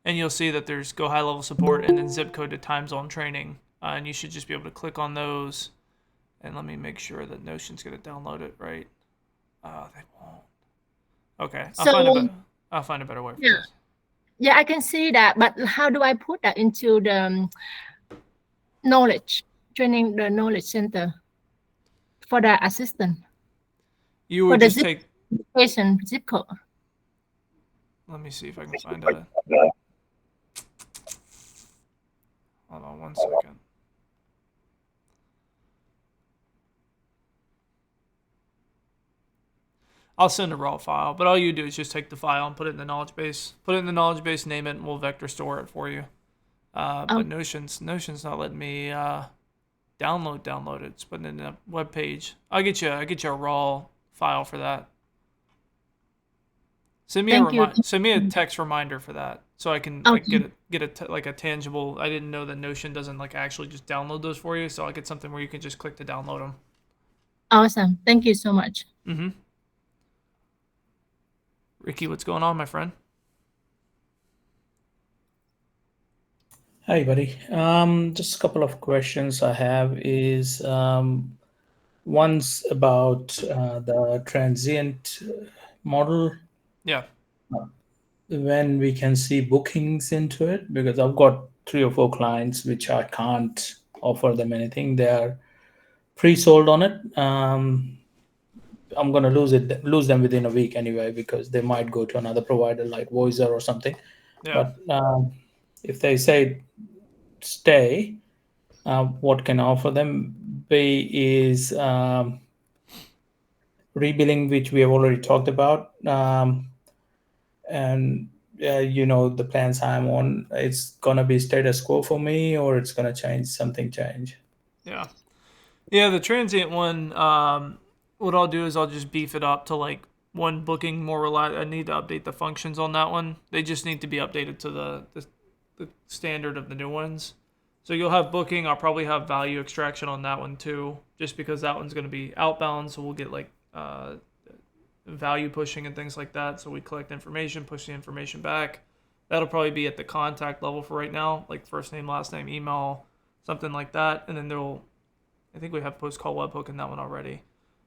and you'll see that there's Go High Level Support and then zip code to time zone training, and you should just be able to click on those. And let me make sure that Notion's gonna download it right. They won't. Okay, I'll find a better way for this. Yeah, I can see that, but how do I put that into the knowledge training, the knowledge center for the assistant? You would just take patient zip code. Let me see if I can find a. Hold on 1 second. I'll send a raw file, but all you do is just take the file and put it in the knowledge base. Put it in the knowledge base, name it, and we'll vector store it for you. But Notion's not letting me download it. It's putting it in a web page. I'll get you a raw file for that. Send me a text reminder for that, so I can like, get a tangible. I didn't know that Notion doesn't like actually just download those for you, so I'll get something where you can just click to download them. Awesome. Thank you so much. Ricky, what's going on, my friend? Hi, buddy. Just a couple of questions I have is one's about the transient model. Yeah. When we can see bookings into it, because I've got 3 or 4 clients which I can't offer them anything. They're pre-sold on it. I'm gonna lose them within a week anyway, because they might go to another provider like Voicer or something. Yeah. But if they say stay, what can I offer them? B is rebilling, which we have already talked about, and the plans I'm on, it's gonna be status quo for me, or it's gonna change. Yeah, the transient one, what I'll do is I'll just beef it up to like one booking more reliable. I need to update the functions on that one. They just need to be updated to the standard of the new ones. So you'll have booking. I'll probably have value extraction on that one too, just because that one's going to be outbound. So we'll get like value pushing and things like that. So we collect information, push the information back. That'll probably be at the contact level for right now, like first name, last name, email, something like that. And then I think we have post-call webhook in that one already.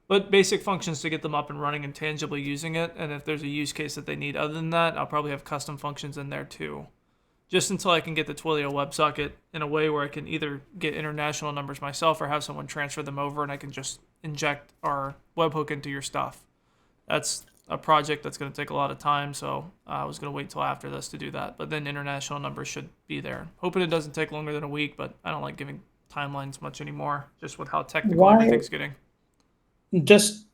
But basic functions to get them up and running and tangibly using it. And if there's a use case that they need other than that, I'll probably have custom functions in there too. just until I can get the Twilio WebSocket in a way where I can either get international numbers myself or have someone transfer them over, and I can just inject our webhook into your stuff. That's a project that's going to take a lot of time, so I was going to wait till after this to do that. But then international numbers should be there. Hoping it doesn't take longer than a week, but I don't like giving timelines much anymore, just with how technical Why? everything's getting. Just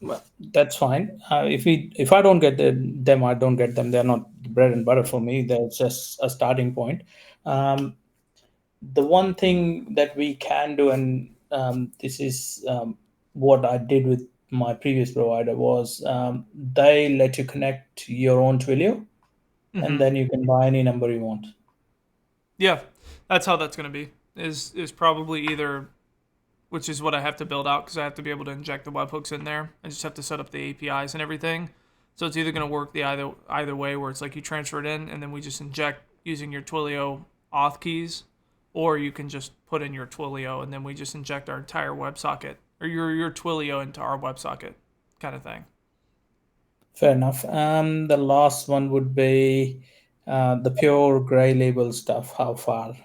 well, that's fine. If I don't get them, I don't get them. They're not bread and butter for me. They're just a starting point. The one thing that we can do, and this is what I did with my previous provider, was they let you connect your own Twilio, Mhm. and then you can buy any number you want. Yeah, that's how that's going to be. Is probably either, which is what I have to build out because I have to be able to inject the webhooks in there. I just have to set up the APIs and everything. So it's either going to work the either way, where it's like you transfer it in and then we just inject using your Twilio auth keys, or you can just put in your Twilio and then we just inject our entire WebSocket or your Twilio into our WebSocket, kind of thing. Fair enough. The last one would be the pure gray label stuff. How far?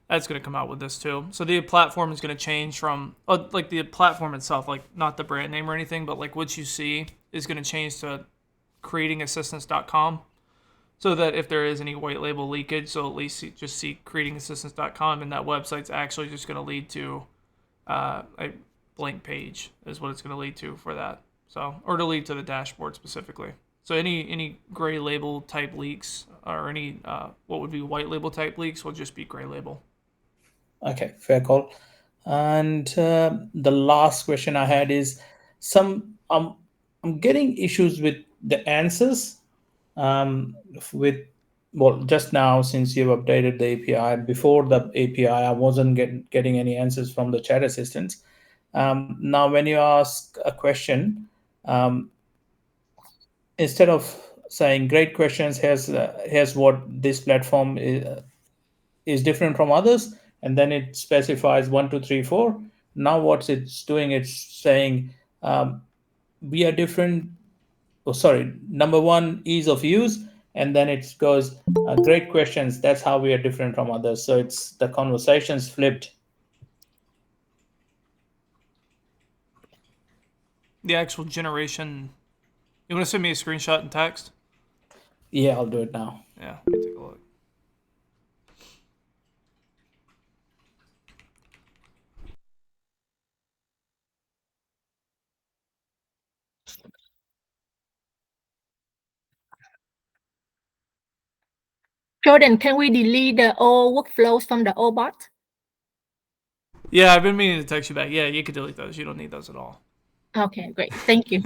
That's going to come out with this too. So the platform is going to change from like the platform itself, like not the brand name or anything, but like what you see is going to change to creatingassistance.com, so that if there is any white label leakage, so at least you just see creatingassistance.com, and that website's actually just going to lead to a blank page is what it's going to lead to for that. So, or to lead to the dashboard specifically. So any gray label type leaks or any what would be white label type leaks will just be gray label. Okay, fair call. And the last question I had is I'm getting issues with the answers. With just now, since you've updated the API. Before the API, I wasn't getting any answers from the chat assistants. Now, when you ask a question, instead of saying "great questions," here's what this platform is different from others, and then it specifies 1, 2, 3, 4. Now what it's doing, it's saying we are different. Oh, sorry, number 1, ease of use, and then it goes great questions. That's how we are different from others. So it's the conversations flipped. The actual generation. You want to send me a screenshot in text? Yeah, I'll do it now. Yeah, let me take a look. Jordan, can we delete the old workflows from the old bot? Yeah, I've been meaning to text you back. Yeah, you could delete those. You don't need those at all. Okay, great. Thank you.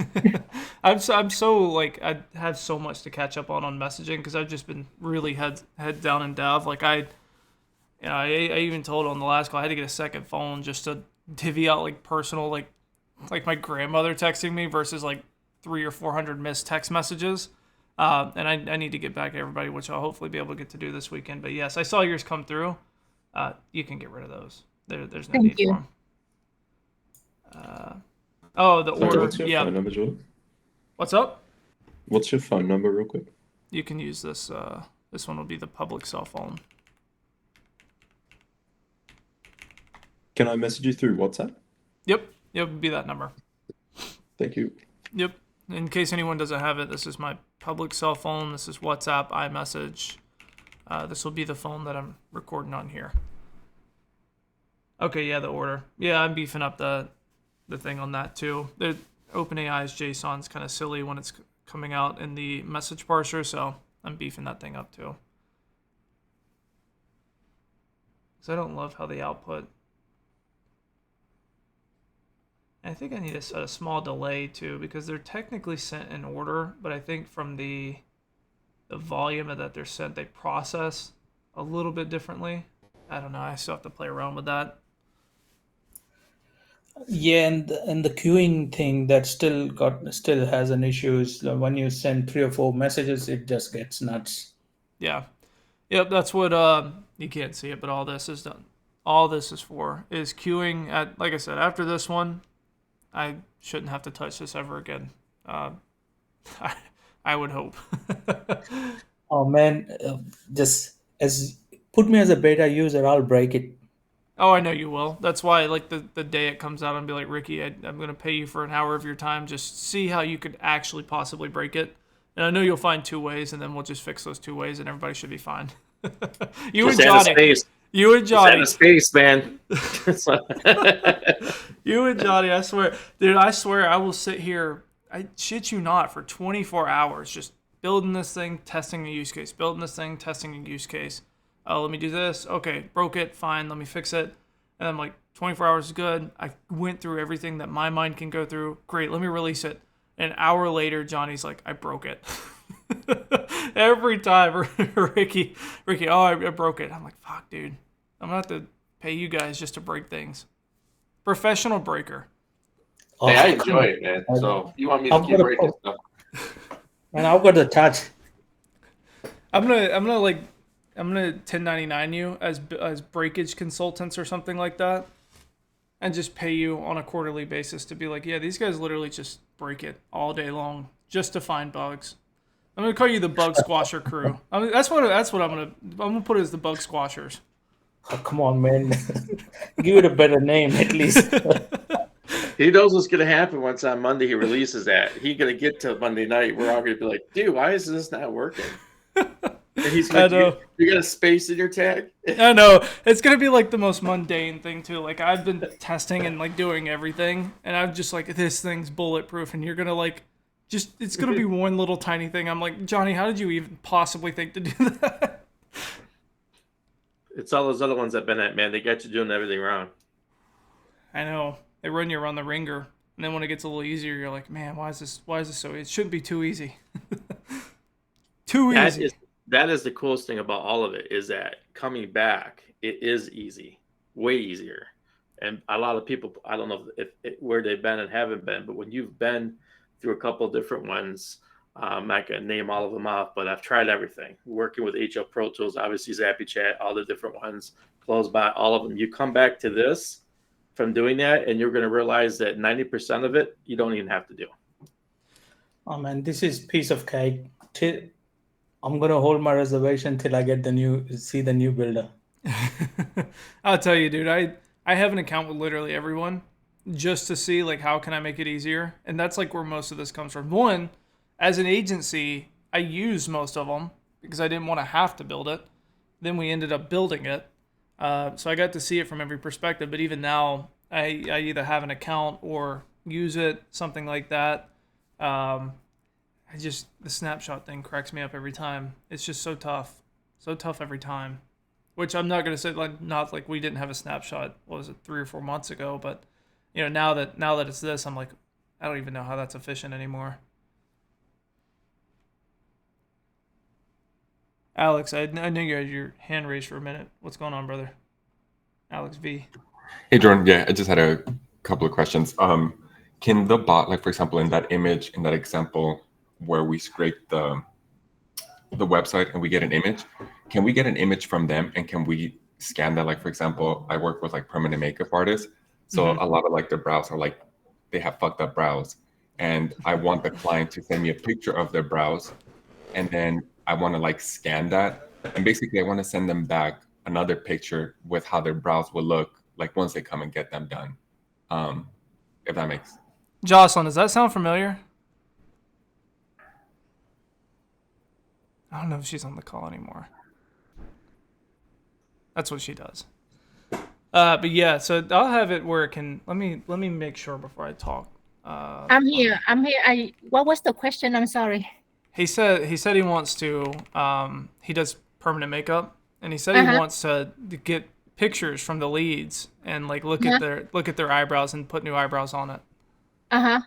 I'm so like I have so much to catch up on messaging because I've just been really head down in dev. Like I even told on the last call I had to get a second phone just to divvy out like personal like my grandmother texting me versus like 300 or 400 missed text messages. And I need to get back to everybody, which I'll hopefully be able to get to do this weekend. But yes, I saw yours come through. You can get rid of those. There's no need for them. Oh, the order. What's your phone number, Jordan? What's up? What's your phone number, real quick? You can use this. This one will be the public cell phone. Can I message you through WhatsApp? Yep, it'll be that number. Thank you. Yep. In case anyone doesn't have it, this is my public cell phone. This is WhatsApp, iMessage. This will be the phone that I'm recording on here. Okay, yeah, the order. Yeah, I'm beefing up the thing on that too. The OpenAI's JSON's kind of silly when it's coming out in the message parser, so I'm beefing that thing up too. Because I don't love how the output. I think I need to set a small delay too, because they're technically sent in order, but I think from the volume that they're sent, they process a little bit differently. I don't know. I still have to play around with that. Yeah, and the queuing thing that still has an issue is when you send 3 or 4 messages, it just gets nuts. Yeah. Yep, that's what you can't see it, but all this is done. All this is for is queuing at, like I said, after this one, I shouldn't have to touch this ever again. I would hope. Oh man, just as put me as a beta user, I'll break it. Oh, I know you will. That's why, like, the day it comes out, I'm be like, Ricky, I'm going to pay you for an hour of your time. Just see how you could actually possibly break it. And I know you'll find 2 ways, and then we'll just fix those 2 ways, and everybody should be fine. You Just and add a Johnny. space. You and Johnny. Just add a space, man. You and Johnny, I swear. Dude, I swear I will sit here, I shit you not, for 24 hours just building this thing, testing a use case, building this thing, testing a use case. Oh, let me do this. Okay, broke it. Fine, let me fix it. And I'm like, 24 hours is good. I went through everything that my mind can go through. Great, let me release it. An hour later, Johnny's like, I broke it. Every time, Ricky, oh, I broke it. I'm like, fuck, dude. I'm going to have to pay you guys just to break things. Professional breaker. Hey, I enjoy it, man. So you want me to keep breaking stuff? And I've got the touch. I'm gonna 1099 you as breakage consultants or something like that, and just pay you on a quarterly basis to be like, yeah, these guys literally just break it all day long just to find bugs. I'm gonna call you the bug squasher crew. I mean, that's what I'm gonna put as the bug squashers. Oh, come on, man. Give it a better name at least. He knows what's going to happen once on Monday he releases that. He's going to get to Monday night. We're all going to be like, dude, why is this not working? And he's going to, you got a space in your tag? I know. It's going to be like the most mundane thing too. Like I've been testing and like doing everything, and I'm just like, this thing's bulletproof, and you're going to like, it's going to be one little tiny thing. I'm like, Johnny, how did you even possibly think to do that? It's all those other ones that been at, man. They got you doing everything wrong. I know. They run you around the ringer, and then when it gets a little easier, you're like, man, why is this so easy? It shouldn't be too easy. Too easy. That is the coolest thing about all of it, is that coming back, it is easy, way easier. And a lot of people, I don't know where they've been and haven't been, but when you've been through a couple of different ones, I'm not going to name all of them off, but I've tried everything. Working with HL Pro Tools, obviously Zappy Chat, all the different ones, Closebot, all of them. You come back to this from doing that, and you're going to realize that 90% of it, you don't even have to do. Oh, man, this is piece of cake. I'm going to hold my reservation till I get see the new builder. I'll tell you, dude, I have an account with literally everyone just to see, like, how can I make it easier? And that's, like, where most of this comes from. One, as an agency, I use most of them because I didn't want to have to build it. Then we ended up building it. So I got to see it from every perspective. But even now, I either have an account or use it, something like that. The snapshot thing cracks me up every time. It's just so tough every time. Which I'm not gonna say not like we didn't have a snapshot. What was it, 3 or 4 months ago? But you know, now that it's this, I'm like, I don't even know how that's efficient anymore. Alex, I know you had your hand raised for a minute. What's going on, brother? Alex V. Hey, Jordan. Yeah, I just had a couple of questions. Can the bot, like for example, in that image, in that example where we scrape the website and we get an image, can we get an image from them and can we scan that? Like for example, I work with like permanent makeup artists, so a lot of like their brows are like they have fucked up brows, and I want the client to send me a picture of their brows, and then I want to like scan that, and basically I want to send them back another picture with how their brows will look like once they come and get them done. If that makes. Jocelyn, does that sound familiar? I don't know if she's on the call anymore. That's what she does. But yeah, so I'll have it where it can. Let me make sure before I talk. I'm here. What was the question? I'm sorry. He said he wants to. He does permanent makeup, and he said he wants to get pictures from the leads and like look at their eyebrows and put new eyebrows on it. Yeah,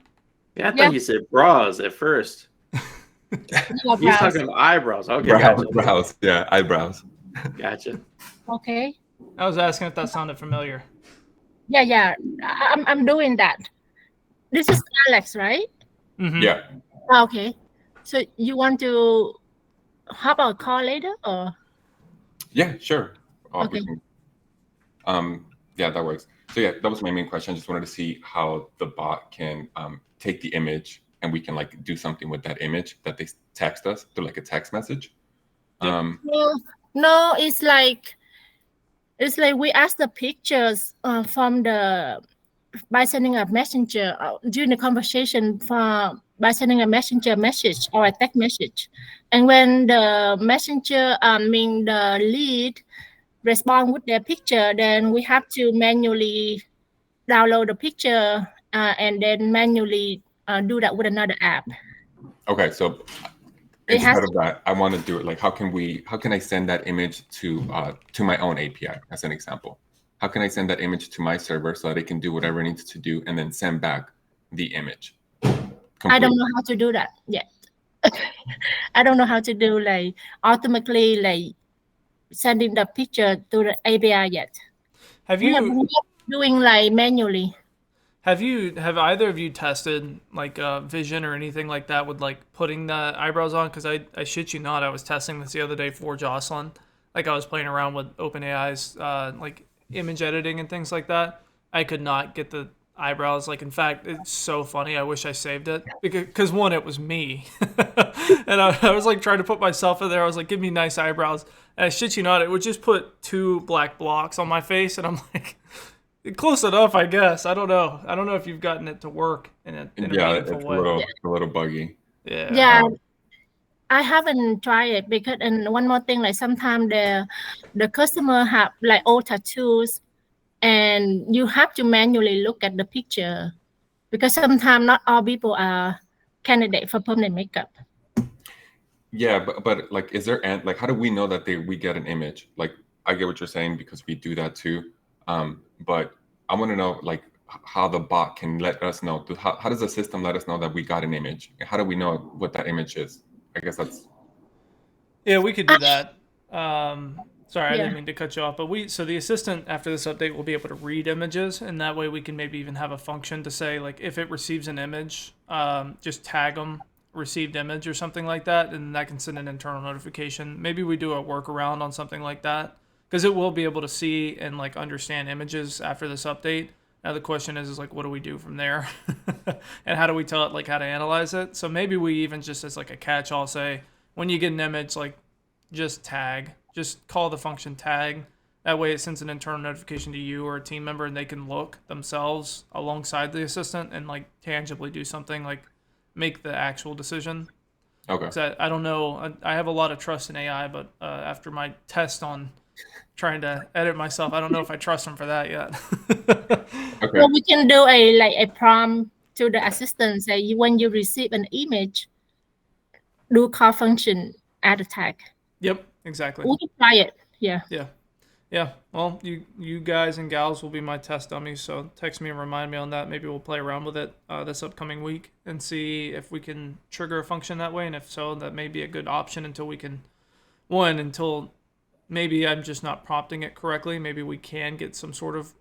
I thought you said bras at first. He's talking about eyebrows. Okay, gotcha. Brows, yeah, eyebrows. Gotcha. Okay. I was asking if that sounded familiar. Yeah. I'm doing that. This is Alex, right? Mm-hmm. Yeah. Okay. So you want to hop on a call later, or? Yeah, sure. Okay. Yeah, that works. So yeah, that was my main question. I just wanted to see how the bot can take the image and we can like do something with that image that they text us through like a text message. Well, No, it's like we ask the pictures from the by sending a messenger during the conversation by sending a messenger message or a text message, and when the messenger, the lead respond with their picture, then we have to manually download the picture and then manually do that with another app. Okay, so instead of that, I want to do it like how can I send that image to my own API as an example? How can I send that image to my server so that it can do whatever it needs to do and then send back the image? I don't know how to do that yet. I don't know how to do like automatically sending the picture to the API yet. We are doing like manually. Have either of you tested like Vision or anything like that with like putting the eyebrows on? Because I shit you not, I was testing this the other day for Jocelyn. Like I was playing around with OpenAI's like image editing and things like that. I could not get the eyebrows. Like in fact, it's so funny. I wish I saved it because one, it was me, and I was like trying to put myself in there. I was like, give me nice eyebrows, and I shit you not, it would just put 2 black blocks on my face, and I'm like. Close enough, I guess. I don't know. I don't know if you've gotten it to work in a meaningful way. It's a little buggy. Yeah. Yeah. I haven't tried it because, and one more thing, like sometimes the customer have like old tattoos, and you have to manually look at the picture because sometimes not all people are candidate for permanent makeup. Yeah, but like, is there like how do we know that we get an image? Like, I get what you're saying because we do that too. But I want to know like how the bot can let us know. How does the system let us know that we got an image? How do we know what that image is? I guess that's. Yeah, we could do that. Sorry, I didn't mean to cut you off, but so the assistant after this update will be able to read images, and that way we can maybe even have a function to say like if it receives an image, just tag them received image or something like that, and that can send an internal notification. Maybe we do a workaround on something like that because it will be able to see and like understand images after this update. Now the question is like, what do we do from there? And how do we tell it like how to analyze it? So maybe we even just as like a catch-all say, when you get an image, like just call the function tag. That way it sends an internal notification to you or a team member and they can look themselves alongside the assistant and like tangibly do something like make the actual decision. Okay. I don't know. I have a lot of trust in AI, but after my test on trying to edit myself, I don't know if I trust them for that yet. Okay. Well, we can do a prompt to the assistant. Say when you receive an image, do call function add a tag. Yep, exactly. We can try it. Yeah. Yeah. Well, you guys and gals will be my test dummies, so text me and remind me on that. Maybe we'll play around with it this upcoming week and see if we can trigger a function that way, and if so, that may be a good option until maybe I'm just not prompting it correctly. Maybe we can get some sort of,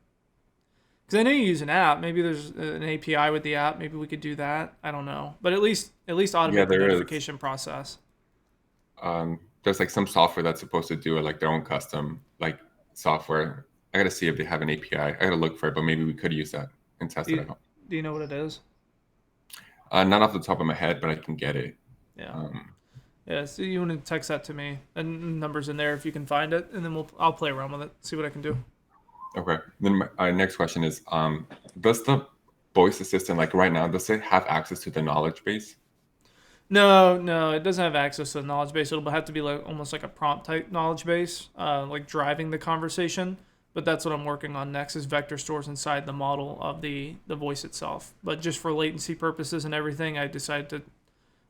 because I know you use an app. Maybe there's an API with the app. Maybe we could do that. I don't know, but at least automate the notification process. There's like some software that's supposed to do it, like their own custom like software. I gotta see if they have an API. I gotta look for it, but maybe we could use that and test it out. Do you know what it is? Not off the top of my head, but I can get it. Yeah. Yeah. So you want to text that to me and numbers in there if you can find it, and then I'll play around with it, see what I can do. Okay. Then my next question is, does the voice assistant, like right now, does it have access to the knowledge base? No, it doesn't have access to the knowledge base. It'll have to be like almost like a prompt type knowledge base, like driving the conversation. But that's what I'm working on next is vector stores inside the model of the voice itself. But just for latency purposes and everything, I decided to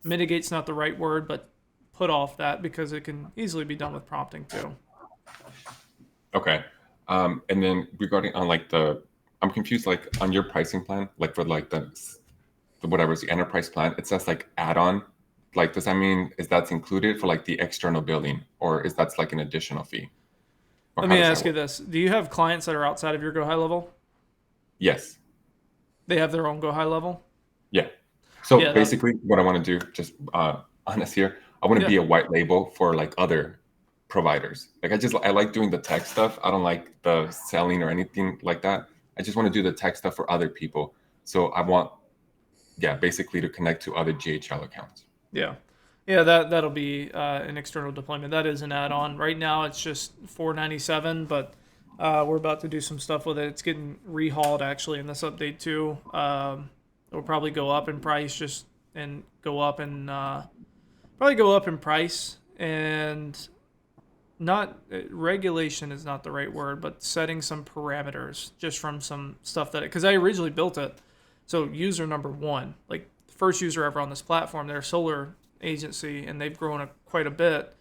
mitigate's not the right word, but put off that because it can easily be done with prompting too. Okay. And then regarding on like I'm confused, like on your pricing plan, like for like the whatever's the enterprise plan, it says like add-on. Like, does that mean that's included for like the external billing, or is that like an additional fee? Or Let me ask you this. Do you have clients that are outside of your GoHighLevel? Yes. They have their own GoHighLevel? Yeah. So basically what I want to do, just honest here, I want to be a white label for like other providers. Like I like doing the tech stuff. I don't like the selling or anything like that. I just want to do the tech stuff for other people. So I want, basically to connect to other GHL accounts. Yeah. Yeah, that'll be an external deployment. That is an add-on. Right now, it's just $497, but we're about to do some stuff with it. It's getting rehauled actually in this update too. It'll probably go up in price and not regulation is not the right word, but setting some parameters just from some stuff because I originally built it. So user number one, like the first user ever on this platform, they're a solar agency and they've grown quite a bit.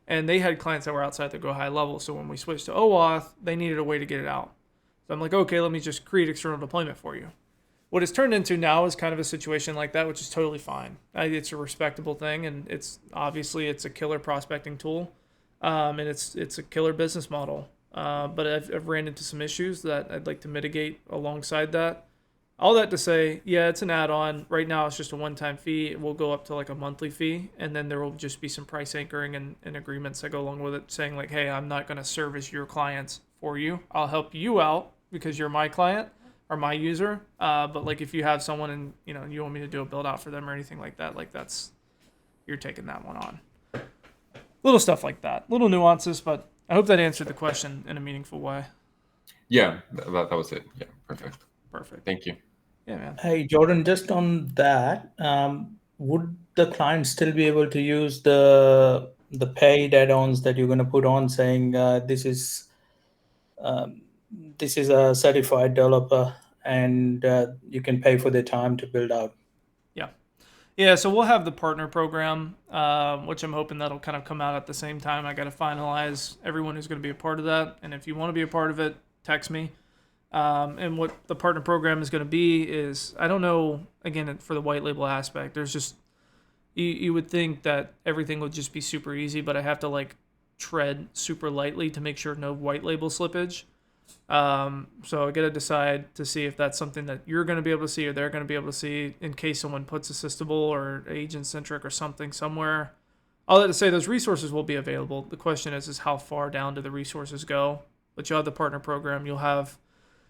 And they had clients that were outside the GoHighLevel. So when we switched to OAuth, they needed a way to get it out. So I'm like, okay, let me just create external deployment for you. What it's turned into now is kind of a situation like that, which is totally fine. It's a respectable thing, and it's a killer prospecting tool, and it's a killer business model. But I've ran into some issues that I'd like to mitigate alongside that. All that to say, yeah, it's an add-on. Right now, it's just a one-time fee. It will go up to like a monthly fee, and then there will just be some price anchoring and agreements that go along with it, saying like, hey, I'm not going to service your clients for you. I'll help you out because you're my client or my user. But like if you have someone and you want me to do a build out for them or anything like that, like you're taking that one on. Little stuff like that, little nuances, but I hope that answered the question in a meaningful way. Yeah, that was it. Yeah, perfect. Thank you. Yeah, man. Hey, Jordan, just on that, would the client still be able to use the paid add-ons that you're going to put on, saying this is a certified developer and you can pay for their time to build out? Yeah, so we'll have the partner program, which I'm hoping that'll kind of come out at the same time. I got to finalize everyone who's going to be a part of that, and if you want to be a part of it, text me. And what the partner program is going to be is, I don't know, again, for the white label aspect, there's just, you would think that everything would just be super easy, but I have to like tread super lightly to make sure no white label slippage. So I got to decide to see if that's something that you're going to be able to see or they're going to be able to see in case someone puts Assistable or agent centric or something somewhere. All that to say, those resources will be available. The question is how far down do the resources go? But you'll have the partner program. You'll have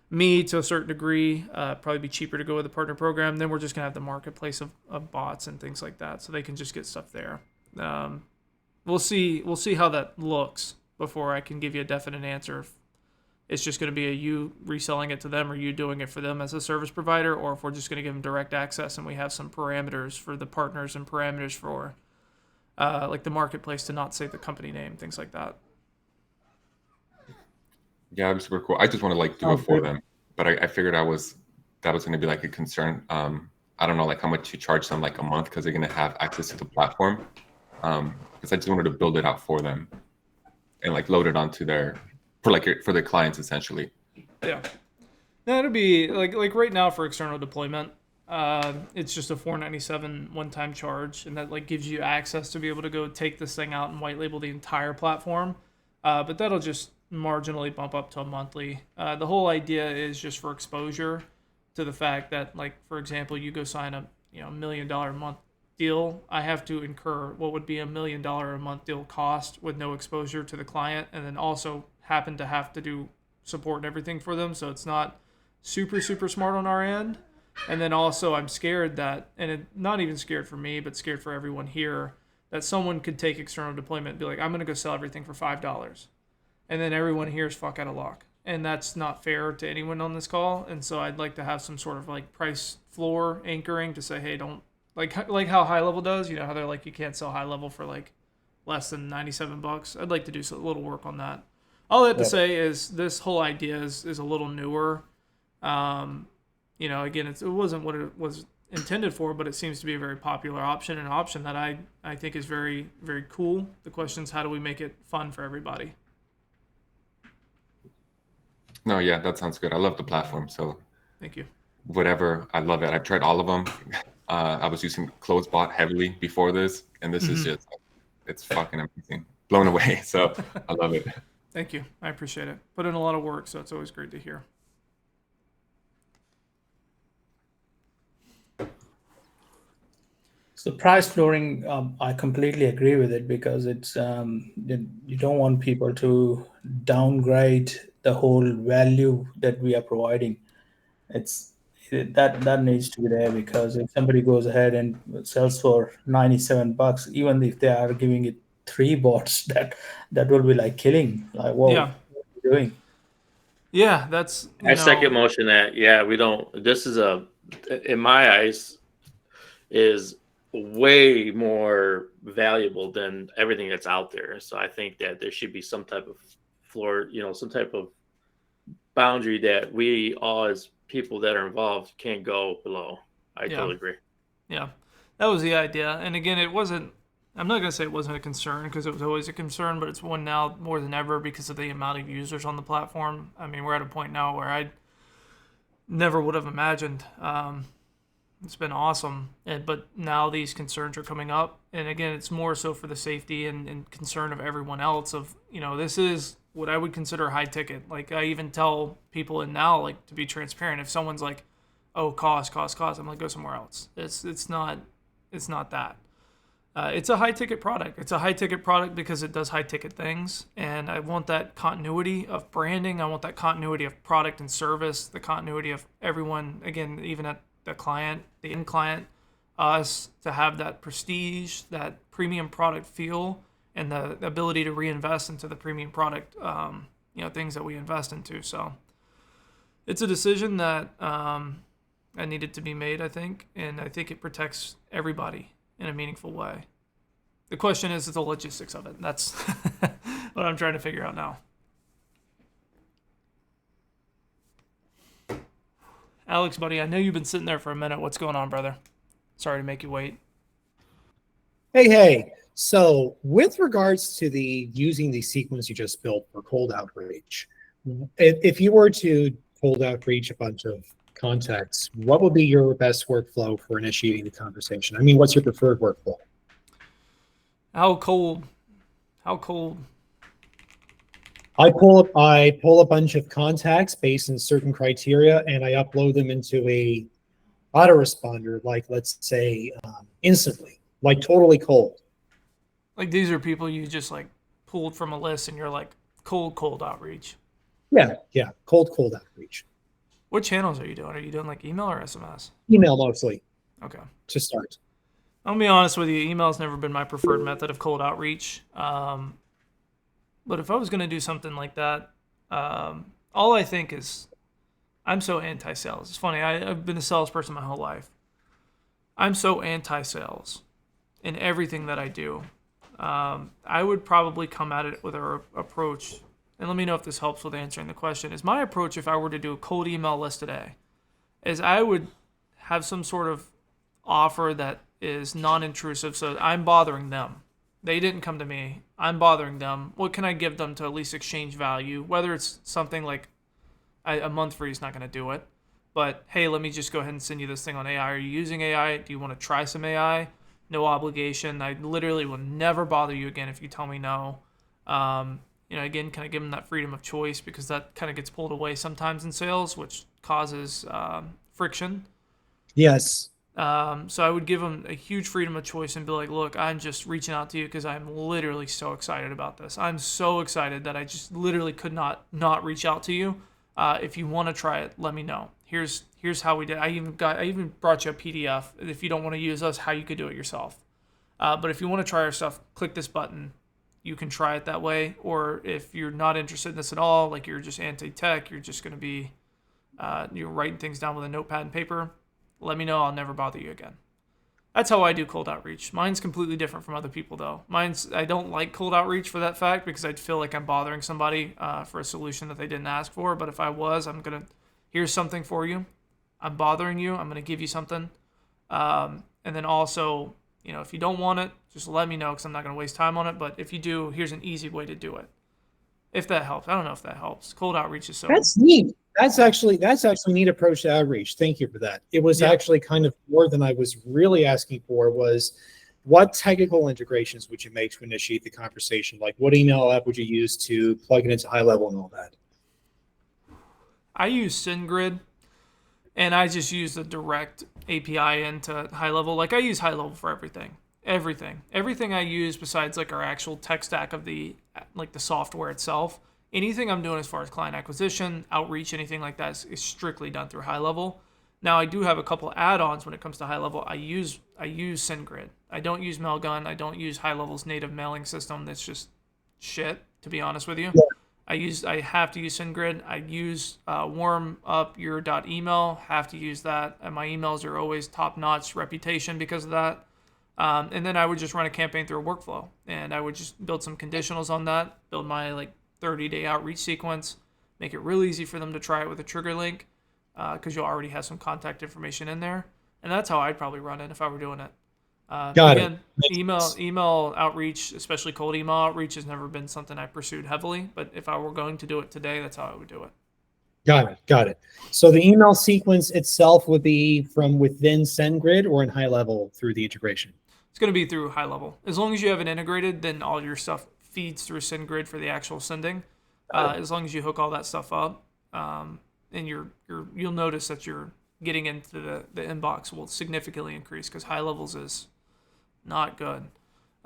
me to a certain degree. Probably be cheaper to go with the partner program. Then we're just gonna have the marketplace of bots and things like that, so they can just get stuff there. We'll see how that looks before I can give you a definite answer. If it's just going to be you reselling it to them or you doing it for them as a service provider, or if we're just going to give them direct access and we have some parameters for the partners and parameters for like the marketplace to not say the company name, things like that. Yeah, that'd be super cool. I just want to like do it for them, but I figured that was going to be like a concern. I don't know like how much you charge them like a month because they're going to have access to the platform. Because I just wanted to build it out for them and like load it onto for their clients essentially. Yeah, no, it'll be like right now for external deployment. It's just a $497 one-time charge, and that like gives you access to be able to go take this thing out and white label the entire platform. But that'll just marginally bump up to a monthly. The whole idea is just for exposure to the fact that, like, for example, you go sign a $1 million a month deal, I have to incur what would be $1 million a month deal cost with no exposure to the client, and then also happen to have to do support and everything for them. So it's not super smart on our end. And then also I'm scared that, not even scared for me, but scared for everyone here, that someone could take external deployment and be like, I'm going to go sell everything for $5. And then everyone here is fuck out of luck. And that's not fair to anyone on this call. And so I'd like to have some sort of like price floor anchoring to say, hey, don't, like how HighLevel does, how they're like, you can't sell HighLevel for like less than $97. I'd like to do a little work on that. All that to say is this whole idea is a little newer. Again, it wasn't what it was intended for, but it seems to be a very popular option, and an option that I think is very, very cool. The question is, how do we make it fun for everybody? No, yeah, that sounds good. I love the platform, so thank you. Whatever, I love it. I've tried all of them. I was using CloseBot heavily before this, and this is just, it's fucking amazing. Blown away, so I love it. Thank you. I appreciate it. Put in a lot of work, so it's always great to hear. So price flooring, I completely agree with it, because it's you don't want people to downgrade the whole value that we are providing. It's that needs to be there, because if somebody goes ahead and sells for $97, even if they are giving it 3 bots, that will be like killing. Like, whoa, Yeah. what are you doing? Yeah, that's I second motion that. Yeah, we don't. This is in my eyes, is way more valuable than everything that's out there. So I think that there should be some type of floor, some type of boundary that we all as people that are involved can't go below. I Yeah. totally agree. Yeah, that was the idea. And again, it wasn't, I'm not going to say it wasn't a concern, because it was always a concern, but it's one now more than ever because of the amount of users on the platform. I mean, we're at a point now where I never would have imagined. It's been awesome. But now these concerns are coming up. And again, it's more so for the safety and concern of everyone else of, this is what I would consider high ticket. Like, I even tell people in now, like, to be transparent, if someone's like, oh, cost, I'm like, go somewhere else. It's not that. It's a high ticket product. It's a high ticket product because it does high ticket things, and I want that continuity of branding. I want that continuity of product and service, the continuity of everyone. Again, even at the client, the end client, us, to have that prestige, that premium product feel, and the ability to reinvest into the premium product. Things that we invest into. So it's a decision that I needed to be made, I think, and I think it protects everybody in a meaningful way. The question is the logistics of it. That's what I'm trying to figure out now. Alex, buddy, I know you've been sitting there for a minute. What's going on, brother? Sorry to make you wait. Hey. So with regards to using the sequence you just built for cold outreach, if you were to cold outreach a bunch of contacts, what would be your best workflow for initiating the conversation? I mean, what's your preferred workflow? How cold? I pull a bunch of contacts based on certain criteria, and I upload them into a autoresponder, like, let's say, instantly, like totally cold. Like, these are people you just like pulled from a list, and you're like cold outreach. Yeah, cold outreach. What channels are you doing? Are you doing like email or SMS? Email mostly. Okay. To start. I'll be honest with you, email's never been my preferred method of cold outreach. But if I was going to do something like that, all I think is, I'm so anti-sales. It's funny, I've been a salesperson my whole life. I'm so anti-sales in everything that I do. I would probably come at it with an approach, and let me know if this helps with answering the question, is my approach if I were to do a cold email list today, is I would have some sort of offer that is non-intrusive, so I'm bothering them. They didn't come to me. I'm bothering them. What can I give them to at least exchange value? Whether it's something like a month free is not going to do it, but hey, let me just go ahead and send you this thing on AI. Are you using AI? Do you want to try some AI? No obligation. I literally will never bother you again if you tell me no. Again, kind of give them that freedom of choice, because that kind of gets pulled away sometimes in sales, which causes friction. Yes. So I would give them a huge freedom of choice and be like, look, I'm just reaching out to you because I'm literally so excited about this. I'm so excited that I just literally could not reach out to you. If you want to try it, let me know. Here's how we did. I even brought you a PDF. If you don't want to use us, how you could do it yourself. But if you want to try our stuff, click this button. You can try it that way. Or if you're not interested in this at all, like you're just anti-tech, you're just going to be you're writing things down with a notepad and paper, let me know. I'll never bother you again. That's how I do cold outreach. Mine's completely different from other people, though. I don't like cold outreach for that fact, because I'd feel like I'm bothering somebody for a solution that they didn't ask for. But if I was, here's something for you. I'm bothering you. I'm going to give you something. And then also, if you don't want it, just let me know, because I'm not going to waste time on it. But if you do, here's an easy way to do it. If that helps. I don't know if that helps. Cold outreach is so... That's neat. That's actually a neat approach to outreach. Thank you for that. It was actually kind of more than I was really asking for, was what technical integrations would you make to initiate the conversation? Like, what email app would you use to plug it into HighLevel and all that? I use SendGrid, and I just use the direct API into HighLevel. Like, I use HighLevel for everything. Everything I use besides like our actual tech stack of the software itself. Anything I'm doing as far as client acquisition, outreach, anything like that is strictly done through HighLevel. Now I do have a couple add-ons when it comes to high level. I use SendGrid. I don't use Mailgun. I don't use High Level's native mailing system. That's just shit, to be honest with you. Yeah. I have to use SendGrid. I use warm up your .email. Have to use that. And my emails are always top-notch reputation because of that. And then I would just run a campaign through a workflow, and I would just build some conditionals on that, build my 30-day outreach sequence, make it real easy for them to try it with a trigger link, because you'll already have some contact information in there. And that's how I'd probably run it if I were doing it. Got Again, it. email outreach, especially cold email outreach, has never been something I pursued heavily. But if I were going to do it today, that's how I would do it. Got it. So the email sequence itself would be from within SendGrid or in high level through the integration? It's going to be through high level. As long as you have it integrated, then all your stuff feeds through SendGrid for the actual sending. As long as you hook all that stuff up, and you'll notice that you're getting into the inbox will significantly increase because high levels is not good.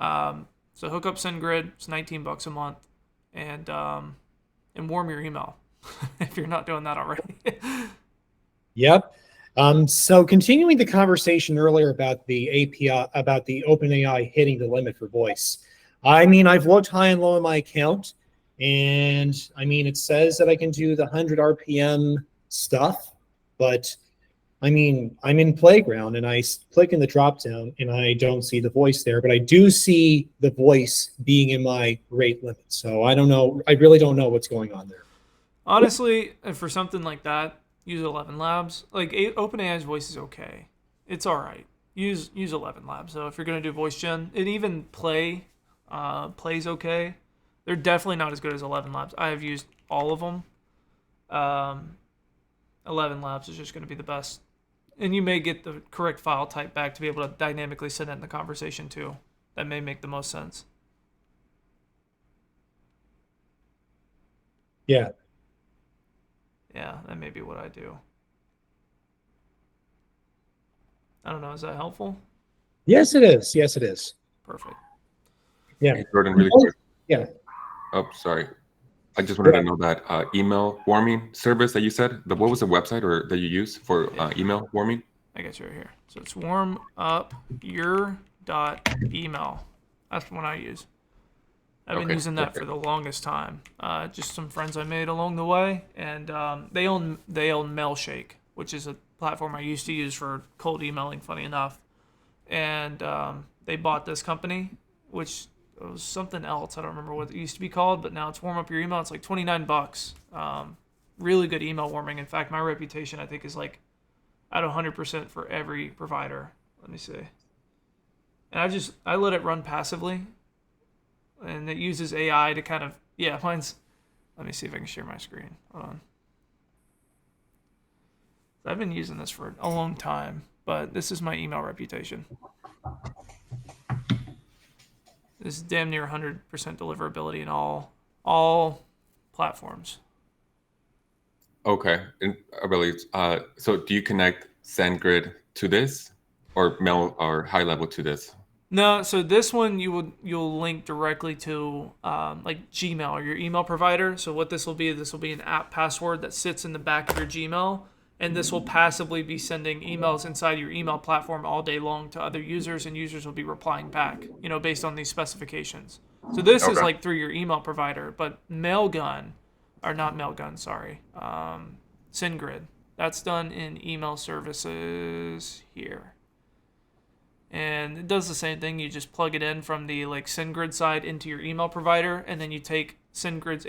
So hook up SendGrid. It's $19 a month, and warm your email if you're not doing that already. Yep. So continuing the conversation earlier about the API, about the OpenAI hitting the limit for voice. I mean, I've looked high and low in my account, and I mean, it says that I can do the 100 RPM stuff, but I mean, I'm in Playground and I click in the drop down and I don't see the voice there, but I do see the voice being in my rate limit. So I don't know. I really don't know what's going on there. Honestly, for something like that, use 11 Labs. OpenAI's voice is okay. It's all right. Use 11 Labs. So if you're gonna do voice gen, and even plays okay. They're definitely not as good as 11 Labs. I have used all of them. 11 Labs is just gonna be the best, and you may get the correct file type back to be able to dynamically send it in the conversation too. That may make the most sense. Yeah. Yeah, that may be what I do. I don't know. Is that helpful? Yes, it is. Yes, it is. Perfect. Yeah. Hey, Jordan, really quick. Yeah. Oh, sorry. I just wanted to know that email warming service that you said. What was the website or that you use for email warming? I got you right here. So it's warm up your .email. That's the one I use. I've been using that for the longest time. Just some friends I made along the way, and they own Mailshake, which is a platform I used to use for cold emailing. Funny enough, and they bought this company, which was something else. I don't remember what it used to be called, but now it's warm up your email. It's like $29. Really good email warming. In fact, my reputation I think is at 100% for every provider. Let me see. And I let it run passively. And it uses AI to kind of, mine's, let me see if I can share my screen. Hold on. I've been using this for a long time, but this is my email reputation. This is damn near 100% deliverability in all platforms. Okay. And I believe, so do you connect SendGrid to this or Mail or High Level to this? No, so this one you'll link directly to Gmail or your email provider. So what this will be an app password that sits in the back of your Gmail, and this will passively be sending emails inside your email platform all day long to other users, and users will be replying back, based on these specifications. So this is through your email provider, but SendGrid, that's done in email services here. And it does the same thing. You just plug it in from the SendGrid side into your email provider, and then you take SendGrid's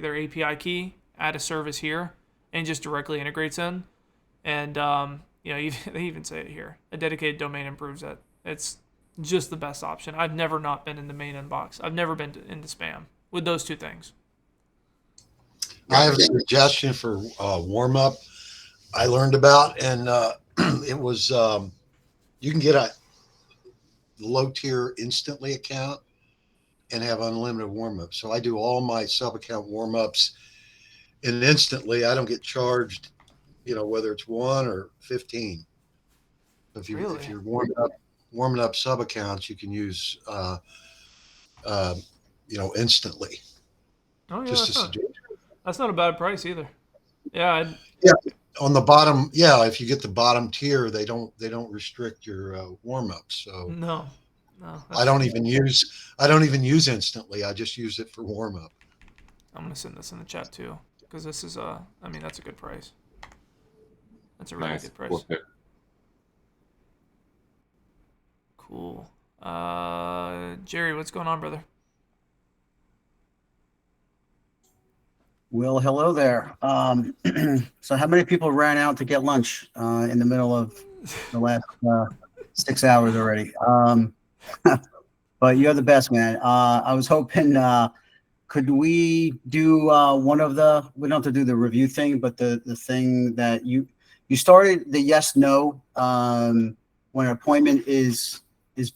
their API key, add a service here, and just directly integrates in. And they even say it here: a dedicated domain improves it. It's just the best option. I've never not been in the main inbox. I've never been into spam with those two things. I have a suggestion for warm up. I learned about, and it was you can get a low tier instantly account and have unlimited warm ups. So I do all my sub account warm ups, and instantly I don't get charged, whether it's 1 or 15. If you're warming up sub accounts, you can use instantly. Oh yeah, that's not a bad price either. Yeah. on the bottom, yeah, if you get the bottom tier, they don't restrict your warm ups. So No, I don't even use instantly. I just use it for warm up. I'm gonna send this in the chat too, because this is I mean, that's a good price. That's a really Nice. good price. Worth it. Cool. Jerry, what's going on, brother? Well, hello there. So how many people ran out to get lunch in the middle of the last 6 hours already? But you're the best, man. I was hoping, could we do one of the, we don't have to do the review thing, but the thing that you started the yes, no, when an appointment is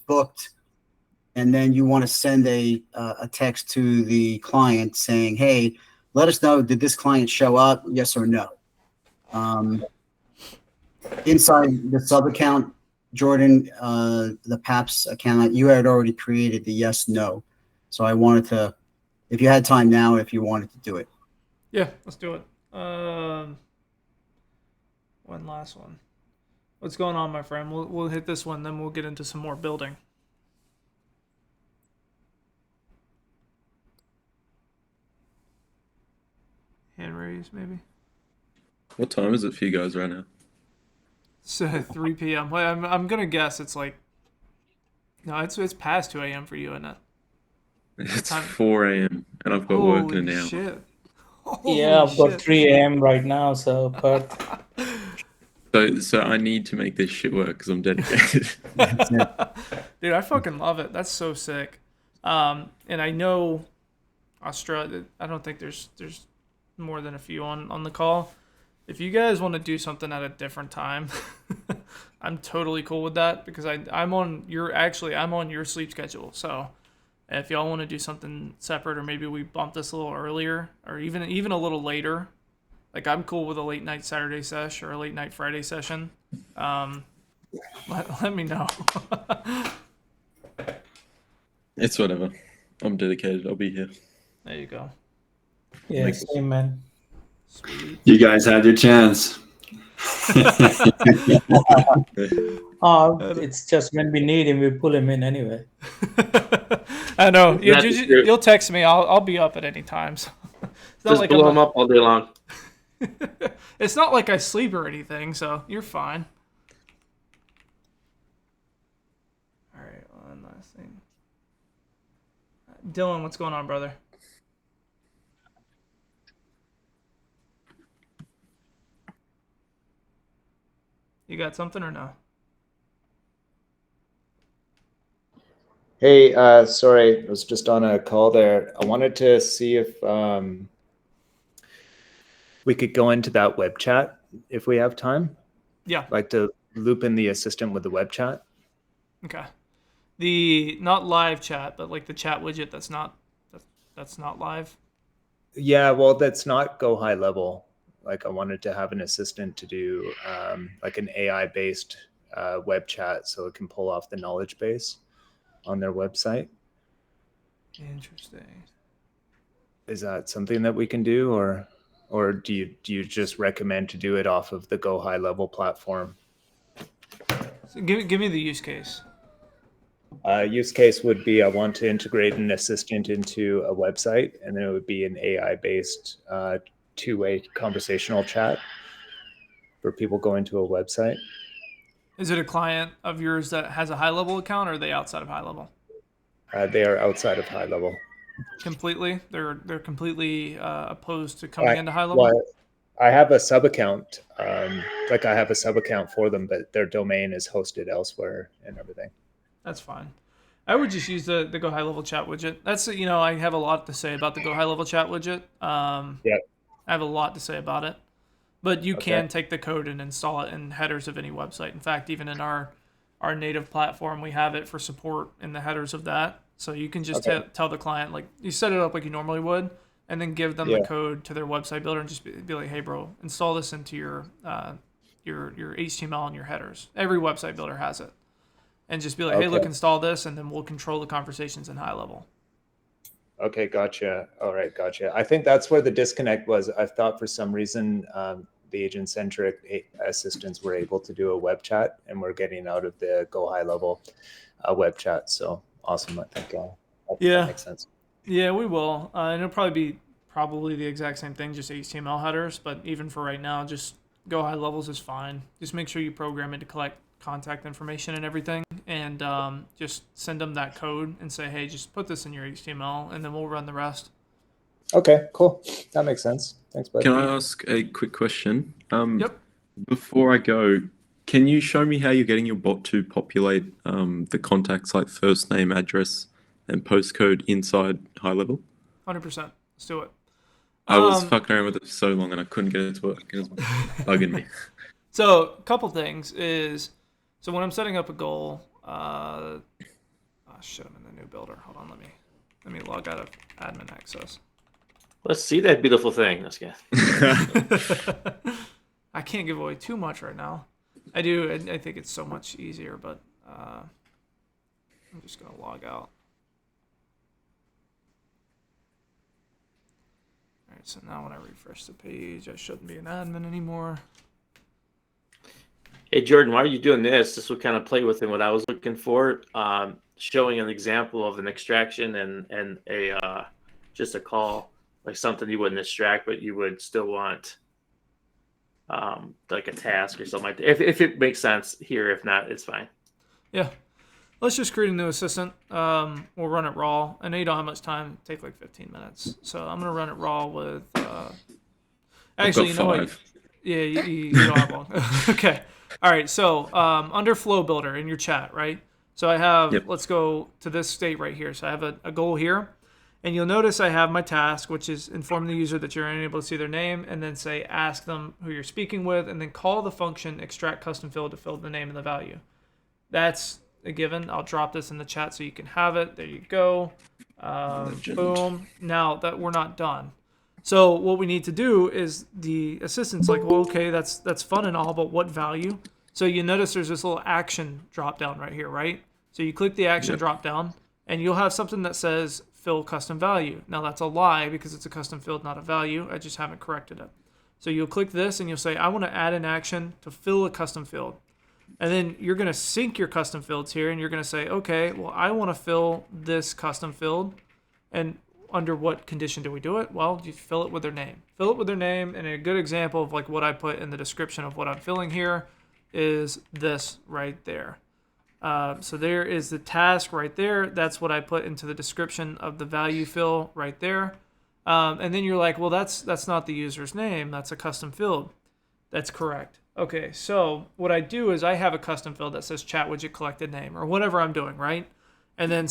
booked, and then you want to send a text to the client saying, hey, let us know, did this client show up, yes or no? Inside the sub account, Jordan, the PAPS account, you had already created the yes, no. So I wanted to, if you had time now, if you wanted to do it. Yeah, let's do it. One last one. What's going on, my friend? We'll hit this one, then we'll get into some more building. Hand raise, maybe. What time is it for you guys right now? It's 3 p.m. Well, I'm gonna guess it's like, no, it's past 2 a.m. for you, isn't it? It's 4 a.m. and I've got work in an hour. Shit. Yeah, I've got 3 a.m. right now, so but So I need to make this shit work because I'm dedicated. Dude, I fucking love it. That's so sick. And I know Australia. I don't think there's more than a few on the call. If you guys want to do something at a different time, I'm totally cool with that, because I'm on your sleep schedule. So if y'all want to do something separate, or maybe we bump this a little earlier, or even a little later, like I'm cool with a late night Saturday sesh or a late night Friday session. Let me know. It's whatever. I'm dedicated. I'll be here. There you go. yeah, same, man. Sweet. You guys had your chance. It's just when we need him, we pull him in anyway. I know. You'll text me. I'll be up at any time. So. Just blow him up all day long. It's not like I sleep or anything, so you're fine. All right, one last thing. Dylan, what's going on, brother? You got something or no? Hey, sorry, I was just on a call there. I wanted to see if we could go into that web chat if we have time. Yeah. I'd like to loop in the assistant with the web chat. Okay. The not live chat, but like the chat widget that's not live. Yeah, well, that's not GoHighLevel. Like I wanted to have an assistant to do like an AI-based web chat, so it can pull off the knowledge base on their website. Interesting. Is that something that we can do, or do you just recommend to do it off of the GoHighLevel platform? So give me the use case. Use case would be I want to integrate an assistant into a website, and then it would be an AI-based two-way conversational chat for people going to a website. Is it a client of yours that has a high-level account, or are they outside of high-level? They are outside of high-level. Completely? They're completely opposed to coming into high-level? Well, I have a sub-account. Like I have a sub-account for them, but their domain is hosted elsewhere and everything. That's fine. I would just use the GoHighLevel chat widget. That's, I have a lot to say about the GoHighLevel chat widget. Yeah. I have a lot to say about it. But you can take the code and install it in headers of any website. In fact, even in our native platform, we have it for support in the headers of that. So you can just tell the client, like, you set it up like you normally would, and then give them the code to their website builder and just be like, hey, bro, install this into your HTML and your headers. Every website builder has it. And just be like, hey, look, install this, and then we'll control the conversations in high-level. Okay, gotcha. All right, gotcha. I think that's where the disconnect was. I thought for some reason the agent-centric assistants were able to do a web chat, and we're getting out of the GoHighLevel web chat. So awesome. I think that makes sense. Yeah, we will. And it'll probably be the exact same thing, just HTML headers. But even for right now, just GoHighLevels is fine. Just make sure you program it to collect contact information and everything, and just send them that code and say, hey, just put this in your HTML, and then we'll run the rest. Okay, cool. That makes sense. Thanks, bud. Can I ask a quick question? Yep. Before I go, can you show me how you're getting your bot to populate the contacts like first name, address, and postcode inside HighLevel? 100%. Let's do it. I was fucking around with it for so long and I couldn't get it to work. It was bugging me. So a couple things is, so when I'm setting up a goal, oh shit, I'm in the new builder. Hold on, let me log out of admin access. Let's see that beautiful thing. Let's get. I can't give away too much right now. I do. I think it's so much easier, but I'm just gonna log out. All right. So now when I refresh the page, I shouldn't be an admin anymore. Hey Jordan, why are you doing this? This would kind of play within what I was looking for, showing an example of an extraction and a just a call, like something you wouldn't extract, but you would still want like a task or something like that. If it makes sense here, if not, it's fine. Yeah. Let's just create a new assistant. We'll run it raw. I know you don't have much time. It'll take like 15 minutes. So I'm going to run it raw with... actually, you know what? Yeah, you don't have long. Okay. All right. So under Flow Builder in your chat, right? So I have, let's go to this state right here. So I have a goal here. And you'll notice I have my task, which is inform the user that you're unable to see their name, and then say ask them who you're speaking with, and then call the function extract custom field to fill the name and the value. That's a given. I'll drop this in the chat so you can have it. There you go. Boom. Now that we're not done. So what we need to do is the assistant's like, well, okay, that's fun and all, but what value? So you notice there's this little action drop down right here, right? So you click the action drop down, and you'll have something that says fill custom value. Now that's a lie because it's a custom field, not a value. I just haven't corrected it. So you'll click this and you'll say, I want to add an action to fill a custom field. And then you're going to sync your custom fields here and you're going to say, okay, well, I want to fill this custom field. And under what condition do we do it? Well, you fill it with their name. Fill it with their name, and a good example of like what I put in the description of what I'm filling here is this right there. So there is the task right there. That's what I put into the description of the value fill right there. And then you're like, well, that's not the user's name. That's a custom field. That's correct. Okay, so what I do is I have a custom field that says chat widget collected name or whatever I'm doing, right? And then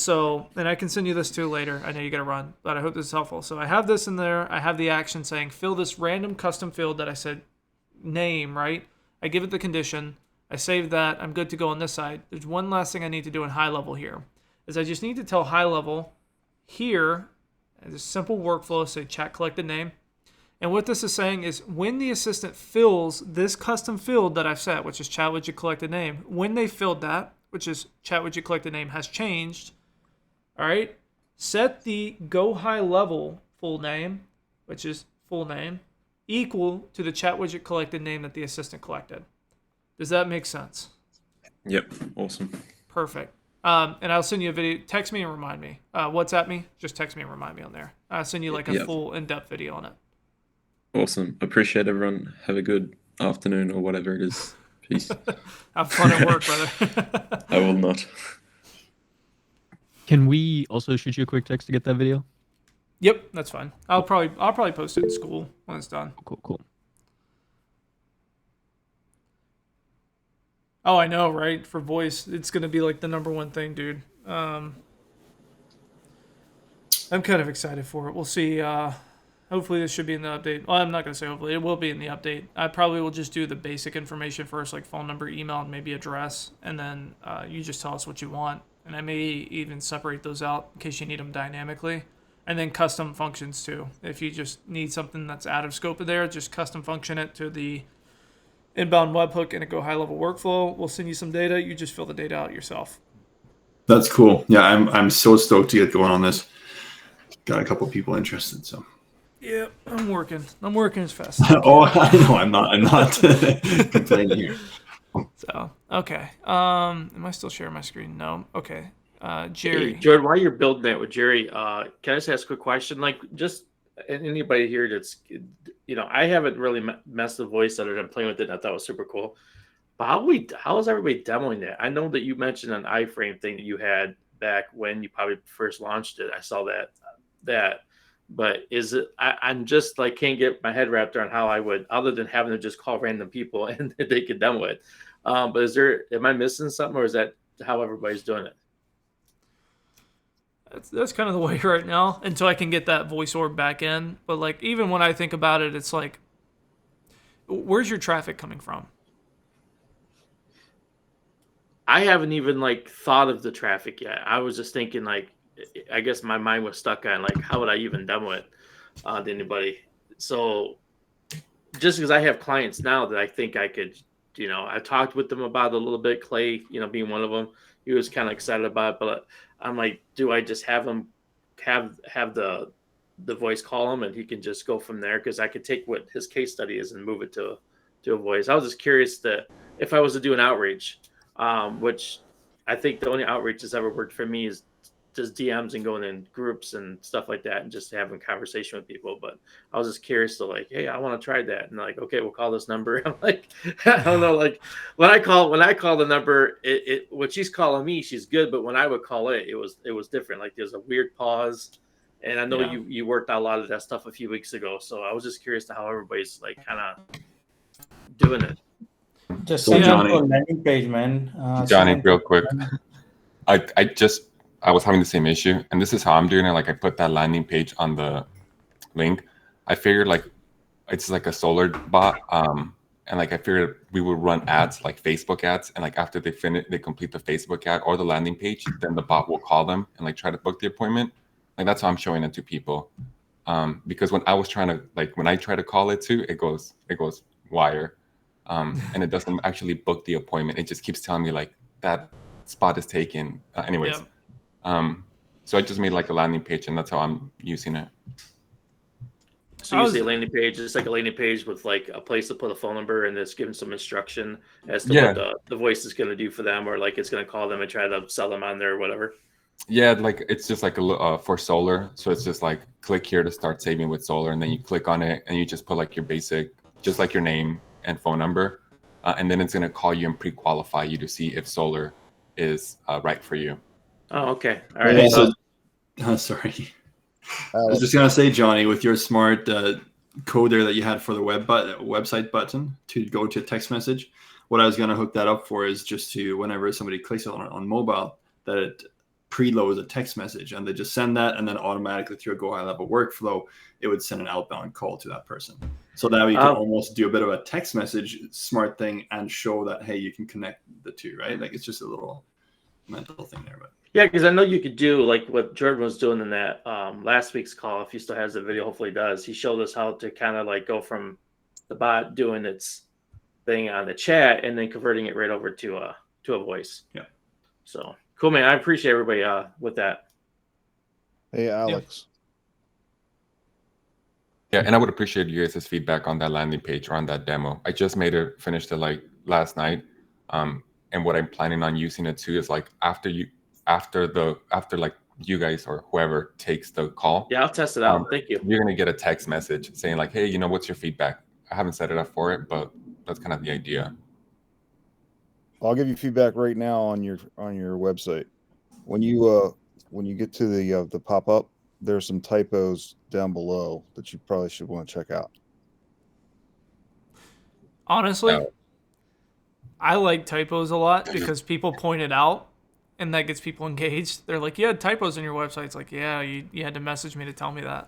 and I can send you this too later. I know you got to run, but I hope this is helpful. So I have this in there. I have the action saying fill this random custom field that I said name, right? I give it the condition. I save that. I'm good to go on this side. There's one last thing I need to do in HighLevel here, is I just need to tell HighLevel here, as a simple workflow, say chat collected name. And what this is saying is when the assistant fills this custom field that I've set, which is chat widget collected name, when they filled that, which is chat widget collected name has changed, all right, set the GoHighLevel full name, which is full name, equal to the chat widget collected name that the assistant collected. Does that make sense? Yep. Awesome. Perfect. And I'll send you a video. Text me and remind me. WhatsApp me. Just text me and remind me on there. I'll send you like a full in-depth video on it. Awesome. Appreciate everyone. Have a good afternoon or whatever it is. Peace. Have fun at work, brother. I will not. Can we also shoot you a quick text to get that video? Yep, that's fine. I'll probably post it in school when it's done. Cool. Oh, I know, right? For voice, it's going to be like the #1 thing, dude. I'm kind of excited for it. We'll see. Hopefully this should be in the update. Well, I'm not going to say hopefully. It will be in the update. I probably will just do the basic information first, like phone number, email, and maybe address. And then you just tell us what you want. And I may even separate those out in case you need them dynamically. And then custom functions too. If you just need something that's out of scope of there, just custom function it to the inbound webhook and a GoHighLevel workflow. We'll send you some data. You just fill the data out yourself. That's cool. Yeah, I'm so stoked to get going on this. Got a couple people interested, so. Yeah, I'm working as fast as I can. Oh, I know. I'm not complaining here. So, okay. Am I still sharing my screen? No. Okay. Jerry. Hey, Jordan, while you're building that with Jerry, can I just ask a quick question? Like, just anybody here that's, I haven't really messed the voice other than playing with it. And I thought it was super cool. But how is everybody demoing that? I know that you mentioned an iframe thing that you had back when you probably first launched it. I saw that. But is it? I'm just like can't get my head wrapped around how I would, other than having to just call random people and they could demo it. But am I missing something, or is that how everybody's doing it? That's kind of the way right now until I can get that voice orb back in. But like even when I think about it, it's like, where's your traffic coming from? I haven't even like thought of the traffic yet. I was just thinking like, I guess my mind was stuck on like, how would I even demo it to anybody? So just because I have clients now that I think I could, I talked with them about it a little bit. Clay, being one of them, he was kind of excited about it, but I'm like, do I just have him have the voice call him and he can just go from there? Because I could take what his case study is and move it to a voice. I was just curious that if I was to do an outreach, which I think the only outreach that's ever worked for me is just DMs and going in groups and stuff like that and just having conversation with people. But I was just curious to like, hey, I want to try that. And like, okay, we'll call this number. I'm like, I don't know. Like when I call the number, what she's calling me, she's good. But when I would call it was different. Like there's a weird pause. And I know you worked out a lot of that stuff a few weeks ago. So I was just curious to how everybody's like kind of doing it. Just So send them Johnny- to a landing page, man. Johnny, Someone- real quick. I was having the same issue, and this is how I'm doing it. Like I put that landing page on the link. I figured like it's like a solar bot, and like I figured we would run ads like Facebook ads, and like after they complete the Facebook ad or the landing page, then the bot will call them and like try to book the appointment. Like that's how I'm showing it to people, because when I try to call it too, it goes wire, and it doesn't actually book the appointment. It just keeps telling me like that spot is taken. Anyways. So I just made like a landing page, and that's how I'm using it. So you say landing page, it's like a landing page with like a place to put a phone number and it's giving some instruction as to what the voice is going to do for them, or like it's going to call them and try to sell them on there or whatever. Yeah, like it's just like for solar. So it's just like click here to start saving with solar, and then you click on it and you just put like your basic, just like your name and phone number, and then it's going to call you and pre-qualify you to see if solar is right for you. Oh, okay. All right. Yeah, sorry. I was just gonna say, Johnny, with your smart code there that you had for the website button to go to text message, what I was gonna hook that up for is just to whenever somebody clicks on mobile, that it preloads a text message, and they just send that, and then automatically through a GoHighLevel workflow, it would send an outbound call to that person. So that way you can almost do a bit of a text message smart thing and show that hey, you can connect the two, right? Like it's just a little mental thing there, but. Yeah, because I know you could do like what Jordan was doing in that last week's call. If he still has the video, hopefully he does. He showed us how to kind of like go from the bot doing its thing on the chat and then converting it right over to a voice. Yeah. So cool, man. I appreciate everybody with that. Hey, Alex. Yeah, and I would appreciate you guys' feedback on that landing page or on that demo. I just finished it like last night, and what I'm planning on using it too is like after like you guys or whoever takes the call. Yeah, I'll test it out. Thank you. You're gonna get a text message saying like, hey, what's your feedback? I haven't set it up for it, but that's kind of the idea. I'll give you feedback right now on your website. When you get to the pop-up, there's some typos down below that you probably should want to check out. Honestly, I like typos a lot because people point it out. And that gets people engaged. They're like, you had typos in your website. It's like, yeah, you had to message me to tell me that.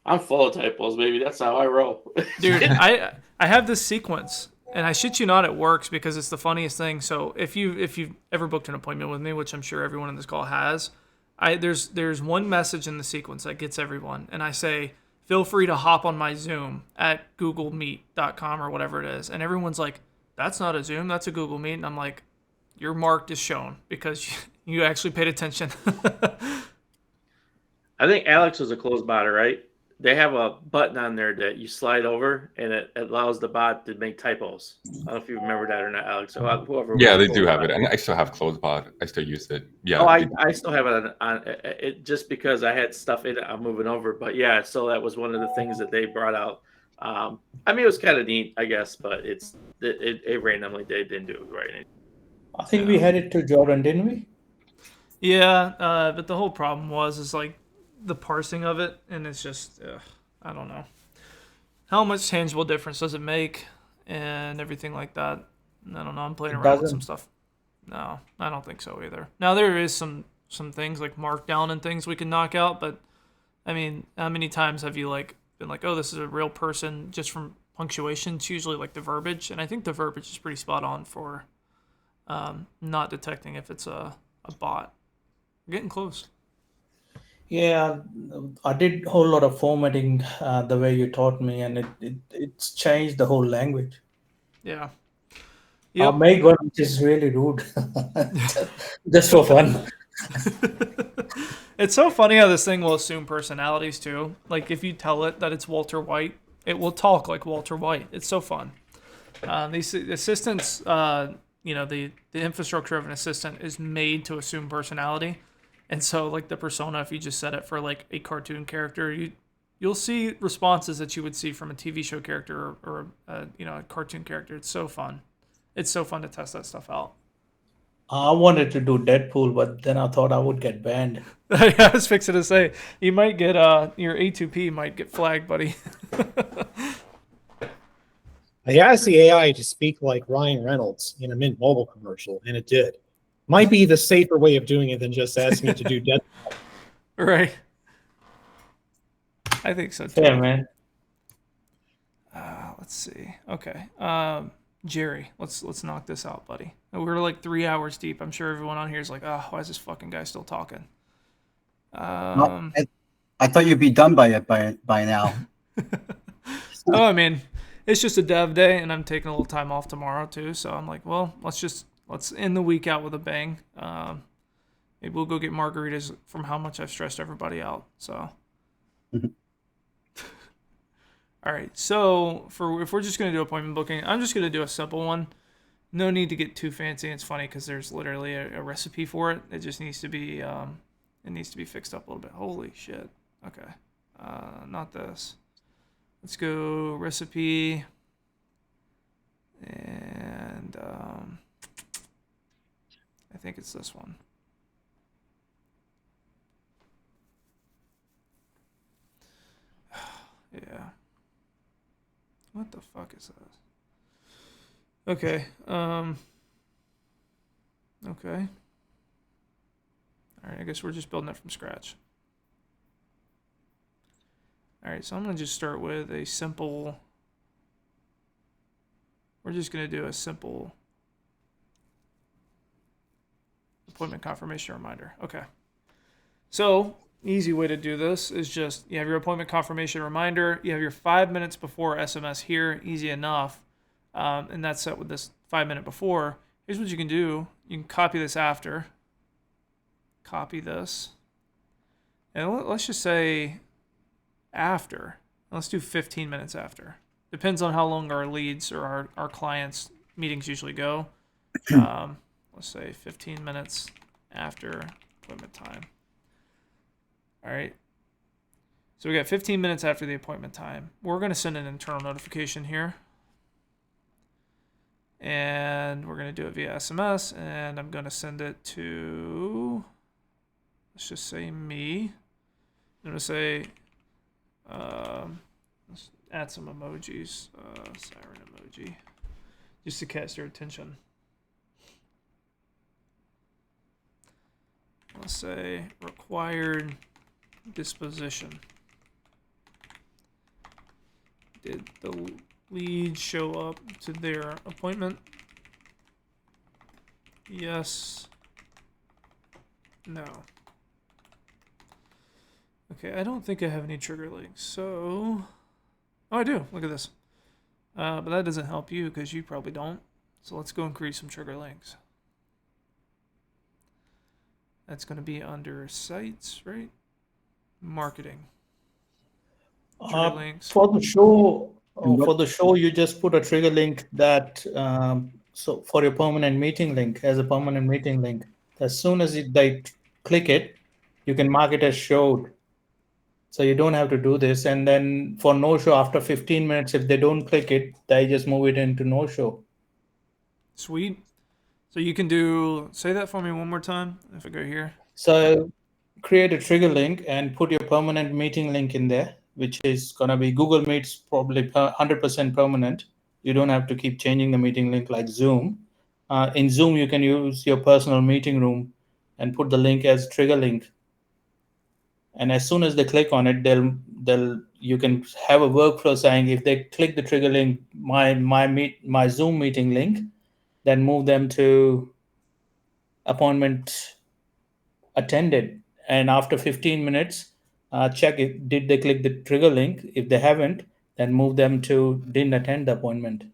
I'm full of typos, baby. That's how I roll. Dude, I have this sequence, and I shit you not, it works because it's the funniest thing. So if you've ever booked an appointment with me, which I'm sure everyone in this call has, there's one message in the sequence that gets everyone, and I say, feel free to hop on my Zoom at googlemeet.com or whatever it is. And everyone's like, that's not a Zoom, that's a Google Meet. And I'm like, you're marked as shown because you actually paid attention. I think Alex was a closed botter, right? they have a button on there that you slide over, and it allows the bot to make typos. I don't know if you remember that or not, Alex. So whoever Yeah, was they do cool have about it, and I still have CloseBot. I still use it. Yeah. Oh, I still have it on it just because I had stuff in it. I'm moving over, but yeah, so that was one of the things that they brought out. I mean, it was kind of neat, I guess, but it randomly they didn't do it right. I think we had it to Jordan, didn't we? Yeah, but the whole problem is like the parsing of it, and it's just I don't know how much tangible difference does it make, and everything like that. I don't know. I'm playing It around with some doesn't. stuff. No, I don't think so either. Now there is some things like markdown and things we can knock out, but I mean, how many times have you like been like, oh, this is a real person just from punctuation? It's usually like the verbiage, and I think the verbiage is pretty spot on for not detecting if it's a bot. We're getting close. Yeah, I did a whole lot of formatting the way you taught me, and it's changed the whole language. Yeah. I Yep. made one which is really rude, just for fun. It's so funny how this thing will assume personalities too. Like if you tell it that it's Walter White, it will talk like Walter White. It's so fun. These assistants, the infrastructure of an assistant is made to assume personality, and so like the persona, if you just set it for like a cartoon character, you'll see responses that you would see from a TV show character or a cartoon character. It's so fun. It's so fun to test that stuff out. I wanted to do Deadpool, but then I thought I would get banned. I was fixing to say you might get your A2P might get flagged, buddy. I asked the AI to speak like Ryan Reynolds in a Mint Mobile commercial, and it did. Might be the safer way of doing it than just asking it to do Deadpool. Right. I think so too. Fair, man. Let's see. Okay. Jerry, let's knock this out, buddy. We're like 3 hours deep. I'm sure everyone on here is like, oh, why is this fucking guy still talking? Well, I thought you'd be done by now. Oh, I mean, it's just a dev day, and I'm taking a little time off tomorrow too. So I'm like, well, let's end the week out with a bang. Maybe we'll go get margaritas from how much I've stressed everybody out. So. All right, so if we're just going to do appointment booking, I'm just going to do a simple one. No need to get too fancy. It's funny because there's literally a recipe for it. It just needs to be fixed up a little bit. Holy shit. Okay, not this. Let's go recipe, and I think it's this one. Yeah. What the fuck is that? Okay. Okay. All right, I guess we're just building it from scratch. All right, so I'm going to just start with a simple... We're just going to do a simple appointment confirmation reminder. Okay. So, easy way to do this is just, you have your appointment confirmation reminder, you have your 5 minutes before SMS here, easy enough, and that's set with this 5 minute before. Here's what you can do. You can copy this after. Copy this. And let's just say after. Let's do 15 minutes after. Depends on how long our leads or our clients' meetings usually go. Let's say 15 minutes after appointment time. All right. So we got 15 minutes after the appointment time. We're going to send an internal notification here. And we're going to do it via SMS. And I'm going to send it to, let's just say me. I'm going to say, let's add some emojis, siren emoji, just to catch their attention. Let's say required disposition. Did the lead show up to their appointment? Yes. No. Okay, I don't think I have any trigger links, so... Oh, I do. Look at this. But that doesn't help you because you probably don't. So let's go and create some trigger links. That's going to be under sites, right? Marketing. Trigger links. For the show, And what- for the show, you just put a trigger link that so for your permanent meeting link as a permanent meeting link. As soon as they click it, you can mark it as showed. So you don't have to do this. And then for no show, after 15 minutes, if they don't click it, they just move it into no show. Sweet. So you can say that for me one more time if I go here. So create a trigger link and put your permanent meeting link in there, which is going to be Google Meet's probably 100% permanent. You don't have to keep changing the meeting link like Zoom. In Zoom, you can use your personal meeting room and put the link as trigger link. And as soon as they click on it, you can have a workflow saying if they click the trigger link, my Zoom meeting link, then move them to appointment attended. And after 15 minutes, check if did they click the trigger link. If they haven't, then move them to didn't attend the appointment.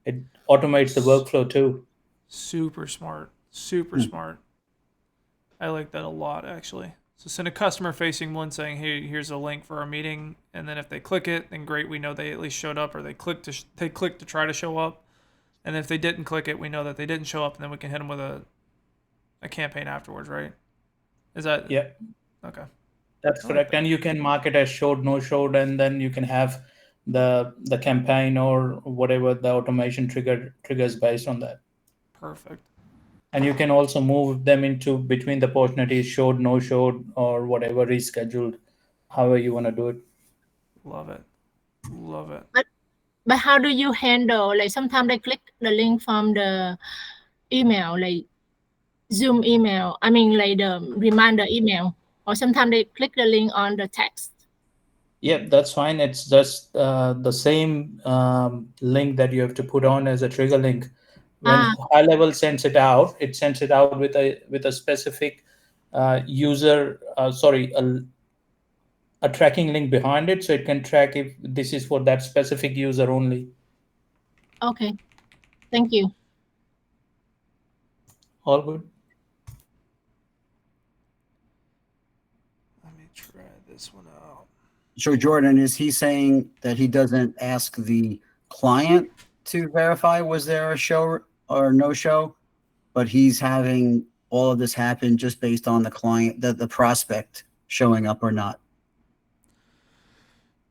It automates the workflow too. Super smart. Super smart. I like that a lot, actually. So send a customer-facing one saying, "Hey, here's a link for our meeting," and then if they click it, then great, we know they at least showed up, or they clicked to try to show up, and if they didn't click it, we know that they didn't show up, and then we can hit them with a campaign afterwards, right? Is that? Yeah. Okay. That's correct. And you can mark it as showed, no showed, and then you can have the campaign or whatever the automation triggers based on that. Perfect. And you can also move them into between the opportunities, showed, no showed, or whatever, rescheduled, however you want to do it. Love it. Love it. But how do you handle, like sometimes they click the link from the email, like Zoom email, I mean like the reminder email, or sometimes they click the link on the text? Yeah, that's fine. It's just the same link that you have to put on as a trigger link. When GoHighLevel sends it out, it sends it out with a specific user, a tracking link behind it, so it can track if this is for that specific user only. Okay, thank you. All good. Let me try this one out. So Jordan, is he saying that he doesn't ask the client to verify was there a show or no show, but he's having all of this happen just based on the client, the prospect showing up or not?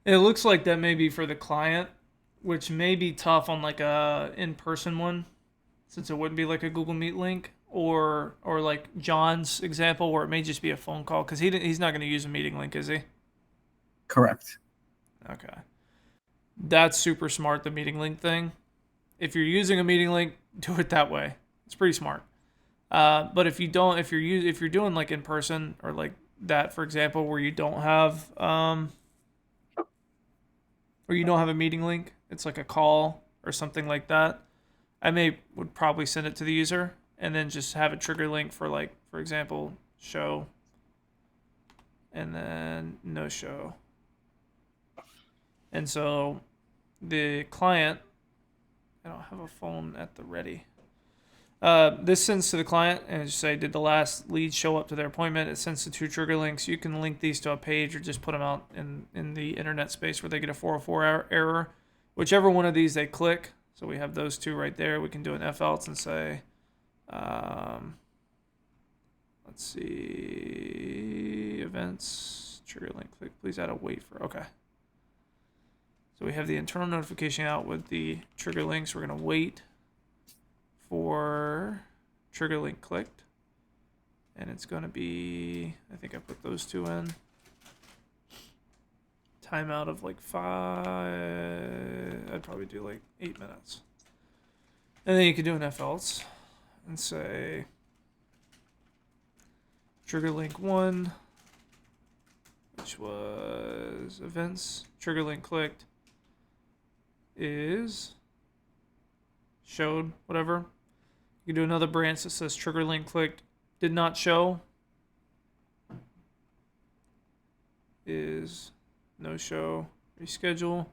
It looks like that may be for the client, which may be tough on like a in-person one, since it wouldn't be like a Google Meet link, or like John's example where it may just be a phone call, because he's not going to use a meeting link, is he? Correct. Okay. That's super smart, the meeting link thing. If you're using a meeting link, do it that way. It's pretty smart. But if you don't, if you're doing like in person or like that, for example, where you don't have a meeting link, it's like a call or something like that, I would probably send it to the user and then just have a trigger link for, like, for example, show and then no show. And so the client, I don't have a phone at the ready. This sends to the client and just say, did the last lead show up to their appointment? It sends the 2 trigger links. You can link these to a page or just put them out in the internet space where they get a 404 error. Whichever one of these they click. So we have those 2 right there. We can do an if else and say, let's see, events, trigger link, click, please add a wait for, okay. So we have the internal notification out with the trigger links. We're going to wait for trigger link clicked. And it's going to be, I think I put those 2 in. Timeout of like 5, I'd probably do like 8 minutes. And then you can do an if else and say trigger link 1, which was events, trigger link clicked, is showed, whatever. You can do another branch that says trigger link clicked, did not show, is no show, reschedule.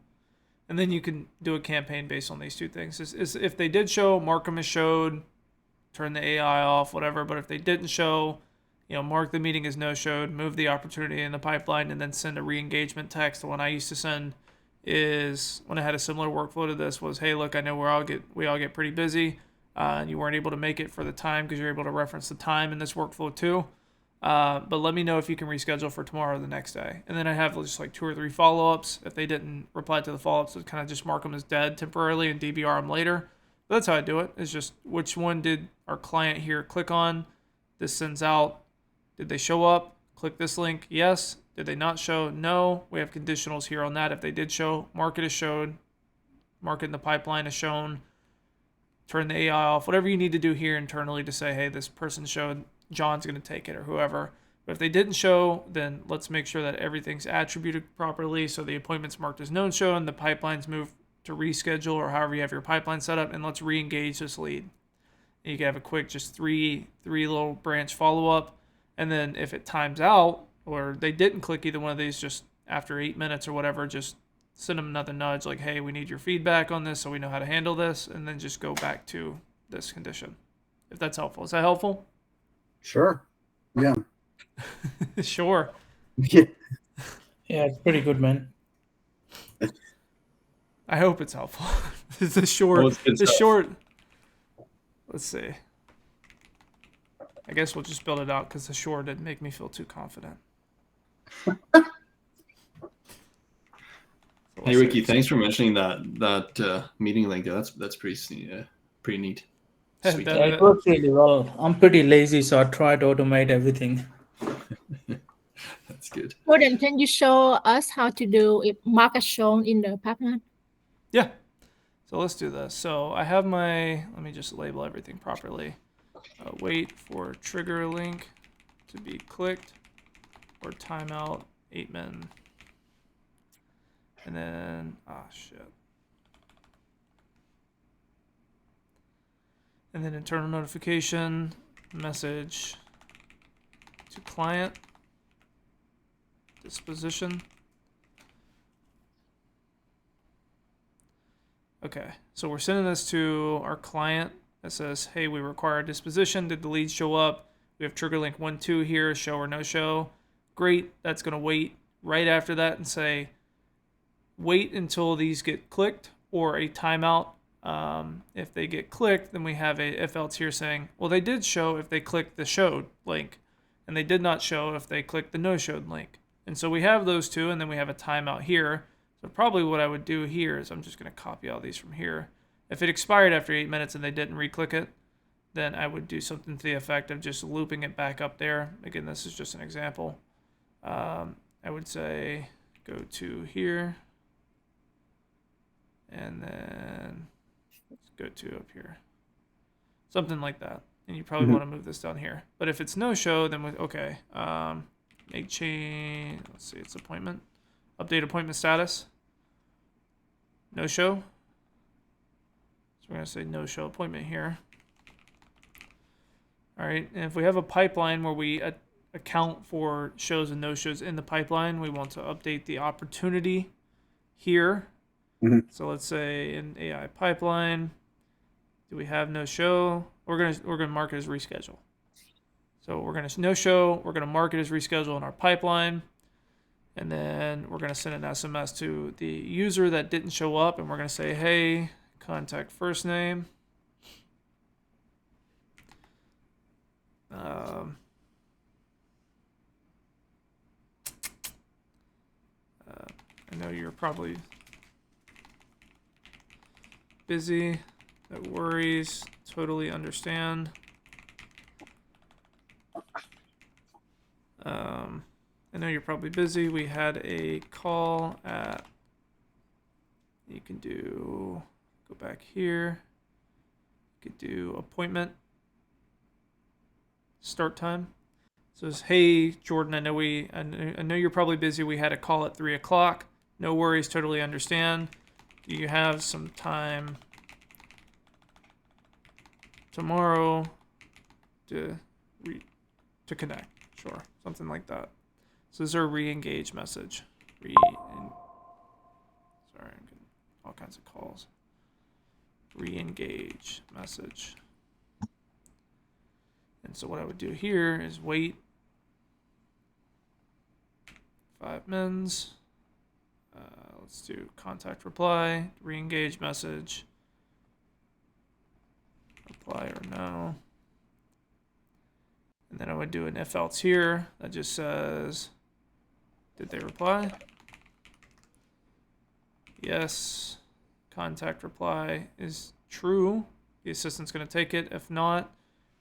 And then you can do a campaign based on these 2 things. Is if they did show, mark them as showed, turn the AI off, whatever. But if they didn't show, mark the meeting as no-showed, move the opportunity in the pipeline, and then send a re-engagement text. The one I used to send is, when I had a similar workflow to this, was, hey, look, I know we all get pretty busy, and you weren't able to make it for the time because you're able to reference the time in this workflow too. But let me know if you can reschedule for tomorrow or the next day. And then I have just like 2 or 3 follow-ups. If they didn't reply to the follow-ups, I'd kind of just mark them as dead temporarily and DBR them later. But that's how I do it. It's just, which one did our client here click on? This sends out. Did they show up? Click this link. Yes. Did they not show? No. We have conditionals here on that. If they did show, mark it as showed. Mark it in the pipeline as shown. Turn the AI off. Whatever you need to do here internally to say, hey, this person showed, John's going to take it, or whoever. But if they didn't show, then let's make sure that everything's attributed properly. So the appointment's marked as known show and the pipeline's moved to reschedule, or however you have your pipeline set up, and let's re-engage this lead. And you can have a quick, just three little branch follow-up. And then if it times out, or they didn't click either one of these, just after 8 minutes or whatever, just send them another nudge like, hey, we need your feedback on this so we know how to handle this, and then just go back to this condition. If that's helpful. Is that helpful? Sure. Yeah. Sure. Yeah, it's pretty good, man. I hope it's helpful. The short. Let's see. I guess we'll just build it out because the short didn't make me feel too confident. Hey Ricky, thanks for mentioning that meeting link. That's pretty neat. Sweet. Yeah, it works really well. I'm pretty lazy, so I try to automate everything. That's good. Jordan, can you show us how to do it, mark as shown in the pipeline? Yeah. So let's do this. So I have let me just label everything properly. Wait for trigger link to be clicked, or timeout 8 min. And then, shit. And then internal notification, message to client, disposition. Okay, so we're sending this to our client that says, hey, we require a disposition. Did the lead show up? We have trigger link 1, 2 here, show or no show. Great, that's gonna wait right after that and say, wait until these get clicked, or a timeout. If they get clicked, then we have a if else here saying, well, they did show if they clicked the showed link, and they did not show if they clicked the no showed link. And so we have those two, and then we have a timeout here. So probably what I would do here is I'm just going to copy all these from here. If it expired after 8 minutes and they didn't re-click it, then I would do something to the effect of just looping it back up there. Again, this is just an example. I would say go to here, and then let's go to up here. Something like that. And you probably want to move this down here. But if it's no show, then okay. Make change. Let's see, it's appointment. Update appointment status. No show. So we're going to say no show appointment here. All right. And if we have a pipeline where we account for shows and no shows in the pipeline, we want to update the opportunity here. So let's say in AI pipeline, do we have no show? We're gonna mark it as reschedule. So we're gonna no show. We're gonna mark it as reschedule in our pipeline, and then we're gonna send an SMS to the user that didn't show up, and we're gonna say, hey, contact first name. I know you're probably busy. No worries. Totally understand. I know you're probably busy. We had a call at, you can do, go back here. You could do appointment start time. So it's, hey, Jordan, I know you're probably busy. We had a call at 3 o'clock. No worries. Totally understand. Do you have some time tomorrow to connect? Sure, something like that. So this is our re-engage message. Sorry, I'm getting all kinds of calls. Re-engage message. And so what I would do here is wait 5 mins. Let's do contact reply, re-engage message, reply or no. And then I would do an if else here that just says, did they reply? Yes. Contact reply is true. The assistant's going to take it. If not,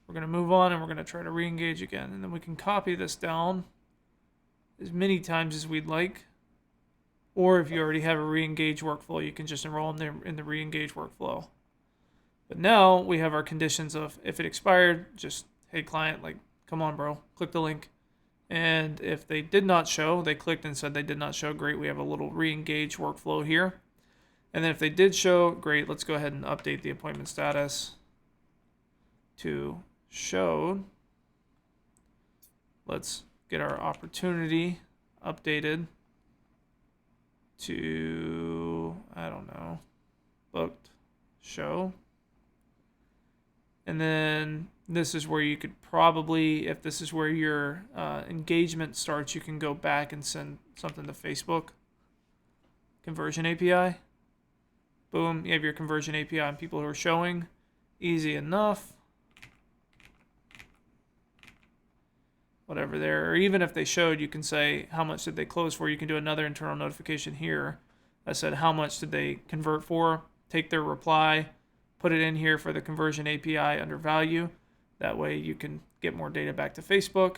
we're going to move on and we're going to try to re-engage again. And then we can copy this down as many times as we'd like. Or if you already have a re-engage workflow, you can just enroll them there in the re-engage workflow. But now we have our conditions of if it expired, just, hey client, like, come on, bro, click the link. And if they did not show, they clicked and said they did not show, great, we have a little re-engage workflow here. And then if they did show, great, let's go ahead and update the appointment status to showed. Let's get our opportunity updated to, I don't know, booked, show. And then this is where you could probably, if this is where your engagement starts, you can go back and send something to Facebook. Conversion API. Boom, you have your conversion API and people who are showing. Easy enough. Whatever there, or even if they showed, you can say how much did they close for. You can do another internal notification here that said how much did they convert for. Take their reply, put it in here for the conversion API under value. That way you can get more data back to Facebook.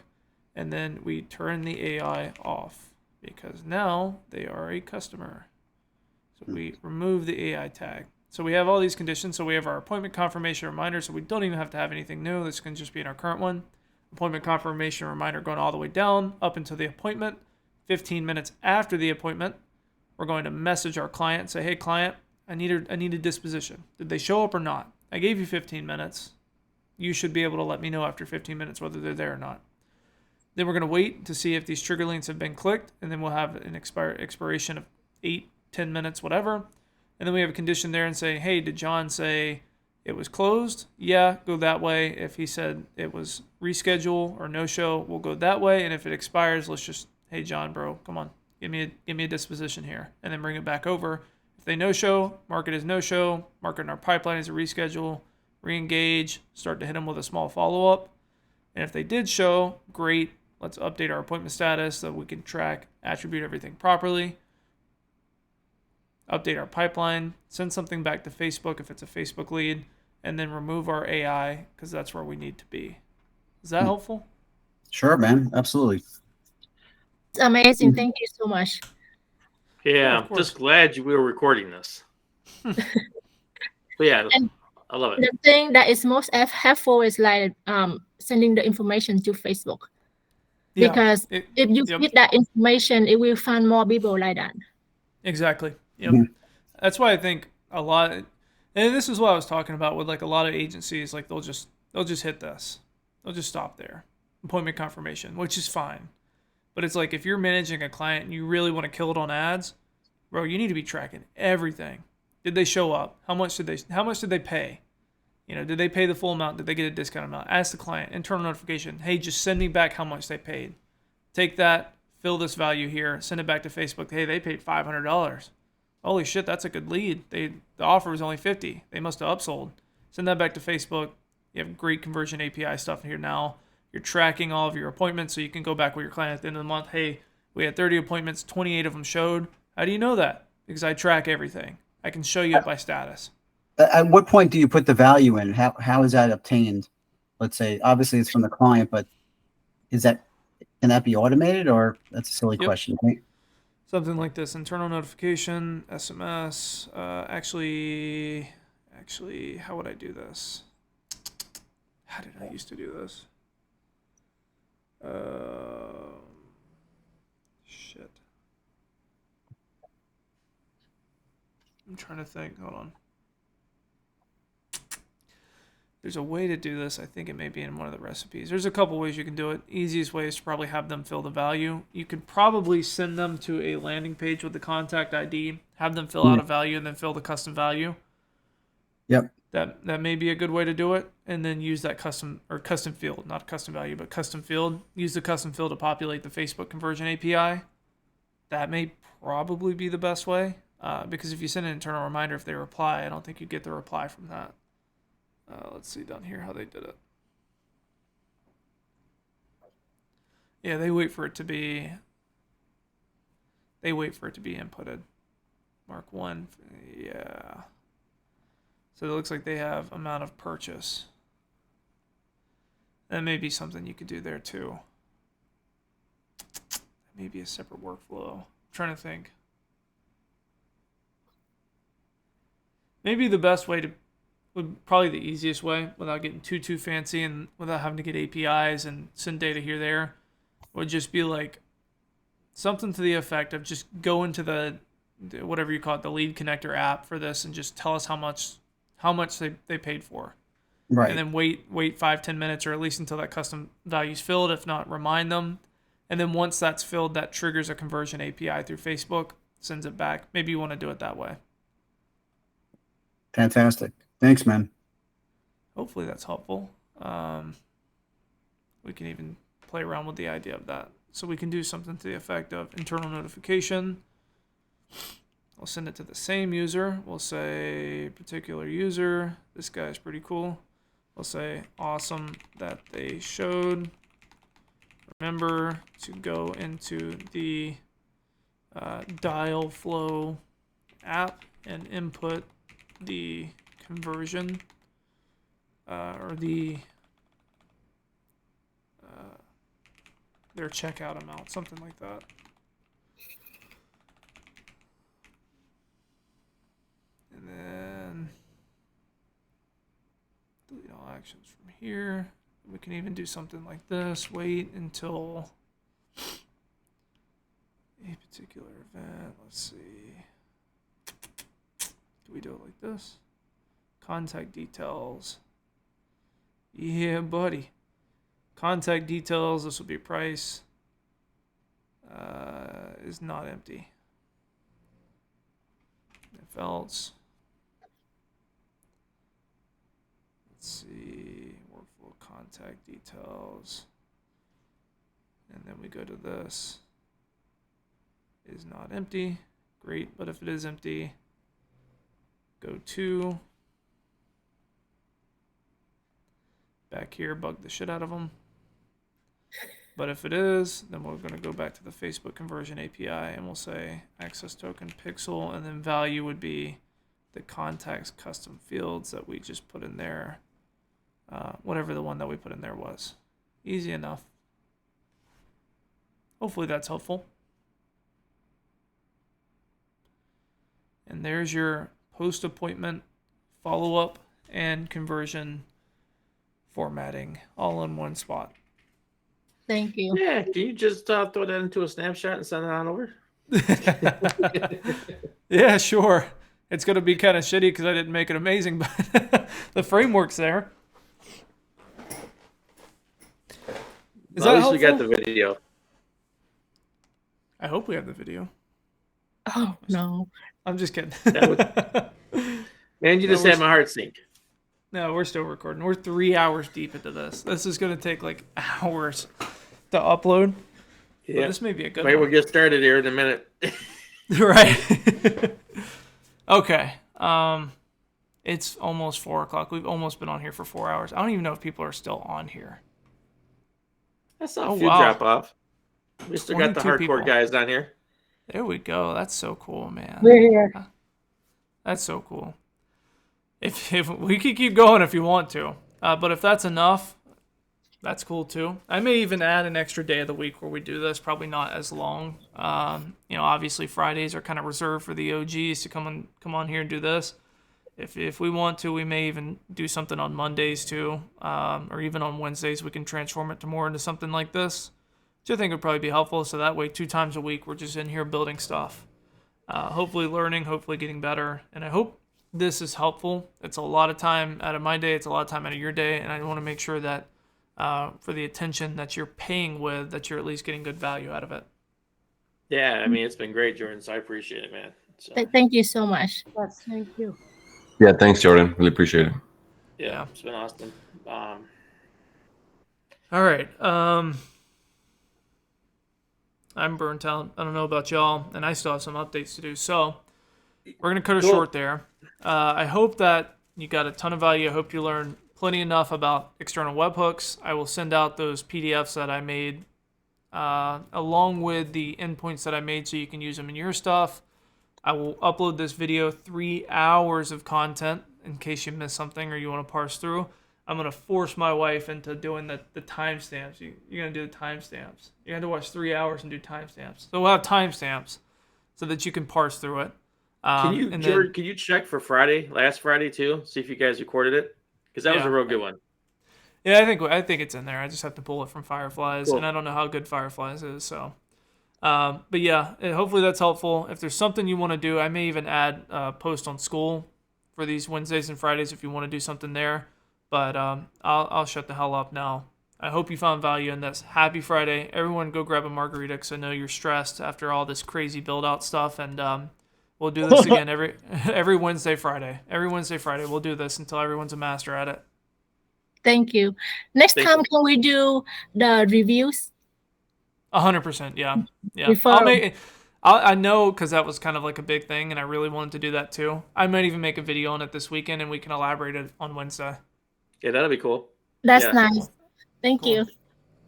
And then we turn the AI off because now they are a customer. So we remove the AI tag. So we have all these conditions. So we have our appointment confirmation reminder. So we don't even have to have anything new. This can just be in our current one. Appointment confirmation reminder going all the way down up until the appointment. 15 minutes after the appointment, we're going to message our client and say, hey client, I need a disposition. Did they show up or not? I gave you 15 minutes. You should be able to let me know after 15 minutes whether they're there or not. Then we're going to wait to see if these trigger links have been clicked, and then we'll have an expiration of 8, 10 minutes, whatever. And then we have a condition there and say, hey, did John say it was closed? Yeah, go that way. If he said it was reschedule or no show, we'll go that way. And if it expires, let's just, hey John, bro, come on, give me a disposition here, and then bring it back over. If they no show, mark it as no show, mark it in our pipeline as a reschedule, re-engage, start to hit them with a small follow-up. And if they did show, great, let's update our appointment status so we can track, attribute everything properly. Update our pipeline, send something back to Facebook if it's a Facebook lead, and then remove our AI because that's where we need to be. Is that helpful? Sure, man. Absolutely. It's amazing. Thank you so much. Yeah, I'm just glad we were recording this. But yeah, And I love it. the thing that is most helpful is like sending the information to Facebook. Yeah, Because if you give that information, it will find more people like that. Exactly. Yep. That's why I think a lot, and this is what I was talking about with like a lot of agencies, like they'll just hit this. They'll just stop there. Appointment confirmation, which is fine. But it's like if you're managing a client and you really want to kill it on ads, bro, you need to be tracking everything. Did they show up? How much did they pay? You know, did they pay the full amount? Did they get a discount amount? Ask the client, internal notification, hey, just send me back how much they paid. Take that, fill this value here, send it back to Facebook. Hey, they paid $500. Holy shit, that's a good lead. The offer was only $50. They must have upsold. Send that back to Facebook. You have great conversion API stuff here now. You're tracking all of your appointments so you can go back with your client at the end of the month. Hey, we had 30 appointments, 28 of them showed. How do you know that? Because I track everything. I can show you it by status. At what point do you put the value in? How is that obtained? Let's say, obviously it's from the client, but can that be automated, or that's a silly question, right? Something like this, internal notification, SMS. Actually, how would I do this? How did I used to do this? Shit. I'm trying to think. Hold on. There's a way to do this. I think it may be in one of the recipes. There's a couple ways you can do it. Easiest way is to probably have them fill the value. You could probably send them to a landing page with the contact ID, have them fill out a value, and then fill the custom value. Yep. That may be a good way to do it, and then use that custom field, not custom value, but custom field. Use the custom field to populate the Facebook conversion API, that may probably be the best way. Because if you send an internal reminder, if they reply, I don't think you get the reply from that. Let's see down here how they did it. Yeah, they wait for it to be inputted. Mark 1, yeah. So it looks like they have amount of purchase. That may be something you could do there too. Maybe a separate workflow. I'm trying to think. Maybe the best way probably the easiest way, without getting too fancy and without having to get APIs and send data here there, would just be like something to the effect of just go into the whatever you call it, the lead connector app for this, and just tell us how much they paid for. Right. And then wait 5-10 minutes, or at least until that custom value is filled. If not, remind them. And then once that's filled, that triggers a conversion API through Facebook, sends it back. Maybe you want to do it that way. Fantastic. Thanks, man. Hopefully that's helpful. We can even play around with the idea of that. So we can do something to the effect of internal notification. We'll send it to the same user. We'll say particular user. This guy's pretty cool. We'll say awesome that they showed. Remember to go into the dial flow app and input the conversion or their checkout amount, something like that. And then delete all actions from here. We can even do something like this. Wait until a particular event. Let's see. Do we do it like this? Contact details. Yeah, buddy. Contact details. This will be price. Is not empty. If else. Let's see. Workflow contact details. And then we go to this. Is not empty. Great, but if it is empty, go to. Back here, bug the shit out of them. But if it is, then we're going to go back to the Facebook conversion API and we'll say access token pixel, and then value would be the contacts custom fields that we just put in there. Whatever the one that we put in there was. Easy enough. Hopefully that's helpful. And there's your post-appointment follow-up and conversion formatting all in one spot. Thank you. Yeah, can you just throw that into a snapshot and send it on over? Yeah, sure. It's going to be kind of shitty because I didn't make it amazing, but the framework's there. Is that at least helpful? we got the video. I hope we have the video. Oh, no. I'm just kidding. Man, you just had my heart sink. No, we're still recording. We're 3 hours deep into this. This is going to take like hours to upload. Yeah. But this may be a good one. We'll get started here in a minute. Right. Okay. It's almost 4 o'clock. We've almost been on here for 4 hours. I don't even know if people are still on here. That's not a few drop off. We still got the hardcore guys on here. There we go. That's so cool, man. We're here. That's so cool. If we could keep going if you want to, but if that's enough, that's cool too. I may even add an extra day of the week where we do this. Probably not as long. Obviously Fridays are kind of reserved for the OGs to come on here and do this. If we want to, we may even do something on Mondays too, or even on Wednesdays. We can transform it to more into something like this, which I think would probably be helpful. So that way, 2 times a week, we're just in here building stuff, hopefully learning, hopefully getting better, and I hope this is helpful. It's a lot of time out of my day. It's a lot of time out of your day, and I want to make sure that for the attention that you're paying with, that you're at least getting good value out of it. Yeah, I mean, it's been great, Jordan, so I appreciate it, man. So. Thank you so much. Yes, thank you. Yeah, thanks, Jordan. Really appreciate it. Yeah, it's been awesome. All right. I'm burnt out. I don't know about y'all, and I still have some updates to do. So we're going to cut it Cool. short there. I hope that you got a ton of value. I hope you learned plenty enough about external webhooks. I will send out those PDFs that I made along with the endpoints that I made so you can use them in your stuff. I will upload this video, 3 hours of content, in case you missed something or you want to parse through. I'm going to force my wife into doing the timestamps. You're going to do the timestamps. You're going to watch 3 hours and do timestamps. So we'll have timestamps so that you can parse through it. Can you, and George, can you check for Friday, last Friday too? See if you guys recorded it? Because that was a real good one. Yeah, I think it's in there. I just have to pull it from Fireflies, Cool. and I don't know how good Fireflies is. So, but yeah, hopefully that's helpful. If there's something you want to do, I may even add a post on school for these Wednesdays and Fridays if you want to do something there. But I'll shut the hell up now. I hope you found value in this. Happy Friday. Everyone go grab a margarita because I know you're stressed after all this crazy build-out stuff. And we'll do this again every Wednesday, Friday. Every Wednesday, Friday. We'll do this until everyone's a master at it. Thank you. Next time, can we do the reviews? 100%. Yeah. Referral. I know because that was kind of like a big thing, and I really wanted to do that too. I might even make a video on it this weekend, and we can elaborate it on Wednesday. Yeah, that'll be cool. That's nice. Thank you.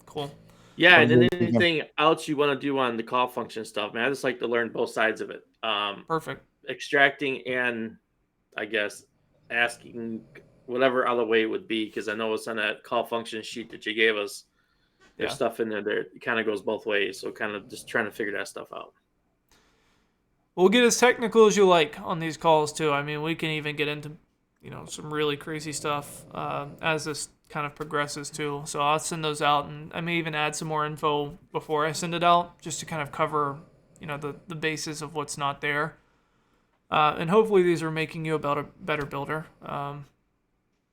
Cool. Yeah, and then anything else you want to do on the call function stuff, man. I just like to learn both sides of it. Perfect. Extracting and I guess asking whatever other way it would be, because I know it's on that call function sheet that you gave us. There's stuff in there that it kind of goes both ways. So kind of just trying to figure that stuff out. We'll get as technical as you like on these calls too. I mean, we can even get into, some really crazy stuff as this kind of progresses too. So I'll send those out, and I may even add some more info before I send it out, just to kind of cover, the basis of what's not there. And hopefully these are making you a better builder,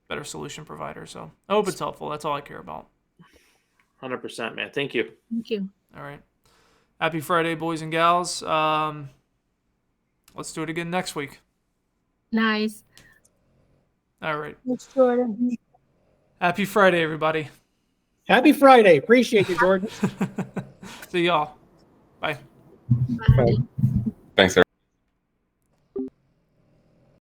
better solution provider. So I hope it's helpful. That's all I care about. 100%, man. Thank you. Thank you. All right. Happy Friday, boys and gals. Let's do it again next week. Nice. All right. Thanks, Jordan. Happy Friday, everybody. Happy Friday. Appreciate you, Jordan. See y'all. Bye. Bye. Thanks,